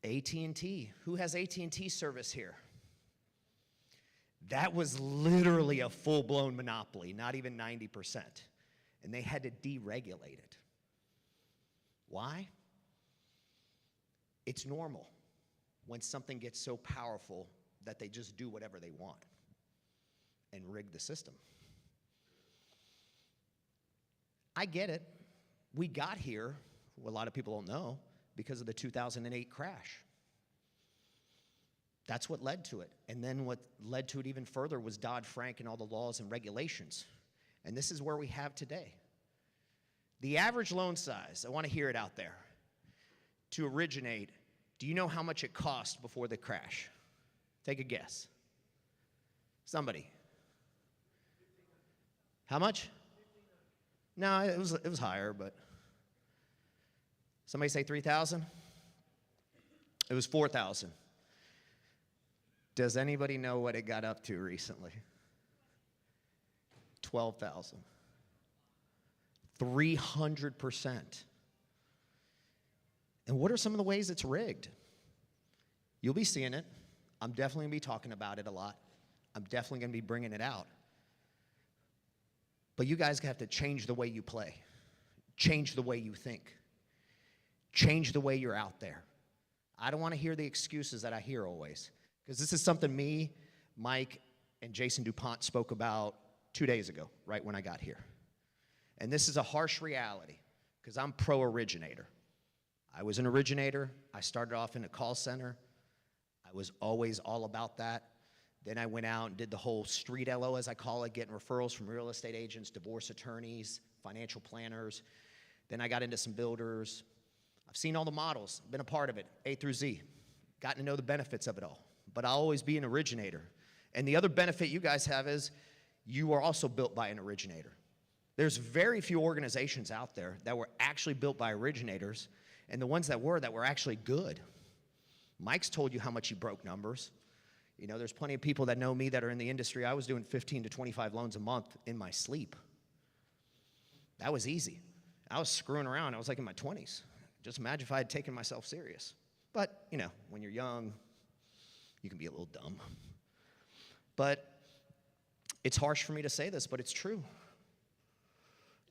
AT&T, who has AT&T service here? That was literally a full-blown monopoly, not even 90%. And they had to deregulate it. Why? It's normal when something gets so powerful that they just do whatever they want and rig the system. I get it. We got here, what a lot of people don't know, because of the 2008 crash. That's what led to it. And then what led to it even further was Dodd-Frank and all the laws and regulations. And this is where we have today. The average loan size, I want to hear it out there, to originate, do you know how much it cost before the crash? Take a guess. Somebody. How much? No, it was higher, but somebody say 3,000? It was 4,000. Does anybody know what it got up to recently? 12,000. 300%. And what are some of the ways it's rigged? You'll be seeing it. I'm definitely going to be talking about it a lot. I'm definitely going to be bringing it out. But you guys have to change the way you play. Change the way you think. Change the way you're out there. I don't want to hear the excuses that I hear always. Because this is something me, Mike, and Jason DuPont spoke about 2 days ago, right when I got here. And this is a harsh reality, because I'm pro-originator. I was an originator. I started off in a call center. I was always all about that. Then I went out and did the whole street LO, as I call it, getting referrals from real estate agents, divorce attorneys, financial planners. Then I got into some builders. I've seen all the models, been a part of it, A through Z, gotten to know the benefits of it all. But I'll always be an originator. And the other benefit you guys have is you are also built by an originator. There's very few organizations out there that were actually built by originators, and the ones that were actually good. Mike's told you how much he broke numbers. You know, there's plenty of people that know me that are in the industry. I was doing 15 to 25 loans a month in my sleep. That was easy. I was screwing around. I was like in my 20s. Just imagine if I had taken myself serious. But, you know, when you're young, you can be a little dumb. But it's harsh for me to say this, but it's true.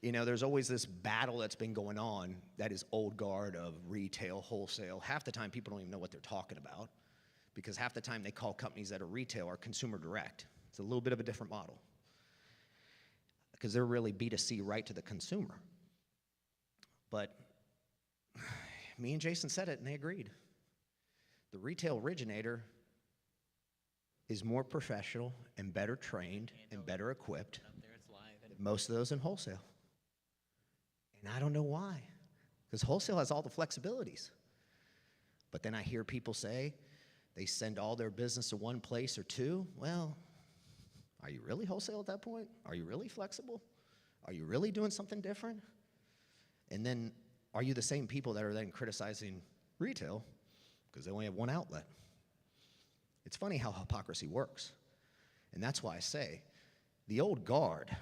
You know, there's always this battle that's been going on that is old guard of retail, wholesale. Half the time people don't even know what they're talking about because half the time they call companies that are retail or consumer direct. It's a little bit of a different model because they're really B2C right to the consumer. But me and Jason said it and they agreed. The retail originator is more professional and better trained and better equipped than most of those in wholesale. And I don't know why, because wholesale has all the flexibilities. But then I hear people say they send all their business to one place or two. Well, are you really wholesale at that point? Are you really flexible? Are you really doing something different? And then are you the same people that are then criticizing retail because they only have one outlet? It's funny how hypocrisy works. And that's why I say the old guard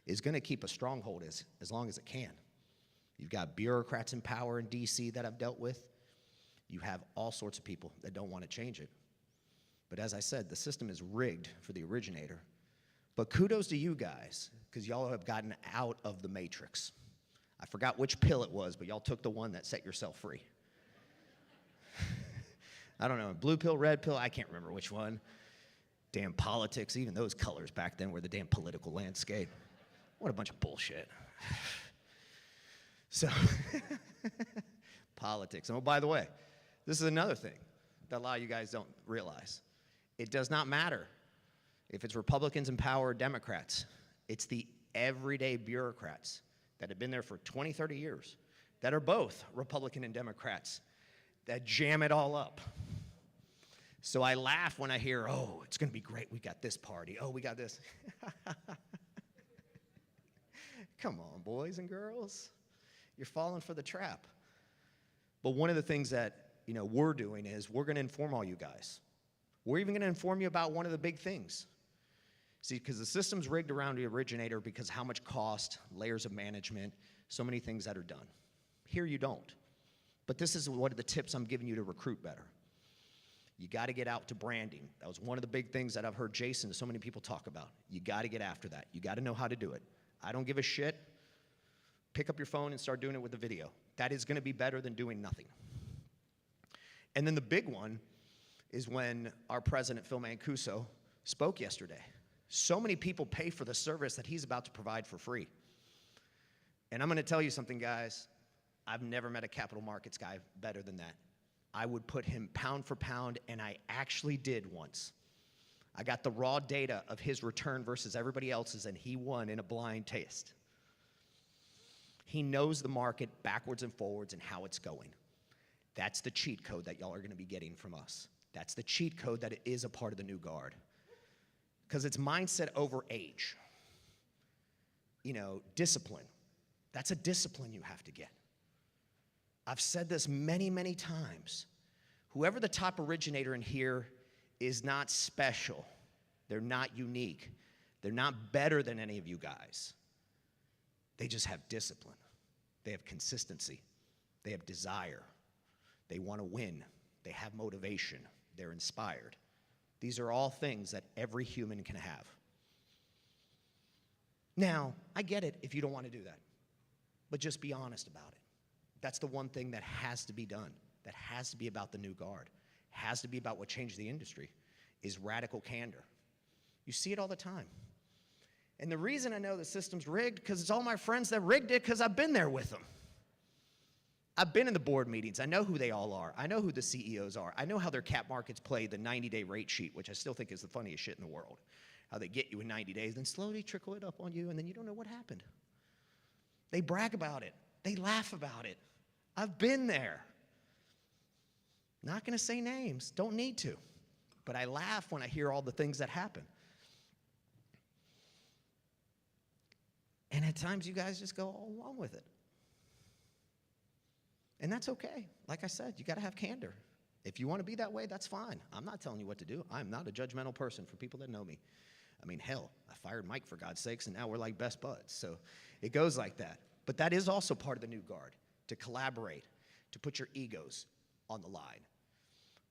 is going to keep a stronghold as long as it can. You've got bureaucrats in power in DC that I've dealt with. You have all sorts of people that don't want to change it. But as I said, the system is rigged for the originator. But kudos to you guys, because y'all have gotten out of the matrix. I forgot which pill it was, but y'all took the one that set yourself free. I don't know, blue pill, red pill, I can't remember which one. Damn politics, even those colors back then were the damn political landscape. What a bunch of bullshit. So, politics. And oh, by the way, this is another thing that a lot of you guys don't realize. It does not matter if it's Republicans in power or Democrats. It's the everyday bureaucrats that have been there for 20, 30 years that are both Republican and Democrats that jam it all up. So I laugh when I hear, oh, it's going to be great. We got this party. Oh, we got this. Come on, boys and girls. You're falling for the trap. But one of the things that we're doing is we're going to inform all you guys. We're even going to inform you about one of the big things. See, because the system's rigged around the originator because how much cost, layers of management, so many things that are done. Here you don't. But this is one of the tips I'm giving you to recruit better. You got to get out to branding. That was one of the big things that I've heard Jason and so many people talk about. You got to get after that. You got to know how to do it. I don't give a shit. Pick up your phone and start doing it with the video. That is going to be better than doing nothing. And then the big one is when our president, Phil Mancuso, spoke yesterday. So many people pay for the service that he's about to provide for free. And I'm going to tell you something, guys. I've never met a capital markets guy better than that. I would put him pound for pound, and I actually did once. I got the raw data of his return versus everybody else's, and he won in a blind test. He knows the market backwards and forwards and how it's going. That's the cheat code that y'all are going to be getting from us. That's the cheat code that is a part of the new guard. Because it's mindset over age. Discipline. That's a discipline you have to get. I've said this many, many times. Whoever the top originator in here is not special. They're not unique. They're not better than any of you guys. They just have discipline. They have consistency. They have desire. They want to win. They have motivation. They're inspired. These are all things that every human can have. Now, I get it if you don't want to do that, but just be honest about it. That's the one thing that has to be done, that has to be about the new guard, has to be about what changed the industry, is radical candor. You see it all the time. And the reason I know the system's rigged, because it's all my friends that rigged it, because I've been there with them. I've been in the board meetings. I know who they all are. I know who the CEOs are. I know how their cap markets play the 90-day rate sheet, which I still think is the funniest shit in the world. How they get you in 90 days, then slowly trickle it up on you, and then you don't know what happened. They brag about it. They laugh about it. I've been there. Not going to say names. Don't need to. But I laugh when I hear all the things that happen. And at times you guys just go all along with it. And that's okay. Like I said, you got to have candor. If you want to be that way, that's fine. I'm not telling you what to do. I'm not a judgmental person for people that know me. I mean, hell, I fired Mike for God's sakes, and now we're like best buds. So it goes like that. But that is also part of the new guard, to collaborate, to put your egos on the line.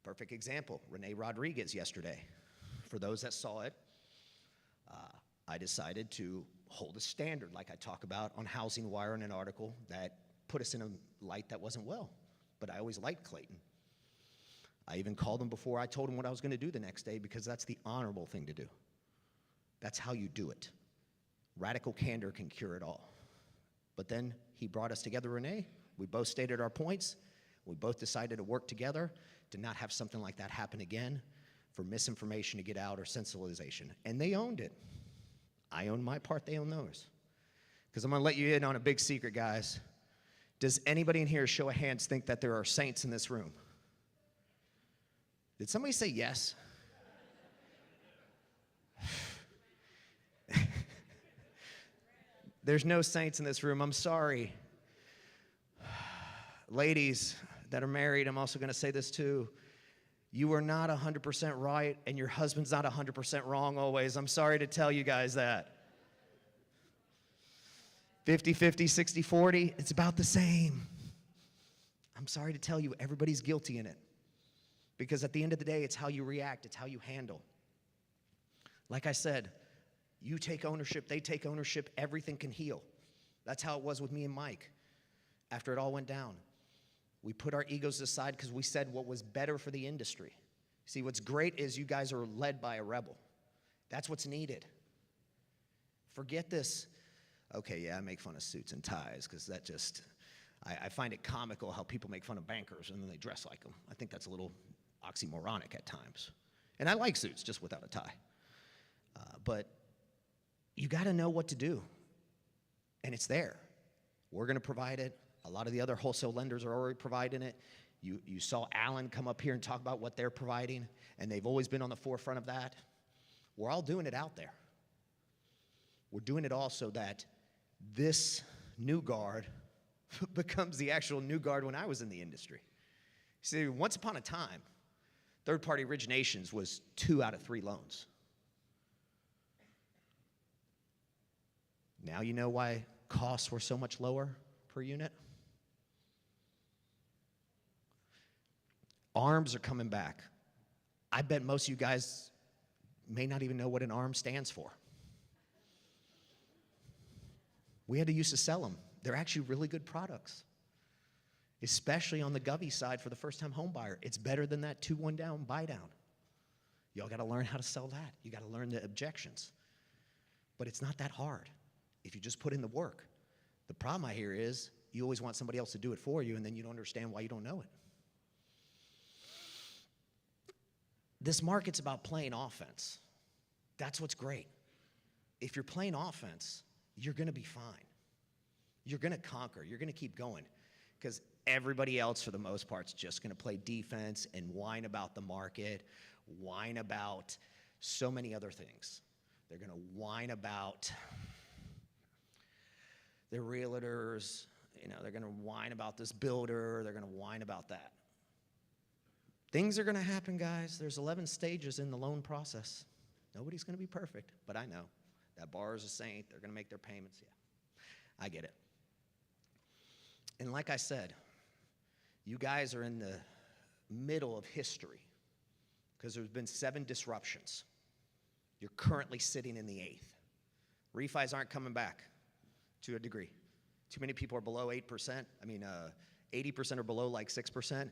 Perfect example, Renee Rodriguez yesterday. For those that saw it, I decided to hold a standard like I talk about on Housing Wire in an article that put us in a light that wasn't well. But I always liked Clayton. I even called him before I told him what I was going to do the next day because that's the honorable thing to do. That's how you do it. Radical candor can cure it all. But then he brought us together, Renee. We both stated our points. We both decided to work together to not have something like that happen again, for misinformation to get out or sensationalization. And they owned it. I own my part, they own theirs. Because I'm going to let you in on a big secret, guys. Does anybody in here, show of hands, think that there are saints in this room? Did somebody say yes? There's no saints in this room. I'm sorry. Ladies that are married, I'm also going to say this too. You are not 100% right, and your husband's not 100% wrong always. I'm sorry to tell you guys that. 50-50, 60-40, it's about the same. I'm sorry to tell you, everybody's guilty in it. Because at the end of the day, it's how you react, it's how you handle. Like I said, you take ownership, they take ownership, everything can heal. That's how it was with me and Mike. After it all went down, we put our egos aside because we said what was better for the industry. See, what's great is you guys are led by a rebel. That's what's needed. Forget this. Okay, yeah, I make fun of suits and ties because that just, I find it comical how people make fun of bankers and then they dress like them. I think that's a little oxymoronic at times. And I like suits, just without a tie. But you got to know what to do. And it's there. We're going to provide it. A lot of the other wholesale lenders are already providing it. You saw Alan come up here and talk about what they're providing, and they've always been on the forefront of that. We're all doing it out there. We're doing it all so that this new guard becomes the actual new guard when I was in the industry. See, once upon a time, third-party originations was 2 out of 3 loans. Now you know why costs were so much lower per unit? ARMs are coming back. I bet most of you guys may not even know what an ARM stands for. We had to used to sell them. They're actually really good products, especially on the Govy side for the first-time home buyer. It's better than that 2-1 down, buy down. Y'all got to learn how to sell that. You got to learn the objections. But it's not that hard if you just put in the work. The problem I hear is you always want somebody else to do it for you, and then you don't understand why you don't know it. This market's about playing offense. That's what's great. If you're playing offense, you're going to be fine. You're going to conquer. You're going to keep going. Because everybody else, for the most part, is just going to play defense and whine about the market, whine about so many other things. They're going to whine about their realtors. They're going to whine about this builder. They're going to whine about that. Things are going to happen, guys. There's 11 stages in the loan process. Nobody's going to be perfect, but I know. That borrower's a saint. They're going to make their payments. Yeah, I get it. And like I said, you guys are in the middle of history because there's been 7 disruptions. You're currently sitting in the 8th. Refis aren't coming back to a degree. Too many people are below 8%. 80% are below like 6%.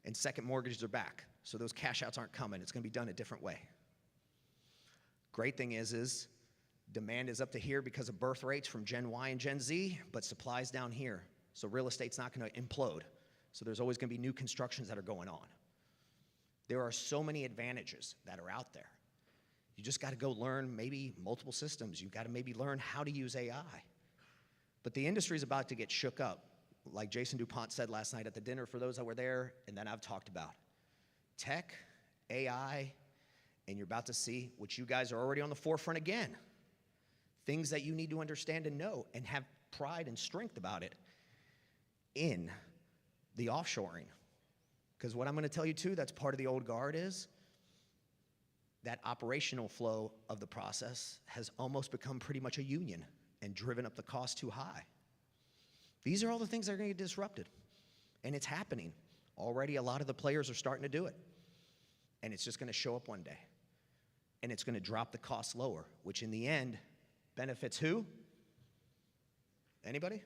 And second mortgages are back. So those cash outs aren't coming. It's going to be done a different way. Great thing is demand is up to here because of birth rates from Gen Y and Gen Z, but supply's down here. So real estate's not going to implode. So there's always going to be new constructions that are going on. There are so many advantages that are out there. You just got to go learn maybe multiple systems. You've got to maybe learn how to use AI. But the industry is about to get shook up. Like Jason DuPont said last night at the dinner for those that were there, and then I've talked about. Tech, AI, and you're about to see, which you guys are already on the forefront again, things that you need to understand and know and have pride and strength about it in the offshoring. Because what I'm going to tell you too, that's part of the old guard is that operational flow of the process has almost become pretty much a union and driven up the cost too high. These are all the things that are going to get disrupted. And it's happening. Already a lot of the players are starting to do it. And it's just going to show up one day. And it's going to drop the cost lower, which in the end benefits who? Anybody?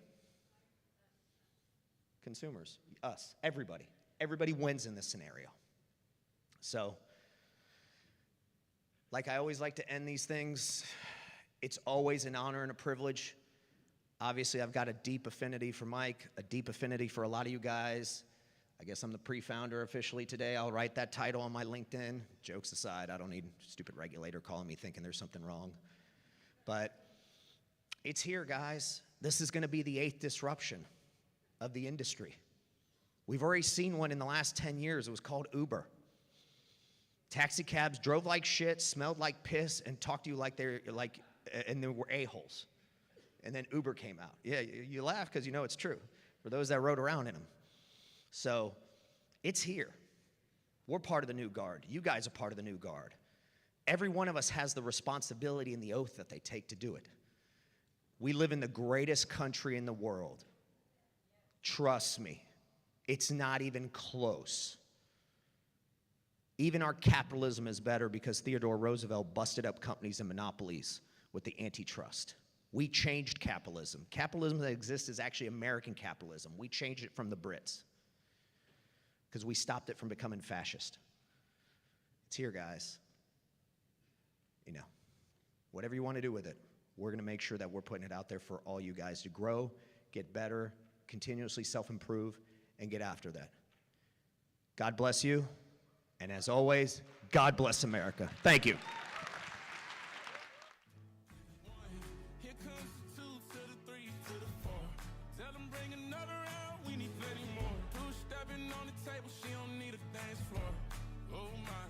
Consumers. Us. Everybody. Everybody wins in this scenario. So, like I always like to end these things, it's always an honor and a privilege. Obviously, I've got a deep affinity for Mike, a deep affinity for a lot of you guys. I guess I'm the pre-founder officially today. I'll write that title on my LinkedIn. Jokes aside, I don't need a stupid regulator calling me thinking there's something wrong. But it's here, guys. This is going to be the 8th disruption of the industry. We've already seen one in the last 10 years. It was called Uber. Taxi cabs drove like shit, smelled like piss, and talked to you like and they were a-holes. And then Uber came out. Yeah, you laugh because you know it's true, for those that rode around in them. So it's here. We're part of the new guard. You guys are part of the new guard. Every one of us has the responsibility and the oath that they take to do it. We live in the greatest country in the world. Trust me, it's not even close. Even our capitalism is better because Theodore Roosevelt busted up companies and monopolies with the antitrust. We changed capitalism. Capitalism that exists is actually American capitalism. We changed it from the Brits because we stopped it from becoming fascist. It's here, guys. You know, whatever you want to do with it, we're going to make sure that we're putting it out there for all you guys to grow, get better, continuously self-improve, and get after that. God bless you. And as always, God bless America. Thank you. Here comes the 2 to the 3 to the 4. Tell them bring another round, we need plenty more. Two stepping on the table, she don't need a dance floor. Oh my,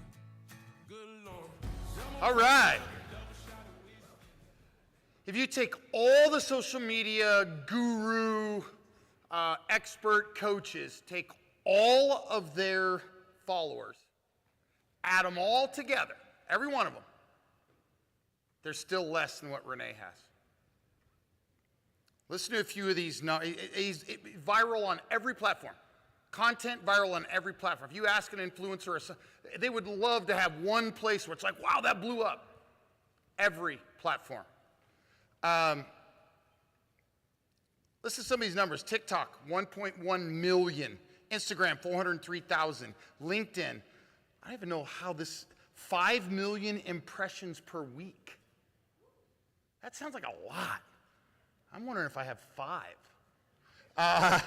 good Lord. All right. If you take all the social media guru, expert coaches, take all of their followers, add them all together, every one of them, there's still less than what Renee has. Listen to a few of these. He's viral on every platform. Content viral on every platform. If you ask an influencer, they would love to have one place where it's like, wow, that blew up. Every platform. Listen to some of these numbers. TikTok, 1.1 million. Instagram, 403,000. LinkedIn, I don't even know how this, 5 million impressions per week. That sounds like a lot. I'm wondering if I have 5.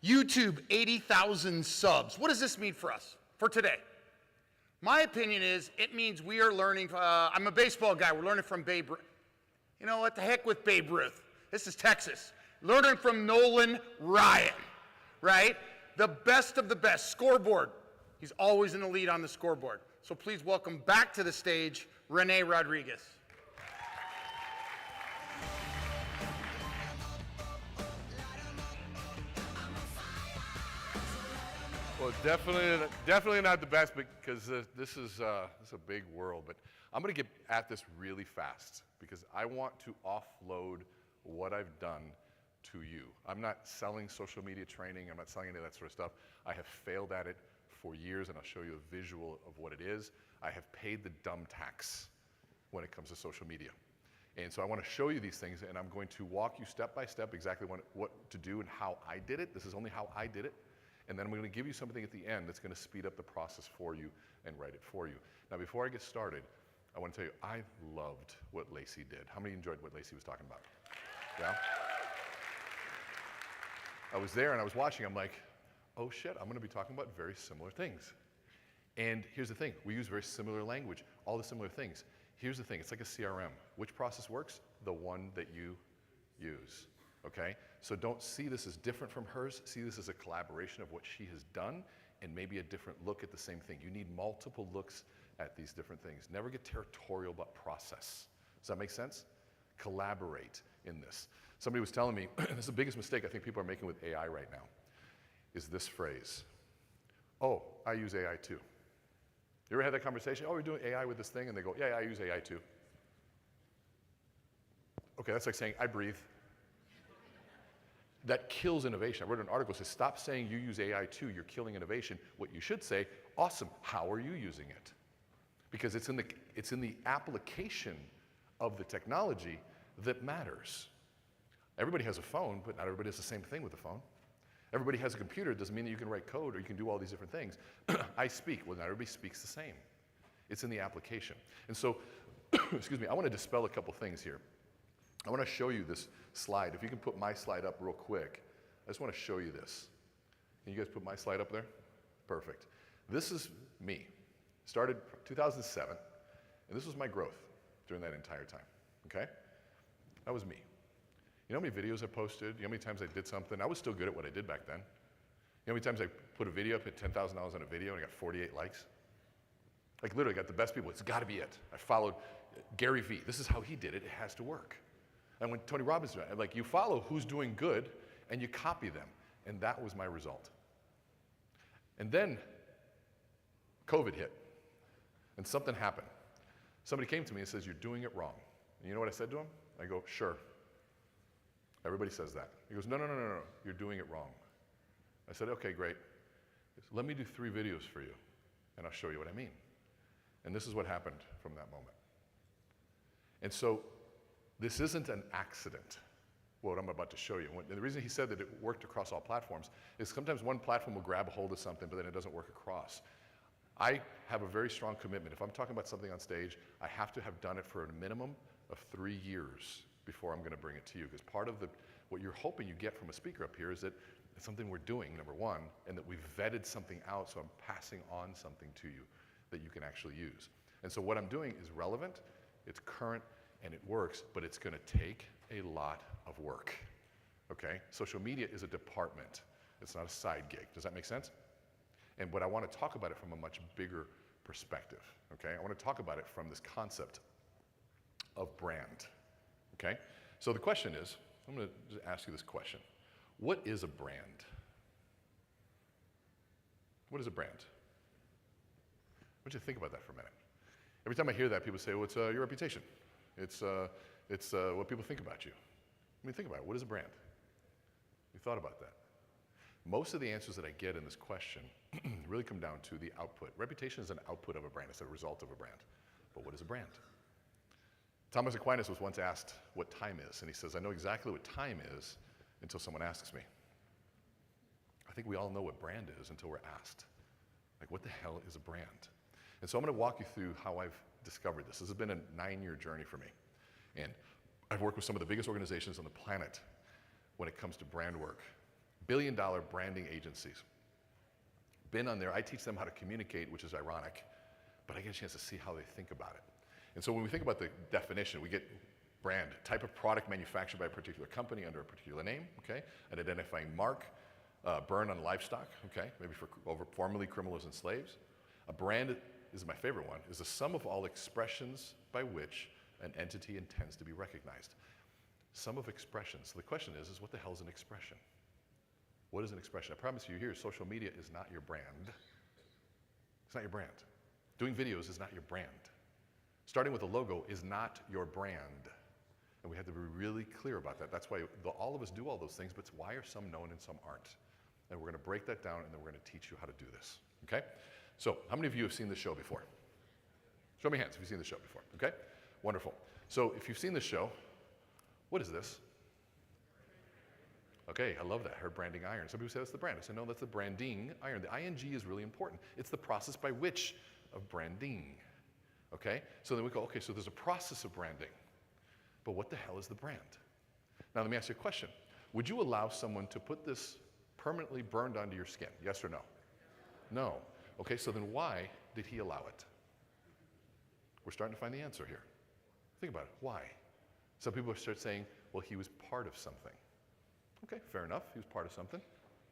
YouTube, 80,000 subs. What does this mean for us, for today? My opinion is it means we are learning, I'm a baseball guy, we're learning from Babe Ruth. You know what, the heck with Babe Ruth. This is Texas. Learning from Nolan Ryan, right? The best of the best. Scoreboard. He's always in the lead on the scoreboard. So please welcome back to the stage, Renee Rodriguez. Well, definitely not the best because this is a big world. But I'm going to get at this really fast because I want to offload what I've done to you. I'm not selling social media training. I'm not selling any of that sort of stuff. I have failed at it for years, and I'll show you a visual of what it is. I have paid the dumb tax when it comes to social media. And so I want to show you these things, and I'm going to walk you step by step exactly what to do and how I did it. This is only how I did it. And then I'm going to give you something at the end that's going to speed up the process for you and write it for you. Now, before I get started, I want to tell you, I loved what Lacey did. How many enjoyed what Lacey was talking about? Yeah? I was there and I was watching. I'm like, oh shit, I'm going to be talking about very similar things. And here's the thing. We use very similar language, all the similar things. Here's the thing. It's like a CRM. Which process works? The one that you use. Okay? So don't see this as different from hers. See this as a collaboration of what she has done and maybe a different look at the same thing. You need multiple looks at these different things. Never get territorial about process. Does that make sense? Collaborate in this. Somebody was telling me, this is the biggest mistake I think people are making with AI right now, is this phrase. Oh, I use AI too. You ever had that conversation? Oh, we're doing AI with this thing, and they go, yeah, I use AI too. Okay, that's like saying, I breathe. That kills innovation. I wrote an article that says, stop saying you use AI too, you're killing innovation. What you should say, awesome, how are you using it? Because it's in the application of the technology that matters. Everybody has a phone, but not everybody does the same thing with the phone. Everybody has a computer. It doesn't mean that you can write code or you can do all these different things. I speak. Well, not everybody speaks the same. It's in the application. And so, excuse me, I want to dispel a couple things here. I want to show you this slide. If you can put my slide up real quick, I just want to show you this. Can you guys put my slide up there? Perfect. This is me. Started 2007, and this was my growth during that entire time, okay? That was me. You know how many videos I posted? You know how many times I did something? I was still good at what I did back then. You know how many times I put a video up, hit $10,000 on a video, and I got 48 likes? Like literally got the best people. It's got to be it. I followed Gary Vee. This is how he did it. It has to work. And when Tony Robbins did it, like you follow who's doing good, and you copy them. And that was my result. And then COVID hit, and something happened. Somebody came to me and says, "You're doing it wrong." And you know what I said to him? I go, "Sure. Everybody says that." He goes, "No, you're doing it wrong." I said, "Okay, great. Let me do 3 videos for you, and I'll show you what I mean." And this is what happened from that moment. And so this isn't an accident, what I'm about to show you. And the reason he said that it worked across all platforms is sometimes one platform will grab a hold of something, but then it doesn't work across. I have a very strong commitment. If I'm talking about something on stage, I have to have done it for a minimum of 3 years before I'm going to bring it to you. Because part of what you're hoping you get from a speaker up here is that it's something we're doing, number one, and that we've vetted something out, so I'm passing on something to you that you can actually use. And so what I'm doing is relevant, it's current, and it works, but it's going to take a lot of work, okay? Social media is a department. It's not a side gig. Does that make sense? But I want to talk about it from a much bigger perspective, okay? I want to talk about it from this concept of brand, okay? So the question is, I'm going to just ask you this question. What is a brand? What is a brand? I want you to think about that for a minute. Every time I hear that, people say, well, it's your reputation. It's what people think about you. I mean, think about it. What is a brand? You thought about that? Most of the answers that I get in this question really come down to the output. Reputation is an output of a brand. It's a result of a brand. But what is a brand? Thomas Aquinas was once asked what time is, and he says, I know exactly what time is until someone asks me. I think we all know what brand is until we're asked. Like, what the hell is a brand? And so I'm going to walk you through how I've discovered this. This has been a 9-year journey for me. And I've worked with some of the biggest organizations on the planet when it comes to brand work. billion-dollar branding agencies. Been on there, I teach them how to communicate, which is ironic, but I get a chance to see how they think about it. And so when we think about the definition, we get brand, type of product manufactured by a particular company under a particular name, okay? An identifying mark, burn on livestock, okay? Maybe for formerly criminals and slaves. A brand is my favorite one, is the sum of all expressions by which an entity intends to be recognized. Sum of expressions. So the question is what the hell is an expression? What is an expression? I promise you here, social media is not your brand. It's not your brand. Doing videos is not your brand. Starting with a logo is not your brand. And we have to be really clear about that. That's why all of us do all those things, but why are some known and some aren't? And we're going to break that down, and then we're going to teach you how to do this, okay? So how many of you have seen this show before? Show me hands if you've seen the show before, okay? Wonderful. So if you've seen this show, what is this? Okay, I love that. I heard branding iron. Some people say that's the brand. I said, no, that's the branding iron. The ing is really important. It's the process by which of branding, okay? So then we go, okay, so there's a process of branding, but what the hell is the brand? Now let me ask you a question. Would you allow someone to put this permanently burned onto your skin? Yes or no? No. Okay, so then why did he allow it? We're starting to find the answer here. Think about it. Why? Some people start saying, well, he was part of something. Okay, fair enough. He was part of something.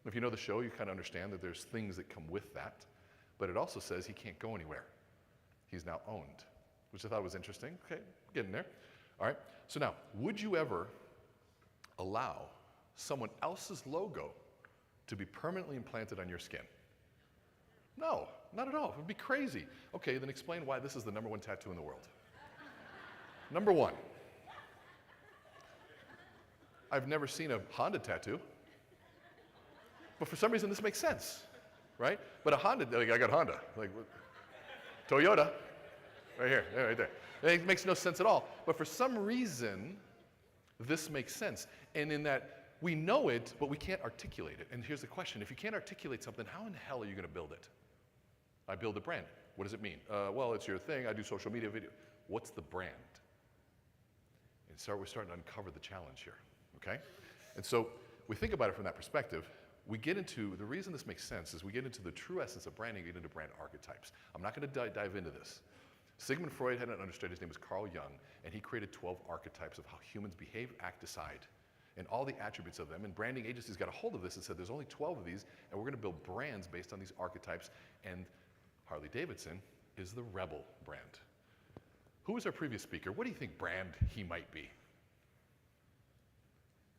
If you know the show, you kind of understand that there's things that come with that. But it also says he can't go anywhere. He's now owned, which I thought was interesting. Okay, getting there. All right, so now, would you ever allow someone else's logo to be permanently implanted on your skin? No, not at all. It would be crazy. Okay, then explain why this is the #1 tattoo in the world. Number one. I've never seen a Honda tattoo, but for some reason this makes sense, right? But a Honda, like I got Honda, like Toyota, right here, yeah, right there. It makes no sense at all, but for some reason, this makes sense. And in that we know it, but we can't articulate it. And here's the question. If you can't articulate something, how in the hell are you going to build it? I build a brand. What does it mean? Well, it's your thing. I do social media video. What's the brand? And so we're starting to uncover the challenge here, okay? And so we think about it from that perspective. We get into, the reason this makes sense is we get into the true essence of branding, get into brand archetypes. I'm not going to dive into this. Sigmund Freud had an understudy, his name was Carl Jung, and he created 12 archetypes of how humans behave, act, decide, and all the attributes of them. And branding agencies got a hold of this and said, there's only 12 of these, and we're going to build brands based on these archetypes. And Harley Davidson is the rebel brand. Who was our previous speaker? What do you think brand he might be?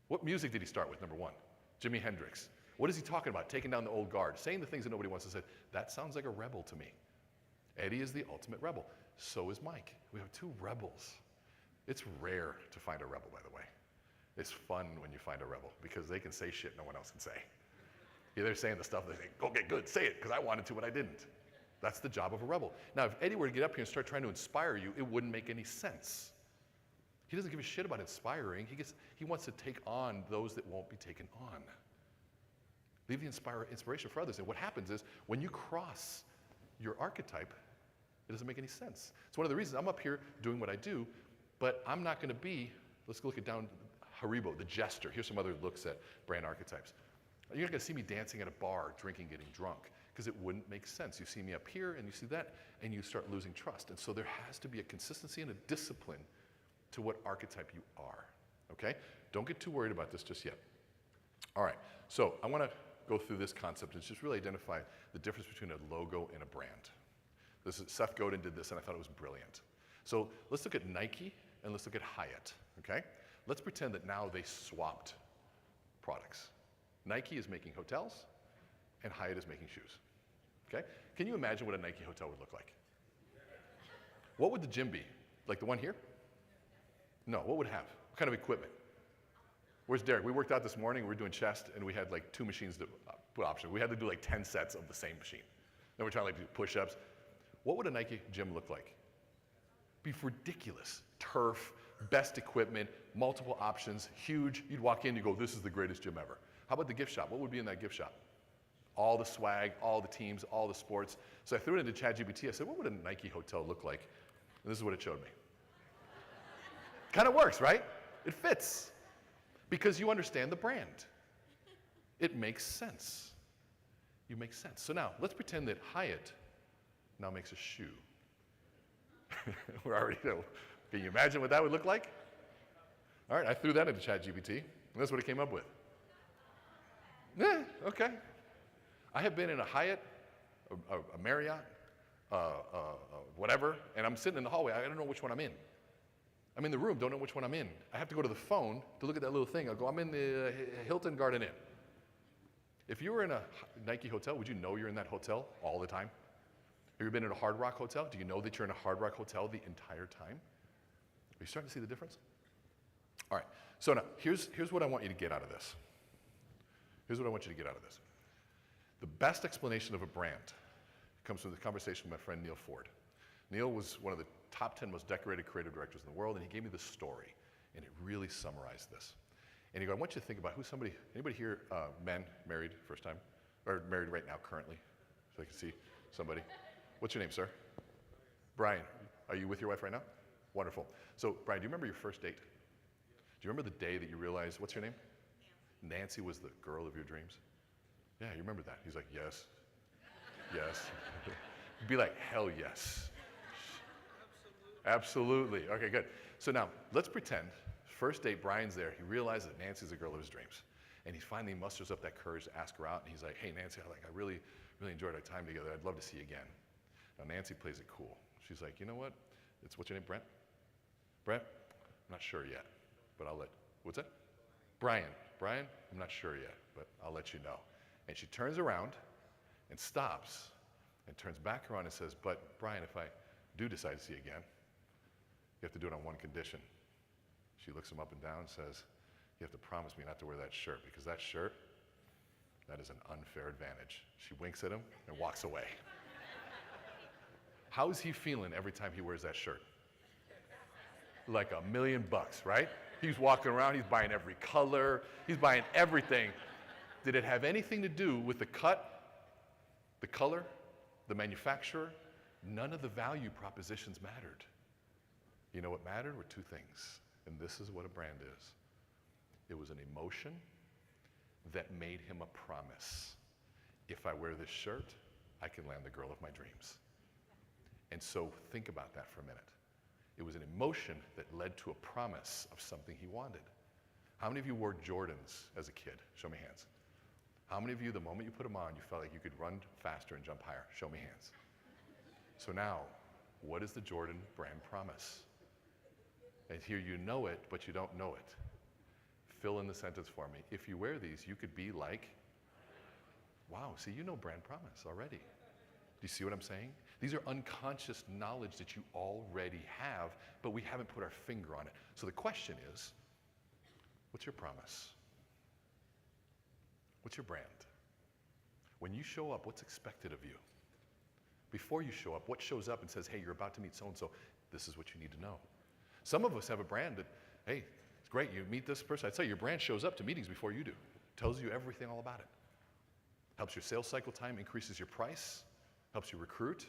What music did he start with, number one? Jimi Hendrix. What is he talking about? Taking down the old guard, saying the things that nobody wants to say. That sounds like a rebel to me. Eddie is the ultimate rebel. So is Mike. We have two rebels. It's rare to find a rebel, by the way. It's fun when you find a rebel because they can say shit no one else can say. Yeah, they're saying the stuff they think, okay, good, say it, because I wanted to, but I didn't. That's the job of a rebel. Now, if Eddie were to get up here and start trying to inspire you, it wouldn't make any sense. He doesn't give a shit about inspiring. He wants to take on those that won't be taken on. Leave the inspiration for others. And what happens is when you cross your archetype, it doesn't make any sense. It's one of the reasons I'm up here doing what I do, but I'm not going to be, let's look at down Haribo, the jester. Here's some other looks at brand archetypes. You're not going to see me dancing at a bar, drinking, getting drunk, because it wouldn't make sense. You see me up here and you see that, and you start losing trust. And so there has to be a consistency and a discipline to what archetype you are, okay? Don't get too worried about this just yet. All right, so I want to go through this concept and just really identify the difference between a logo and a brand. Seth Godin did this, and I thought it was brilliant. So let's look at Nike and let's look at Hyatt, okay? Let's pretend that now they swapped products. Nike is making hotels, and Hyatt is making shoes, okay? Can you imagine what a Nike hotel would look like? What would the gym be? Like the one here? No, what would it have? What kind of equipment? Where's Derek? We worked out this morning, we were doing chest, and we had like 2 machines to put options. We had to do like 10 sets of the same machine. Then we're trying to like do push-ups. What would a Nike gym look like? Be ridiculous. Turf, best equipment, multiple options, huge. You'd walk in, you go, this is the greatest gym ever. How about the gift shop? What would be in that gift shop? All the swag, all the teams, all the sports. So I threw it into ChatGPT. I said, what would a Nike hotel look like? And this is what it showed me. Kind of works, right? It fits. Because you understand the brand. It makes sense. You make sense. So now, let's pretend that Hyatt now makes a shoe. We're already, can you imagine what that would look like? All right, I threw that into ChatGPT, and that's what it came up with. Yeah, okay. I have been in a Hyatt, a Marriott, whatever, and I'm sitting in the hallway. I don't know which one I'm in. I'm in the room, don't know which one I'm in. I have to go to the phone to look at that little thing. I'll go, I'm in the Hilton Garden Inn. If you were in a Nike hotel, would you know you're in that hotel all the time? Have you been in a Hard Rock hotel? Do you know that you're in a Hard Rock hotel the entire time? Are you starting to see the difference? All right, so now, here's what I want you to get out of this. Here's what I want you to get out of this. The best explanation of a brand comes from the conversation with my friend Neil Ford. Neil was one of the top 10 most decorated creative directors in the world, and he gave me this story, and it really summarized this. And he goes, I want you to think about who's somebody, anybody here, men, married, first time, or married right now currently, so I can see somebody. What's your name, sir? Brian. Are you with your wife right now? Wonderful. So, Brian, do you remember your first date? Do you remember the day that you realized, what's your name? Nancy was the girl of your dreams? Yeah, you remember that. He's like, yes. Yes. Be like, hell yes. Absolutely. Okay, good. So now, let's pretend, first date, Brian's there. He realizes that Nancy's the girl of his dreams. And he finally musters up that courage to ask her out. And he's like, hey, Nancy, I really enjoyed our time together. I'd love to see you again. Now, Nancy plays it cool. She's like, you know what? What's your name, Brent? Brent? I'm not sure yet, but what's that? Brian. Brian? I'm not sure yet, but I'll let you know. And she turns around and stops and turns back around and says, but Brian, if I do decide to see you again, you have to do it on one condition. She looks him up and down and says, you have to promise me not to wear that shirt, because that shirt, that is an unfair advantage. She winks at him and walks away. How is he feeling every time he wears that shirt? Like $1 million, right? He's walking around, he's buying every color, he's buying everything. Did it have anything to do with the cut, the color, the manufacturer? None of the value propositions mattered. You know what mattered were two things, and this is what a brand is. It was an emotion that made him a promise. If I wear this shirt, I can land the girl of my dreams. And so think about that for a minute. It was an emotion that led to a promise of something he wanted. How many of you wore Jordans as a kid? Show me hands. How many of you, the moment you put them on, you felt like you could run faster and jump higher? Show me hands. So now, what is the Jordan brand promise? And here you know it, but you don't know it. Fill in the sentence for me. If you wear these, you could be like, wow, see, you know brand promise already. Do you see what I'm saying? These are unconscious knowledge that you already have, but we haven't put our finger on it. So the question is, what's your promise? What's your brand? When you show up, what's expected of you? Before you show up, what shows up and says, hey, you're about to meet so-and-so, this is what you need to know. Some of us have a brand that, hey, it's great, you meet this person. I'd say your brand shows up to meetings before you do. Tells you everything all about it. Helps your sales cycle time, increases your price, helps you recruit.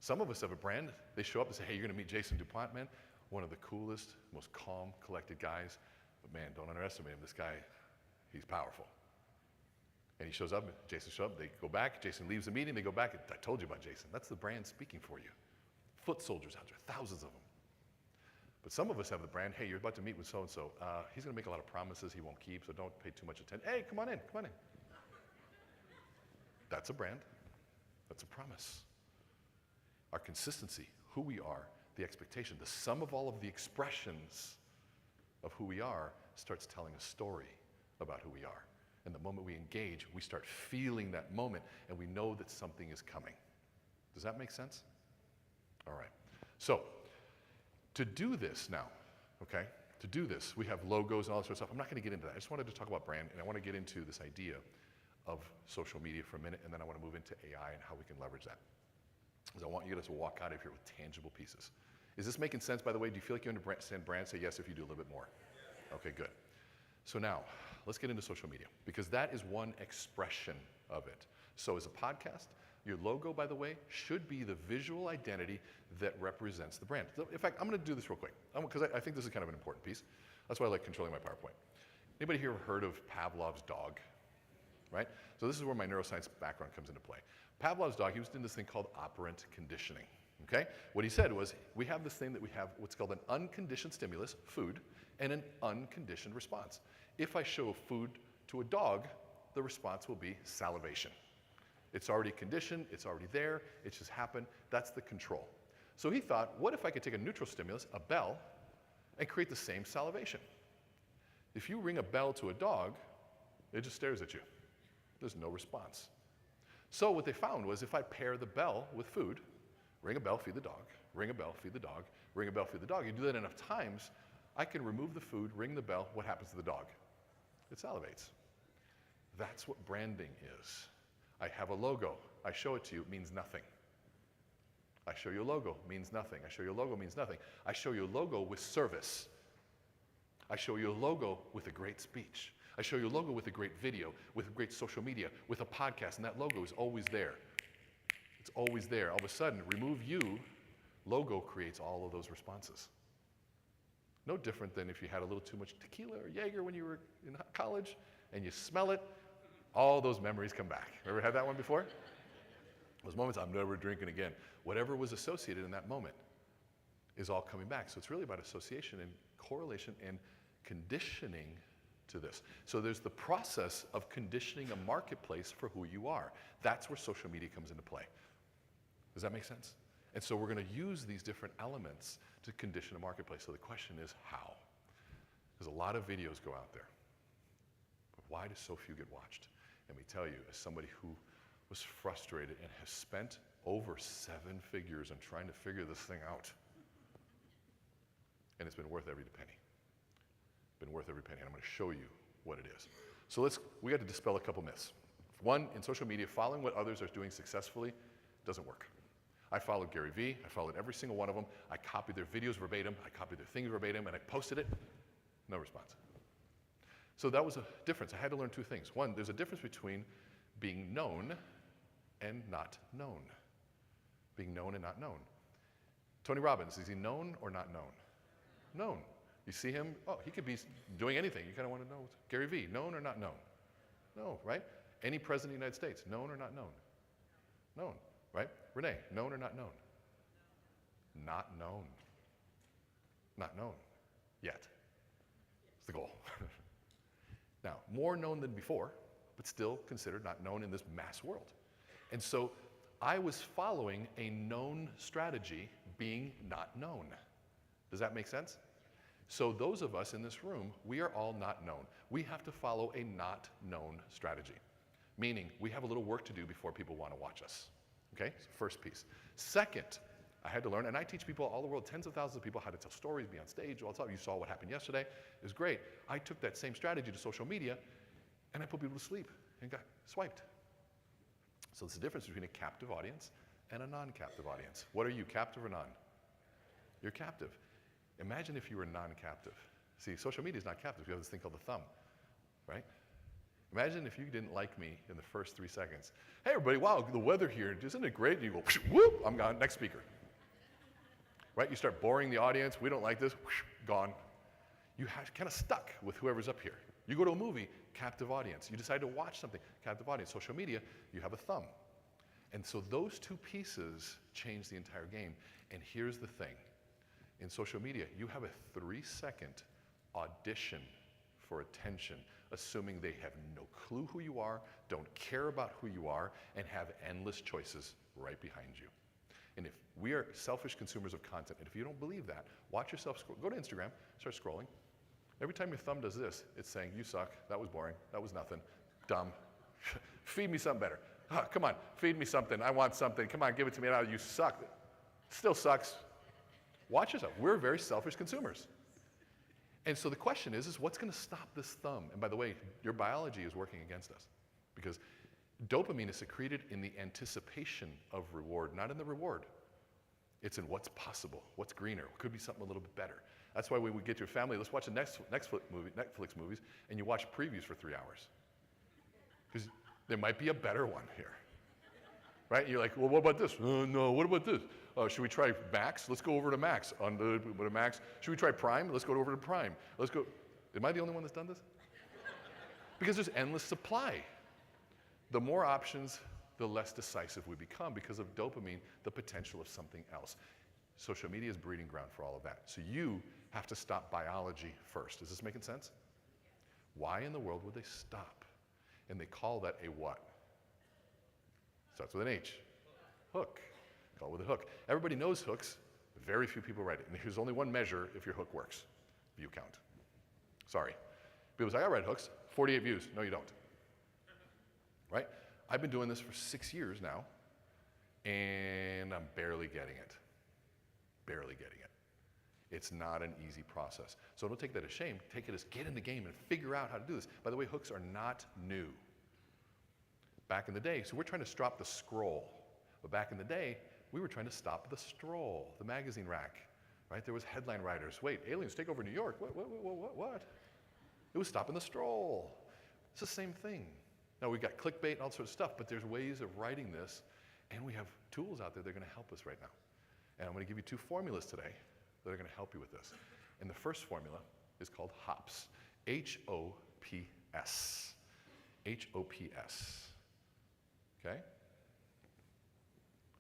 Some of us have a brand, they show up and say, hey, you're gonna meet Jason DuPont, man. One of the coolest, most calm, collected guys. But man, don't underestimate him. This guy, he's powerful. And he shows up, Jason shows up, they go back, Jason leaves the meeting, they go back, and I told you about Jason. That's the brand speaking for you. Foot soldiers out there, thousands of them. But some of us have the brand, hey, you're about to meet with so-and-so. He's gonna make a lot of promises he won't keep, so don't pay too much attention. Hey, come on in, come on in. That's a brand, that's a promise. Our consistency, who we are, the expectation, the sum of all of the expressions of who we are starts telling a story about who we are. And the moment we engage, we start feeling that moment and we know that something is coming. Does that make sense? All right. So, to do this now, okay, to do this, we have logos and all that sort of stuff. I'm not going to get into that. I just wanted to talk about brand, and I want to get into this idea of social media for a minute, and then I want to move into AI and how we can leverage that. Because I want you to walk out of here with tangible pieces. Is this making sense, by the way? Do you feel like you understand brand? Say yes if you do a little bit more. Okay, good. So now, let's get into social media, because that is one expression of it. So as a podcast, your logo, by the way, should be the visual identity that represents the brand. So in fact, I'm going to do this real quick, because I think this is kind of an important piece. That's why I like controlling my PowerPoint. Anybody here heard of Pavlov's dog? Right? So this is where my neuroscience background comes into play. Pavlov's dog, he was doing this thing called operant conditioning. Okay? What he said was, we have this thing that we have what's called an unconditioned stimulus, food, and an unconditioned response. If I show food to a dog, the response will be salivation. It's already conditioned, it's already there, it's just happened, that's the control. So he thought, what if I could take a neutral stimulus, a bell, and create the same salivation? If you ring a bell to a dog, it just stares at you. There's no response. So what they found was, if I pair the bell with food, ring a bell, feed the dog, ring a bell, feed the dog, ring a bell, feed the dog, you do that enough times, I can remove the food, ring the bell, what happens to the dog? It salivates. That's what branding is. I have a logo, I show it to you, it means nothing. I show you a logo, means nothing. I show you a logo, means nothing. I show you a logo with service. I show you a logo with a great speech. I show you a logo with a great video, with great social media, with a podcast, and that logo is always there. It's always there. All of a sudden, remove you, logo creates all of those responses. No different than if you had a little too much tequila or Jaeger when you were in college, and you smell it, all those memories come back. Ever had that one before? Those moments, I'm never drinking again. Whatever was associated in that moment is all coming back. So it's really about association and correlation and conditioning to this. So there's the process of conditioning a marketplace for who you are. That's where social media comes into play. Does that make sense? And so we're going to use these different elements to condition a marketplace. So the question is how? There's a lot of videos go out there. But why do so few get watched? And we tell you, as somebody who was frustrated and has spent over 7 figures on trying to figure this thing out, and it's been worth every penny. Been worth every penny, and I'm going to show you what it is. So we got to dispel a couple myths. One, in social media, following what others are doing successfully doesn't work. I followed Gary Vee, I followed every single one of them, I copied their videos verbatim, I copied their things verbatim, and I posted it. No response. So that was a difference. I had to learn two things. One, there's a difference between being known and not known. Being known and not known. Tony Robbins, is he known or not known? Known. You see him, oh, he could be doing anything. You kind of want to know. Gary Vee, known or not known? No, right? Any president of the United States, known or not known? Known, right? Renee, known or not known? Not known. Not known yet. It's the goal. Now, more known than before, but still considered not known in this mass world. And so I was following a known strategy, being not known. Does that make sense? So those of us in this room, we are all not known. We have to follow a not known strategy, meaning we have a little work to do before people want to watch us. Okay, so first piece. Second, I had to learn, and I teach people all the world, tens of thousands of people, how to tell stories, be on stage, all that stuff. You saw what happened yesterday. It was great. I took that same strategy to social media, and I put people to sleep and got swiped. So there's a difference between a captive audience and a non-captive audience. What are you, captive or non? You're captive. Imagine if you were non-captive. See, social media is not captive. We have this thing called the thumb, right? Imagine if you didn't like me in the first 3 seconds. Hey, everybody, wow, the weather here, isn't it great? And you go, whoop, I'm gone, next speaker. Right? You start boring the audience. We don't like this, whoosh, gone. You kind of stuck with whoever's up here. You go to a movie, captive audience. You decide to watch something, captive audience. Social media, you have a thumb. And so those two pieces change the entire game. And here's the thing. In social media, you have a 3-second audition for attention, assuming they have no clue who you are, don't care about who you are, and have endless choices right behind you. And if we are selfish consumers of content, and if you don't believe that, watch yourself scroll. Go to Instagram, start scrolling. Every time your thumb does this, it's saying, you suck, that was boring, that was nothing, dumb. Feed me something better. Come on, feed me something, I want something, come on, give it to me now, you suck. Still sucks. Watch yourself. We're very selfish consumers. And so the question is what's going to stop this thumb? And by the way, your biology is working against us because dopamine is secreted in the anticipation of reward, not in the reward. It's in what's possible, what's greener, could be something a little bit better. That's why when we get your family, let's watch the Netflix movies, and you watch previews for 3 hours. Because there might be a better one here. Right? And you're like, well, what about this? No, what about this? Should we try Max? Let's go over to Max. On the Max. Should we try Prime? Let's go over to Prime. Let's go. Am I the only one that's done this? Because there's endless supply. The more options, the less decisive we become because of dopamine, the potential of something else. Social media is breeding ground for all of that. So you have to stop biology first. Is this making sense? Why in the world would they stop? And they call that a what? Starts with an H. Hook. Call it with a hook. Everybody knows hooks. Very few people write it. And here's only one measure if your hook works. View count. Sorry. People say, I write hooks. 48 views. No, you don't. Right? I've been doing this for 6 years now, and I'm barely getting it. Barely getting it. It's not an easy process. So don't take that as shame. Take it as get in the game and figure out how to do this. By the way, hooks are not new. Back in the day, so we're trying to stop the scroll. But back in the day, we were trying to stop the stroll, the magazine rack, right? There was headline writers. Wait, aliens take over New York. What? It was stopping the stroll. It's the same thing. Now, we've got clickbait and all sorts of stuff, but there's ways of writing this, and we have tools out there that are going to help us right now. And I'm going to give you 2 formulas today that are going to help you with this. And the first formula is called HOPS. H-O-P-S. H-O-P-S. Okay?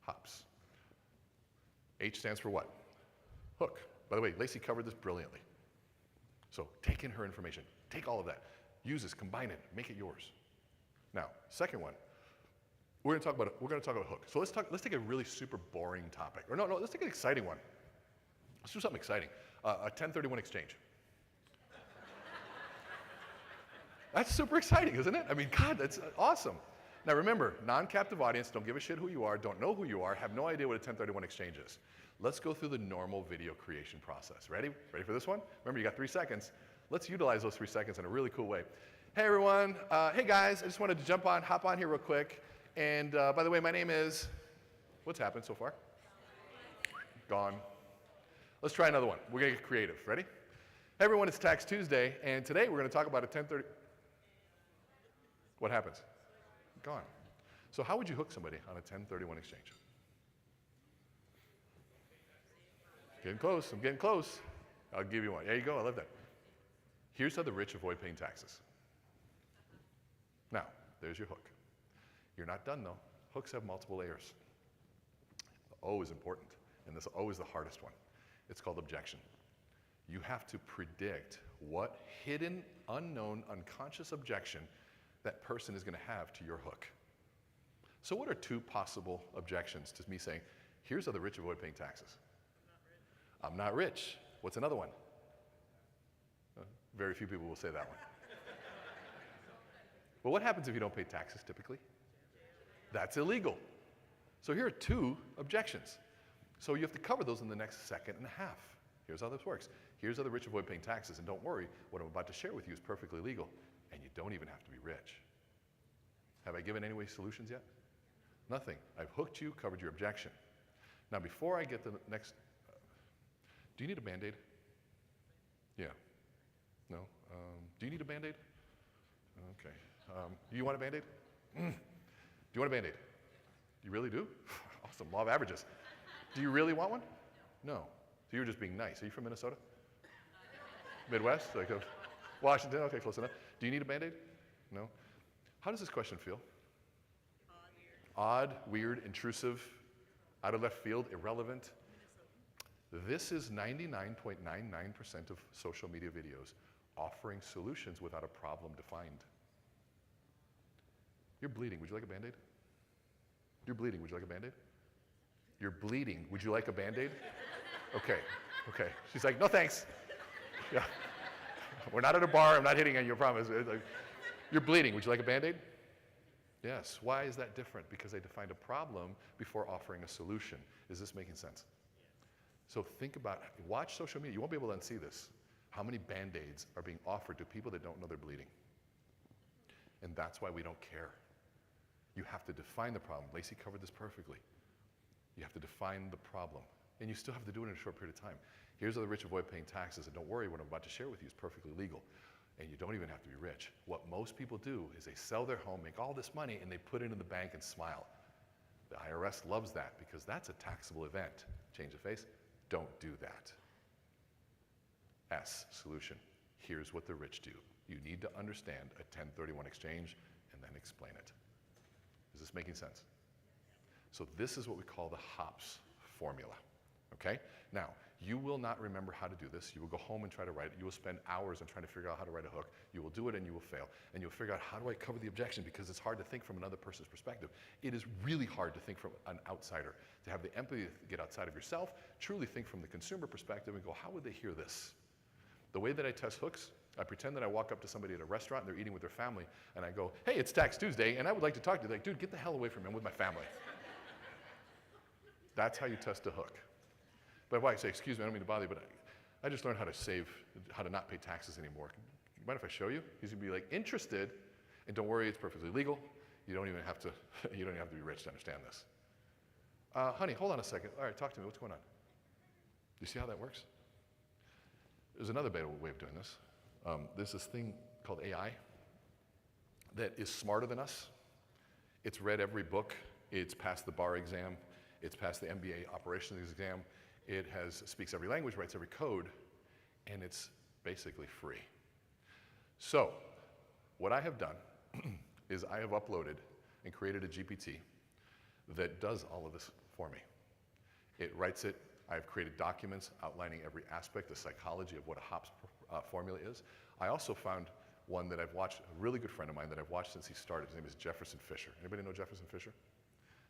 HOPS. H stands for what? Hook. By the way, Lacey covered this brilliantly. So take in her information. Take all of that. Use this, combine it, make it yours. Now, second one, we're going to talk about hook. So let's take a really super boring topic. Or no, let's take an exciting one. Let's do something exciting. A 1031 exchange. That's super exciting, isn't it? I mean, God, that's awesome. Now remember, non-captive audience, don't give a shit who you are, don't know who you are, have no idea what a 1031 exchange is. Let's go through the normal video creation process. Ready? Ready for this one? Remember, you got 3 seconds. Let's utilize those 3 seconds in a really cool way. Hey everyone, hey guys, I just wanted to hop on here real quick. And by the way, my name is, what's happened so far? Gone. Let's try another one. We're gonna get creative. Ready? Hey everyone, it's Tax Tuesday, and today we're going to talk about a 1030. What happens? Gone. So how would you hook somebody on a 1031 exchange? Getting close, I'm getting close. I'll give you one. There you go, I love that. Here's how the rich avoid paying taxes. Now, there's your hook. You're not done though. Hooks have multiple layers. The O is important, and this O is the hardest one. It's called objection. You have to predict what hidden, unknown, unconscious objection that person is going to have to your hook. So what are two possible objections to me saying, here's how the rich avoid paying taxes? I'm not rich. What's another one? Very few people will say that one. Well, what happens if you don't pay taxes typically? That's illegal. So here are two objections. So you have to cover those in the next second and a half. Here's how this works. Here's how the rich avoid paying taxes. And don't worry, what I'm about to share with you is perfectly legal, and you don't even have to be rich. Have I given any solutions yet? Nothing. I've hooked you, covered your objection. Now, before I get to the next, do you need a Band-Aid? Yeah. No? Do you need a Band-Aid? Okay. Do you want a Band-Aid? Do you want a Band-Aid? You really do? Awesome. Law of averages. Do you really want one? No. So you're just being nice. Are you from Minnesota? Midwest? Like Washington? Okay, close enough. Do you need a Band-Aid? No? How does this question feel? Odd, weird, intrusive, out of left field, irrelevant. This is 99.99% of social media videos offering solutions without a problem defined. You're bleeding. Would you like a Band-Aid? You're bleeding. Would you like a Band-Aid? You're bleeding. Would you like a Band-Aid? Okay. Okay. She's like, no thanks. Yeah. We're not at a bar. I'm not hitting on your promise. You're bleeding. Would you like a Band-Aid? Yes. Why is that different? Because they defined a problem before offering a solution. Is this making sense? So think about, watch social media. You won't be able to unsee this. How many Band-Aids are being offered to people that don't know they're bleeding? And that's why we don't care. You have to define the problem. Lacey covered this perfectly. You have to define the problem. And you still have to do it in a short period of time. Here's how the rich avoid paying taxes. And don't worry, what I'm about to share with you is perfectly legal. And you don't even have to be rich. What most people do is they sell their home, make all this money, and they put it in the bank and smile. The IRS loves that because that's a taxable event. Change of face. Don't do that. S, solution. Here's what the rich do. You need to understand a 1031 exchange and then explain it. Is this making sense? So this is what we call the hops formula, okay? Now, you will not remember how to do this. You will go home and try to write it. You will spend hours on trying to figure out how to write a hook. You will do it and you will fail. And you'll figure out, how do I cover the objection? Because it's hard to think from another person's perspective. It is really hard to think from an outsider, to have the empathy to get outside of yourself, truly think from the consumer perspective and go, how would they hear this? The way that I test hooks, I pretend that I walk up to somebody at a restaurant and they're eating with their family, and I go, hey, it's Tax Tuesday, and I would like to talk to you. Like, dude, get the hell away from me. I'm with my family. That's how you test a hook. But why I say, excuse me, I don't mean to bother you, but I just learned how to not pay taxes anymore. You mind if I show you? He's gonna be like, interested, and don't worry, it's perfectly legal. You don't even have to be rich to understand this. Honey, hold on a second. All right, talk to me. What's going on? Do you see how that works? There's another better way of doing this. There's this thing called AI that is smarter than us. It's read every book. It's passed the bar exam. It's passed the MBA operations exam. It speaks every language, writes every code, and it's basically free. So what I have done is I have uploaded and created a GPT that does all of this for me. It writes it. I've created documents outlining every aspect, the psychology of what a hops formula is. I also found one that I've watched, a really good friend of mine that I've watched since he started. His name is Jefferson Fisher. Anybody know Jefferson Fisher?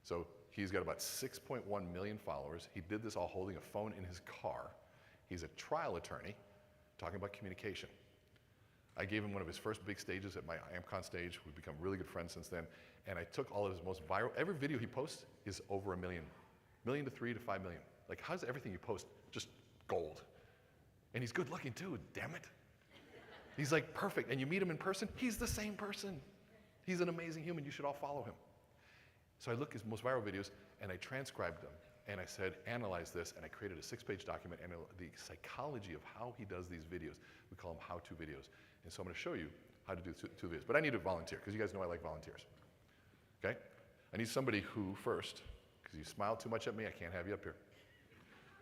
So he's got about 6.1 million followers. He did this all holding a phone in his car. He's a trial attorney talking about communication. I gave him one of his first big stages at my AmCon stage. We've become really good friends since then. And I took all of his most viral, every video he posts is over 1 million. 1 million to 3 to 5 million. Like, how's everything you post just gold? And he's good looking too, damn it. He's like perfect. And you meet him in person, he's the same person. He's an amazing human. You should all follow him. So I look at his most viral videos and I transcribed them and I said, analyze this, and I created a 6-page document, and the psychology of how he does these videos. We call them how-to videos. And so I'm gonna show you how to do 2 videos. But I need a volunteer, because you guys know I like volunteers. Okay? I need somebody who, first, because you smile too much at me, I can't have you up here.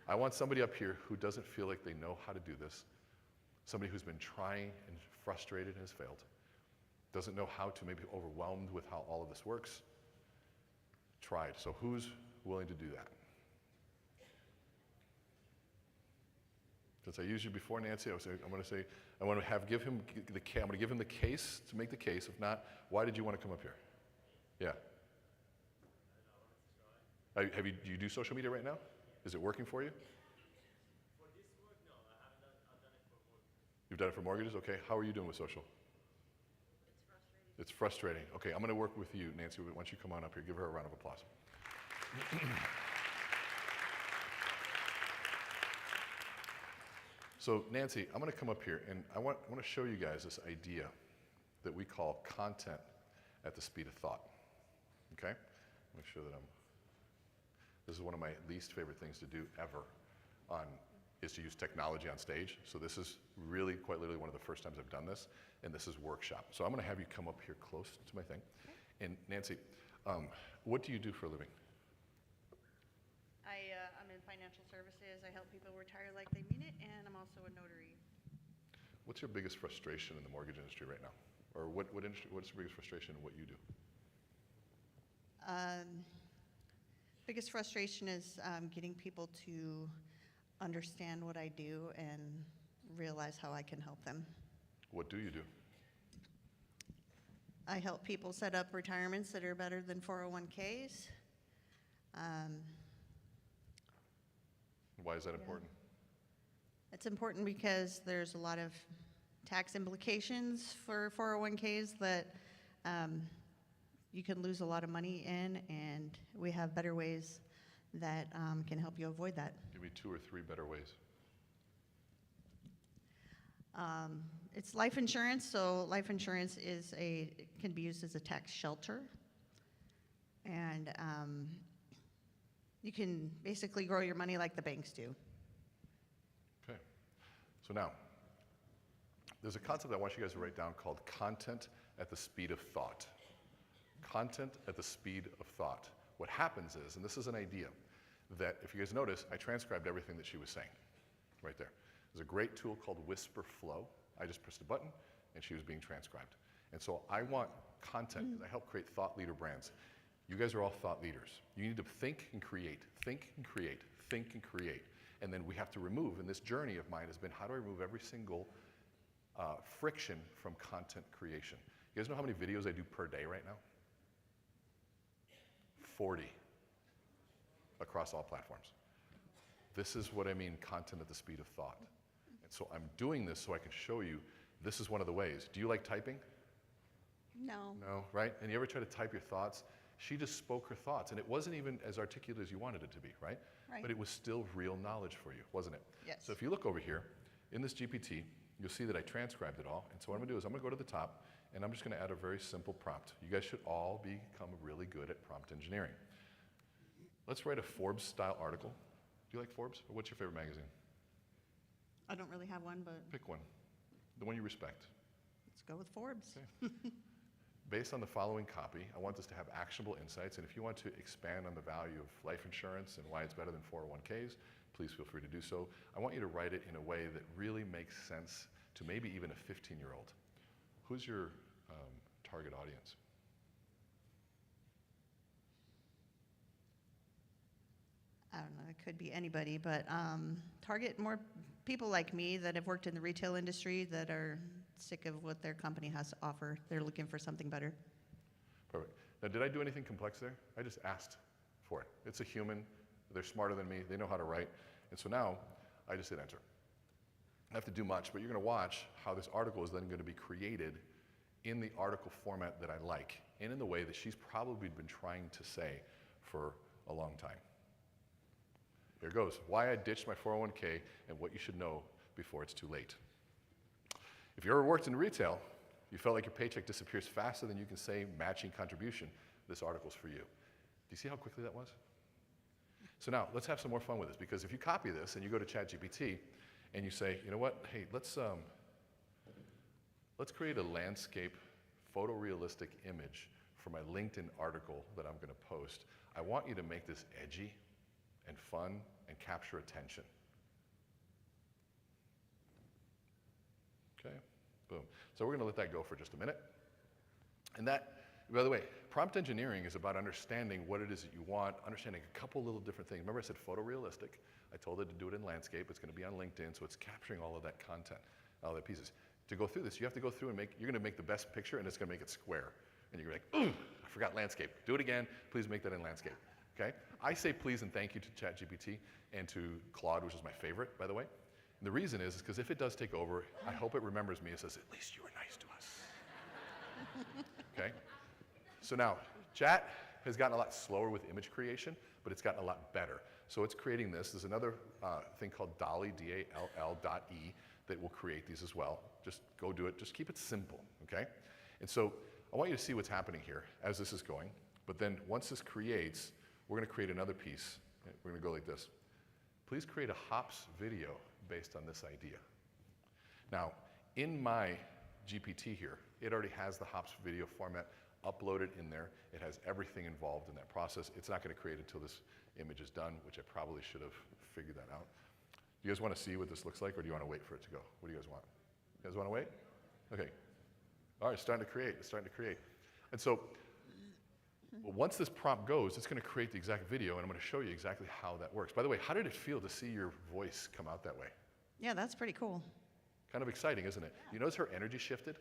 I want somebody up here who doesn't feel like they know how to do this, somebody who's been trying and frustrated and has failed, doesn't know how to, maybe overwhelmed with how all of this works, tried. So who's willing to do that? Since I used you before, Nancy, I'm going to give him the case to make the case. If not, why did you want to come up here? Yeah. Do you do social media right now? Is it working for you? For this work, no, I haven't done. I've done it for mortgages. You've done it for mortgages? Okay. How are you doing with social? It's frustrating. Okay, I'm going to work with you, Nancy. Why don't you come on up here? Give her a round of applause. So, Nancy, I'm going to come up here, and I want to show you guys this idea that we call content at the speed of thought. Okay? Make sure that this is one of my least favorite things to do ever is to use technology on stage. So this is really, quite literally, one of the first times I've done this, and this is workshop. So I'm going to have you come up here close to my thing. Okay. And Nancy, what do you do for a living? I'm in financial services. I help people retire like they mean it, and I'm also a notary. What's your biggest frustration in the mortgage industry right now? Or what's your biggest frustration in what you do? Biggest frustration is getting people to understand what I do and realize how I can help them. What do you do? I help people set up retirements that are better than 401ks. Why is that important? It's important because there's a lot of tax implications for 401ks that you can lose a lot of money in, and we have better ways that can help you avoid that. Give me 2 or 3 better ways. It's life insurance, so life insurance can be used as a tax shelter, and you can basically grow your money like the banks do. Okay, so now, there's a concept I want you guys to write down called content at the speed of thought. Content at the speed of thought. What happens is, and this is an idea, that if you guys notice, I transcribed everything that she was saying, right there. There's a great tool called Whisper Flow. I just pressed a button, and she was being transcribed. And so I want content, because I help create thought leader brands. You guys are all thought leaders. You need to think and create, think and create, think and create. And then we have to remove, and this journey of mine has been, how do I remove every single friction from content creation? You guys know how many videos I do per day right now? 40 across all platforms. This is what I mean, content at the speed of thought. And so I'm doing this so I can show you, this is one of the ways. Do you like typing? No. No, right? And you ever try to type your thoughts? She just spoke her thoughts, and it wasn't even as articulate as you wanted it to be, right? Right. But it was still real knowledge for you, wasn't it? Yes. So if you look over here, in this GPT, you'll see that I transcribed it all. And so what I'm gonna do is I'm gonna go to the top, and I'm just gonna add a very simple prompt. You guys should all become really good at prompt engineering. Let's write a Forbes-style article. Do you like Forbes? Or what's your favorite magazine? I don't really have one, but Pick one, the one you respect. let's go with Forbes. Okay. Based on the following copy, I want this to have actionable insights, and if you want to expand on the value of life insurance and why it's better than 401ks, please feel free to do so. I want you to write it in a way that really makes sense to maybe even a 15-year-old. Who's your target audience? I don't know, it could be anybody, but target more people like me that have worked in the retail industry that are sick of what their company has to offer. They're looking for something better. Perfect. Now, did I do anything complex there? I just asked for it. It's a human. They're smarter than me. They know how to write. And so now, I just hit enter. I don't have to do much, but you're going to watch how this article is then going to be created in the article format that I like, and in the way that she's probably been trying to say for a long time. Here goes. Why I ditched my 401k and what you should know before it's too late. If you ever worked in retail, you felt like your paycheck disappears faster than you can say matching contribution, this article's for you. Do you see how quickly that was? So now, let's have some more fun with this, because if you copy this and you go to ChatGPT and you say, you know what, hey, let's create a landscape photorealistic image for my LinkedIn article that I'm gonna post. I want you to make this edgy and fun and capture attention. Okay, boom. So we're gonna let that go for just a minute. And that, by the way, prompt engineering is about understanding what it is that you want, understanding a couple little different things. Remember I said photorealistic? I told it to do it in landscape. It's gonna be on LinkedIn, so it's capturing all of that content, all the pieces. To go through this, you have to go through and you're gonna make the best picture, and it's gonna make it square. And you're like, ooh, I forgot landscape. Do it again, please make that in landscape, okay? I say please and thank you to ChatGPT and to Claude, which is my favorite, by the way. And the reason is because if it does take over, I hope it remembers me and says, at least you were nice to us, okay? So now, Chat has gotten a lot slower with image creation, but it's gotten a lot better. So it's creating this. There's another thing called DALL-E, D-A-L-L.E, that will create these as well. Just go do it. Just keep it simple, okay? And so I want you to see what's happening here as this is going. But then once this creates, we're going to create another piece. We're going to go like this. Please create a hops video based on this idea. Now, in my GPT here, it already has the hops video format uploaded in there. It has everything involved in that process. It's not going to create until this image is done, which I probably should have figured that out. Do you guys want to see what this looks like, or do you want to wait for it to go? What do you guys want? You guys want to wait? Okay. All right, it's starting to create. It's starting to create. And so once this prompt goes, it's going to create the exact video, and I'm going to show you exactly how that works. By the way, how did it feel to see your voice come out that way? Yeah, that's pretty cool. Kind of exciting, isn't it? You notice her energy shifted?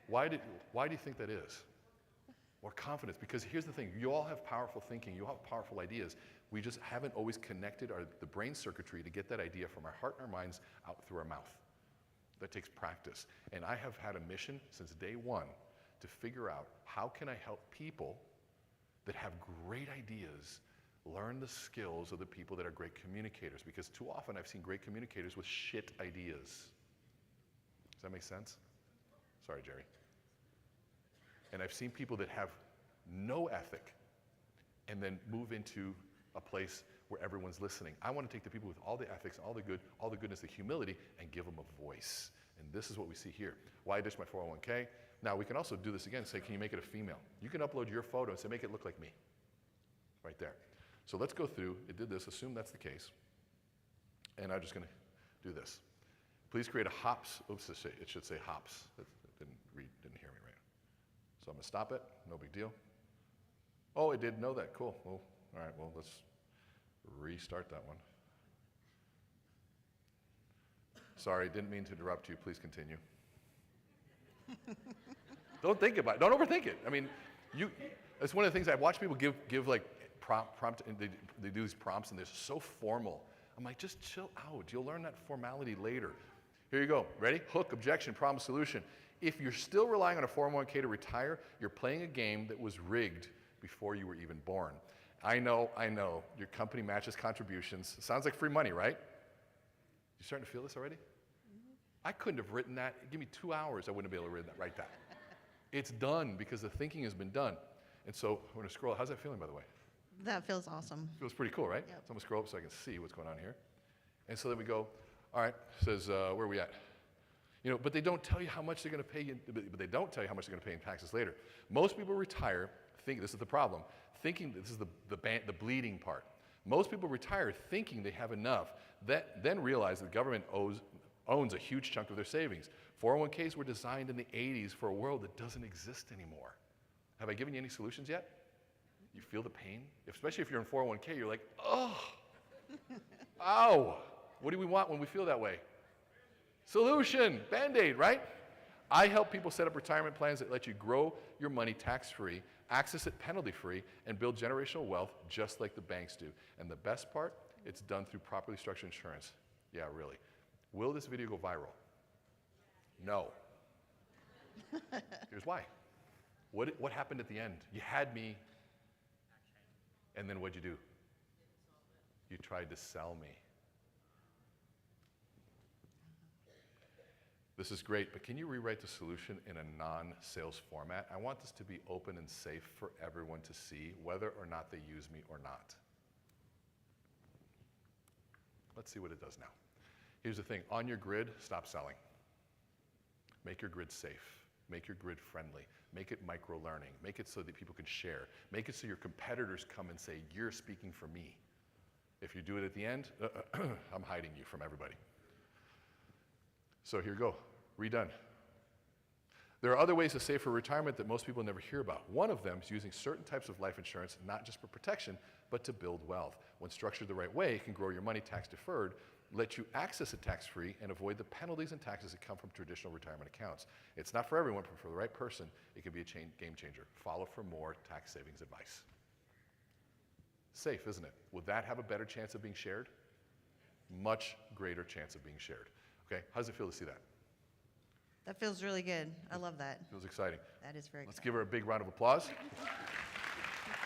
Why do you think that is? More confidence, because here's the thing. You all have powerful thinking. You all have powerful ideas. We just haven't always connected the brain circuitry to get that idea from our heart and our minds out through our mouth. That takes practice. And I have had a mission since day one to figure out how can I help people that have great ideas learn the skills of the people that are great communicators, because too often I've seen great communicators with shit ideas. Does that make sense? Sorry, Jerry. And I've seen people that have no ethic and then move into a place where everyone's listening. I want to take the people with all the ethics, all the goodness, the humility, and give them a voice. And this is what we see here. Why I ditched my 401k. Now, we can also do this again and say, can you make it a female? You can upload your photo and say, make it look like me. Right there. So let's go through. It did this. Assume that's the case. And I'm just going to do this. Please create a hops. Oops, it should say hops. It didn't hear me right. So I'm going to stop it. No big deal. Oh, it did know that. Cool. Well, all right. Well, let's restart that one. Sorry, didn't mean to interrupt you. Please continue. Don't think about it. Don't overthink it. I mean, it's one of the things I watch people give like prompt, and they do these prompts, and they're so formal. I'm like, just chill out. You'll learn that formality later. Here you go. Ready? Hook, objection, problem, solution. If you're still relying on a 401k to retire, you're playing a game that was rigged before you were even born. I know. Your company matches contributions. Sounds like free money, right? You starting to feel this already? I couldn't have written that. Give me 2 hours, I wouldn't be able to write that. It's done because the thinking has been done. And so I'm going to scroll. How's that feeling, by the way? That feels awesome. Feels pretty cool, right? Yep. So I'm going to scroll up so I can see what's going on here. And so then we go, all right, says, where are we at? But they don't tell you how much they're going to pay you, but they don't tell you how much they're going to pay in taxes later. Most people retire, this is the problem, thinking this is the bleeding part. Most people retire thinking they have enough, then realize the government owns a huge chunk of their savings. 401ks were designed in the 80s for a world that doesn't exist anymore. Have I given you any solutions yet? You feel the pain? Especially if you're in 401k, you're like, oh, ow. What do we want when we feel that way? Solution, Band-Aid, right? I help people set up retirement plans that let you grow your money tax-free, access it penalty-free, and build generational wealth just like the banks do. And the best part, it's done through properly structured insurance. Yeah, really. Will this video go viral? No. Here's why. What happened at the end? You had me, and then what'd you do? You tried to sell me. This is great, but can you rewrite the solution in a non-sales format? I want this to be open and safe for everyone to see, whether or not they use me or not. Let's see what it does now. Here's the thing, on your grid, stop selling. Make your grid safe. Make your grid friendly. Make it micro-learning. Make it so that people can share. Make it so your competitors come and say, you're speaking for me. If you do it at the end, I'm hiding you from everybody. So here you go, redone. There are other ways to save for retirement that most people never hear about. One of them is using certain types of life insurance, not just for protection, but to build wealth. When structured the right way, it can grow your money tax deferred, let you access it tax-free, and avoid the penalties and taxes that come from traditional retirement accounts. It's not for everyone, but for the right person, it can be a game changer. Follow for more tax savings advice. Safe, isn't it? Would that have a better chance of being shared? Much greater chance of being shared. Okay, how does it feel to see that? That feels really good. I love that. Feels exciting. That is very Let's exciting. give her a big round of applause.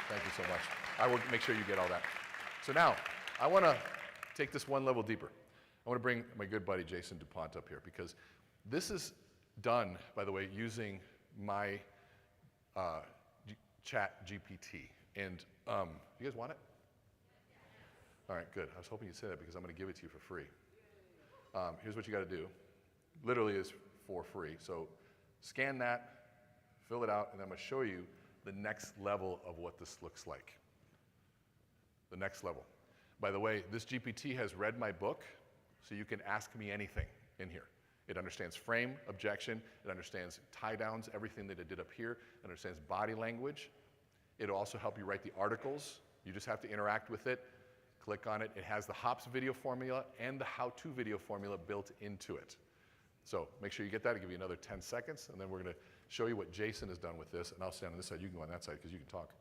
Thank you so much. I will make sure you get all that. So now, I want to take this one level deeper. I want to bring my good buddy Jason DuPont up here because this is done, by the way, using my chat GPT. And you guys want it? All right, good. I was hoping you'd say that because I'm going to give it to you for free. Here's what you got to do. Literally is for free. So scan that, fill it out, and I'm going to show you the next level of what this looks like. The next level. By the way, this GPT has read my book, so you can ask me anything in here. It understands frame, objection, it understands tie downs, everything that it did up here, it understands body language. It'll also help you write the articles. You just have to interact with it. Click on it. It has the hops video formula and the how-to video formula built into it. So make sure you get that. I'll give you another 10 seconds, and then we're going to show you what Jason has done with this. And I'll stand on this side. You can go on that side because you can talk.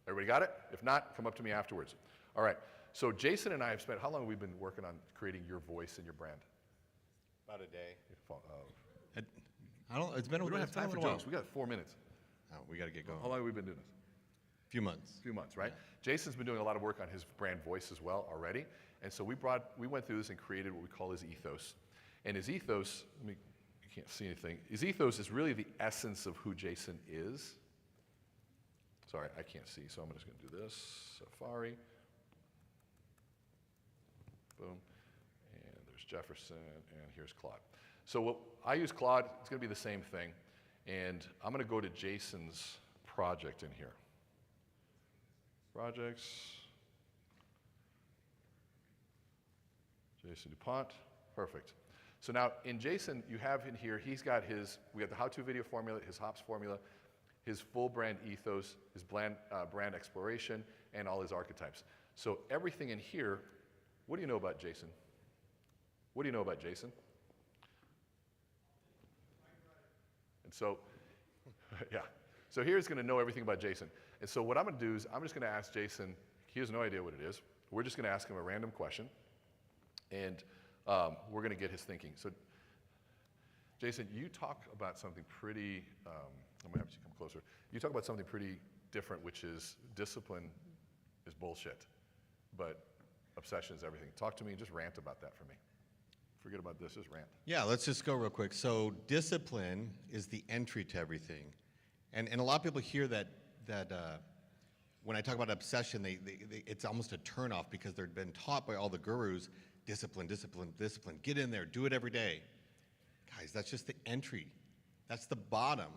Everybody got it? If not, come up to me afterwards. All right. So Jason and I have spent, how long have we been working on creating your voice and your brand? About a day. I don't. It's been. We don't have time for jokes. We got 4 minutes. Oh, we got to get going. How long have we been doing this? A few months. A few months, right? Yeah. Jason's been doing a lot of work on his brand voice as well already. And so we went through this and created what we call his ethos. And his ethos, you can't see anything. His ethos is really the essence of who Jason is. Sorry, I can't see, so I'm just going to do this. Safari. Boom. And there's Jefferson, and here's Claude. So I use Claude. It's going to be the same thing. And I'm going to go to Jason's project in here. Projects. Jason DuPont. Perfect. So now in Jason, you have in here, we got the how-to video formula, his hops formula, his full brand ethos, his brand exploration, and all his archetypes. So everything in here, what do you know about Jason? What do you know about Jason? And so, yeah. So here's going to know everything about Jason. And so what I'm going to do is I'm just going to ask Jason, he has no idea what it is. We're just going to ask him a random question. And we're going to get his thinking. So Jason, you talk about something pretty, I'm going to have you come closer. You talk about something pretty different, which is discipline is bullshit, but obsession is everything. Talk to me and just rant about that for me. Forget about this, just rant. Yeah, let's just go real quick. So discipline is the entry to everything. And a lot of people hear that when I talk about obsession, it's almost a turnoff because they've been taught by all the gurus, discipline, discipline, discipline. Get in there, do it every day. Guys, that's just the entry. That's the bottom.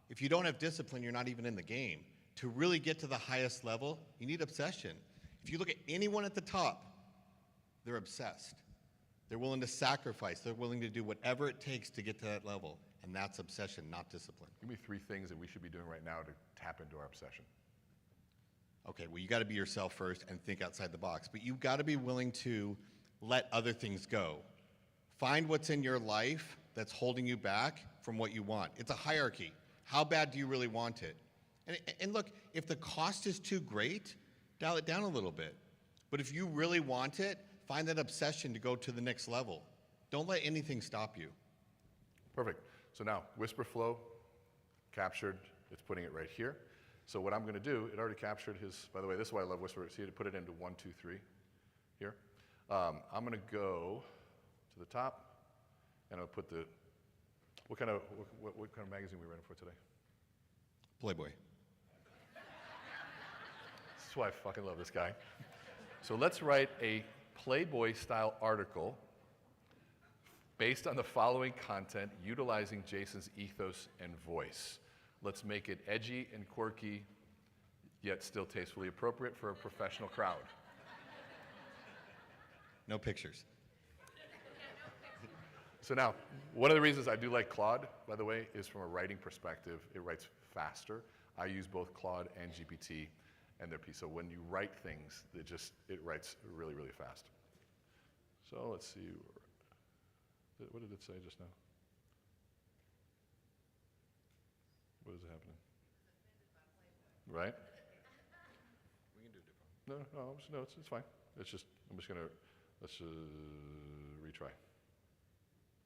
If you don't have discipline, you're not even in the game. To really get to the highest level, you need obsession. If you look at anyone at the top, they're obsessed. They're willing to sacrifice. They're willing to do whatever it takes to get to that level. And that's obsession, not discipline. Give me 3 things that we should be doing right now to tap into our obsession. Okay, well, you got to be yourself first and think outside the box. But you've got to be willing to let other things go. Find what's in your life that's holding you back from what you want. It's a hierarchy. How bad do you really want it? And look, if the cost is too great, dial it down a little bit. But if you really want it, find that obsession to go to the next level. Don't let anything stop you. Perfect. So now, Whisper Flow, captured, it's putting it right here. So what I'm going to do, it already captured his, by the way, this is why I love Whisper, see, to put it into 1, 2, 3 here. I'm going to go to the top, and I'll put the, what kind of magazine are we running for today? Playboy. This is why I fucking love this guy. So let's write a Playboy-style article based on the following content, utilizing Jason's ethos and voice. Let's make it edgy and quirky, yet still tastefully appropriate for a professional crowd. No pictures. So now, one of the reasons I do like Claude, by the way, is from a writing perspective. It writes faster. I use both Claude and GPT and their piece. So when you write things, it writes really, really fast. So let's see. What did it say just now? What is happening? Right? We can do it different. No, it's fine. It's just, let's retry.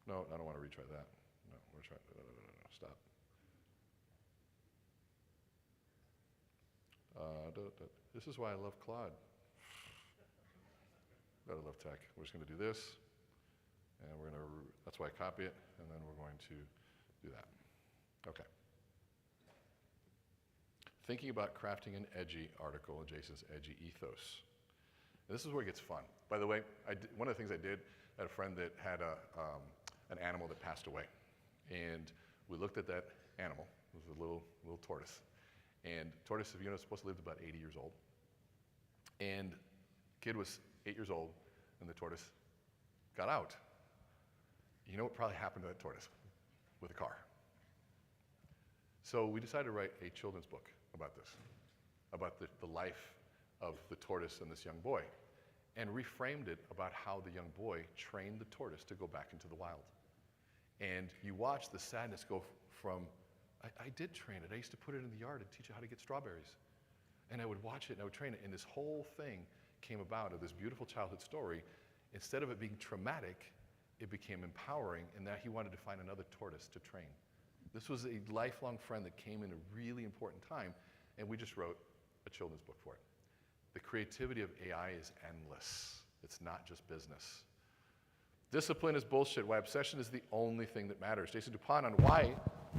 No, I don't want to retry that. No, we're trying, no, stop. This is why I love Claude. I love tech. We're just going to do this, and that's why I copy it, and then we're going to do that. Okay. Thinking about crafting an edgy article in Jason's edgy ethos. And this is where it gets fun. By the way, one of the things I did, I had a friend that had an animal that passed away. And we looked at that animal. It was a little tortoise. And tortoise, if you know, is supposed to live to about 80 years old. And kid was 8 years old, and the tortoise got out. You know what probably happened to that tortoise? With a car. So we decided to write a children's book about this, about the life of the tortoise and this young boy, and reframed it about how the young boy trained the tortoise to go back into the wild. And you watch the sadness go from, I did train it. I used to put it in the yard and teach it how to get strawberries. And I would watch it and I would train it. And this whole thing came about of this beautiful childhood story. Instead of it being traumatic, it became empowering in that he wanted to find another tortoise to train. This was a lifelong friend that came in a really important time, and we just wrote a children's book for it. The creativity of AI is endless. It's not just business. Discipline is bullshit. Why obsession is the only thing that matters. Jason Dupont on why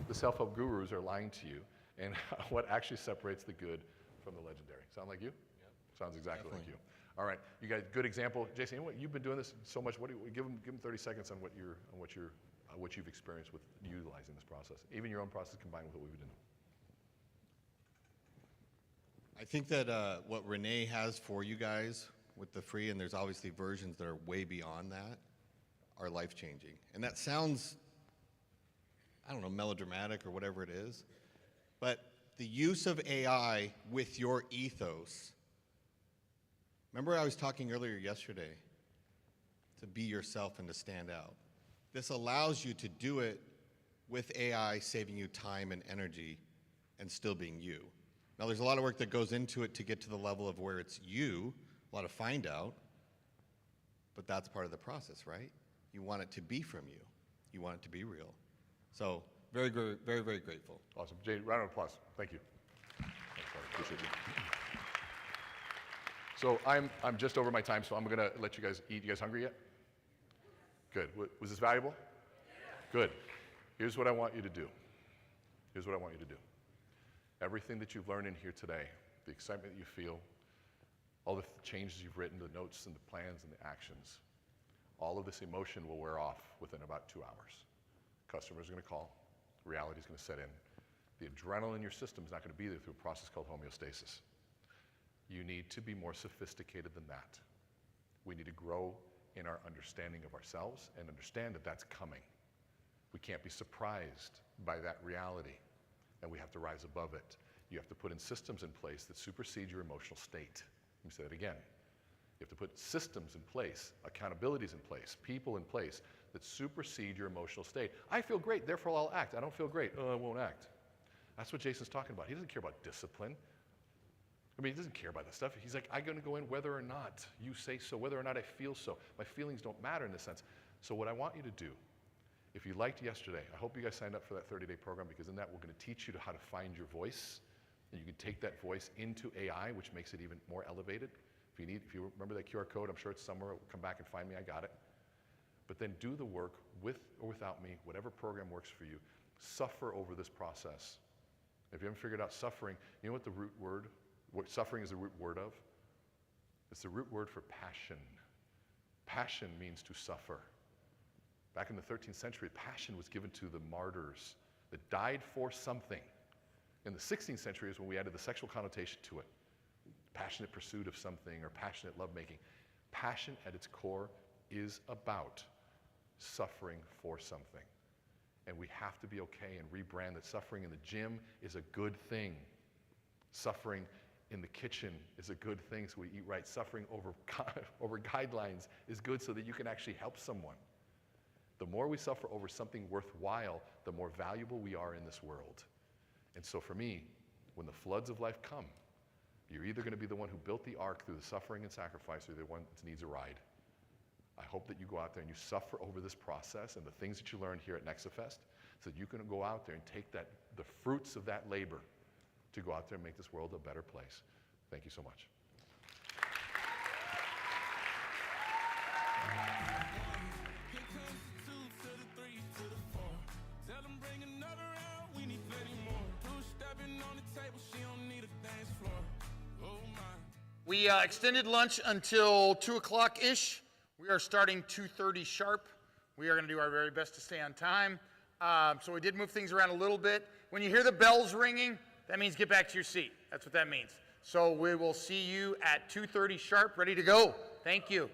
the self-help gurus are lying to you and what actually separates the good from the legendary. Sound like you? Yep. Sounds exactly like you. All right, you guys, good example. Jason, you've been doing this so much. What do you, give them 30 seconds on what you've experienced with utilizing this process, even your own process combined with what we've been doing. I think that what Renee has for you guys with the free, and there's obviously versions that are way beyond that, are life-changing. And that sounds, I don't know, melodramatic or whatever it is, but the use of AI with your ethos. Remember I was talking earlier yesterday to be yourself and to stand out. This allows you to do it with AI saving you time and energy and still being you. Now there's a lot of work that goes into it to get to the level of where it's you, a lot of find out, but that's part of the process, right? You want it to be from you. You want it to be real. So very, very, very, very grateful. Awesome. Jay, round of applause. Thank you. Thanks, buddy. Appreciate you. So I'm just over my time, so I'm going to let you guys eat. You guys hungry yet? Good. Was this valuable? Good. Here's what I want you to do. Here's what I want you to do. Everything that you've learned in here today, the excitement that you feel, all the changes you've written, the notes and the plans and the actions, all of this emotion will wear off within about 2 hours. Customers are going to call. Reality is going to set in. The adrenaline in your system is not going to be there through a process called homeostasis. You need to be more sophisticated than that. We need to grow in our understanding of ourselves and understand that that's coming. We can't be surprised by that reality, and we have to rise above it. You have to put in systems in place that supersede your emotional state. Let me say that again. You have to put systems in place, accountabilities in place, people in place that supersede your emotional state. I feel great, therefore I'll act. I don't feel great, I won't act. That's what Jason's talking about. He doesn't care about discipline. I mean, he doesn't care about that stuff. He's like, I'm going to go in whether or not you say so, whether or not I feel so. My feelings don't matter in this sense. So what I want you to do, if you liked yesterday, I hope you guys signed up for that 30-day program, because in that we're going to teach you how to find your voice. And you can take that voice into AI, which makes it even more elevated. If you remember that QR code, I'm sure it's somewhere. Come back and find me. I got it. But then do the work with or without me, whatever program works for you. Suffer over this process. If you haven't figured out suffering, you know what the root word, what suffering is the root word of? It's the root word for passion. Passion means to suffer. Back in the 13th century, passion was given to the martyrs that died for something. In the 16th century is when we added the sexual connotation to it. Passionate pursuit of something or passionate lovemaking. Passion at its core is about suffering for something. And we have to be okay and rebrand that suffering in the gym is a good thing. Suffering in the kitchen is a good thing so we eat right. Suffering over guidelines is good so that you can actually help someone. The more we suffer over something worthwhile, the more valuable we are in this world. And so for me, when the floods of life come, you're either going to be the one who built the ark through the suffering and sacrifice or the one that needs a ride. I hope that you go out there and you suffer over this process and the things that you learned here at NEXA Fest so that you can go out there and take the fruits of that labor to go out there and make this world a better place. Thank you so much. We extended lunch until 2 o'clock-ish. We are starting 2:30 sharp. We are going to do our very best to stay on time. So we did move things around a little bit. When you hear the bells ringing, that means get back to your seat. That's what that means. So we will see you at 2:30 sharp, ready to go. Thank you.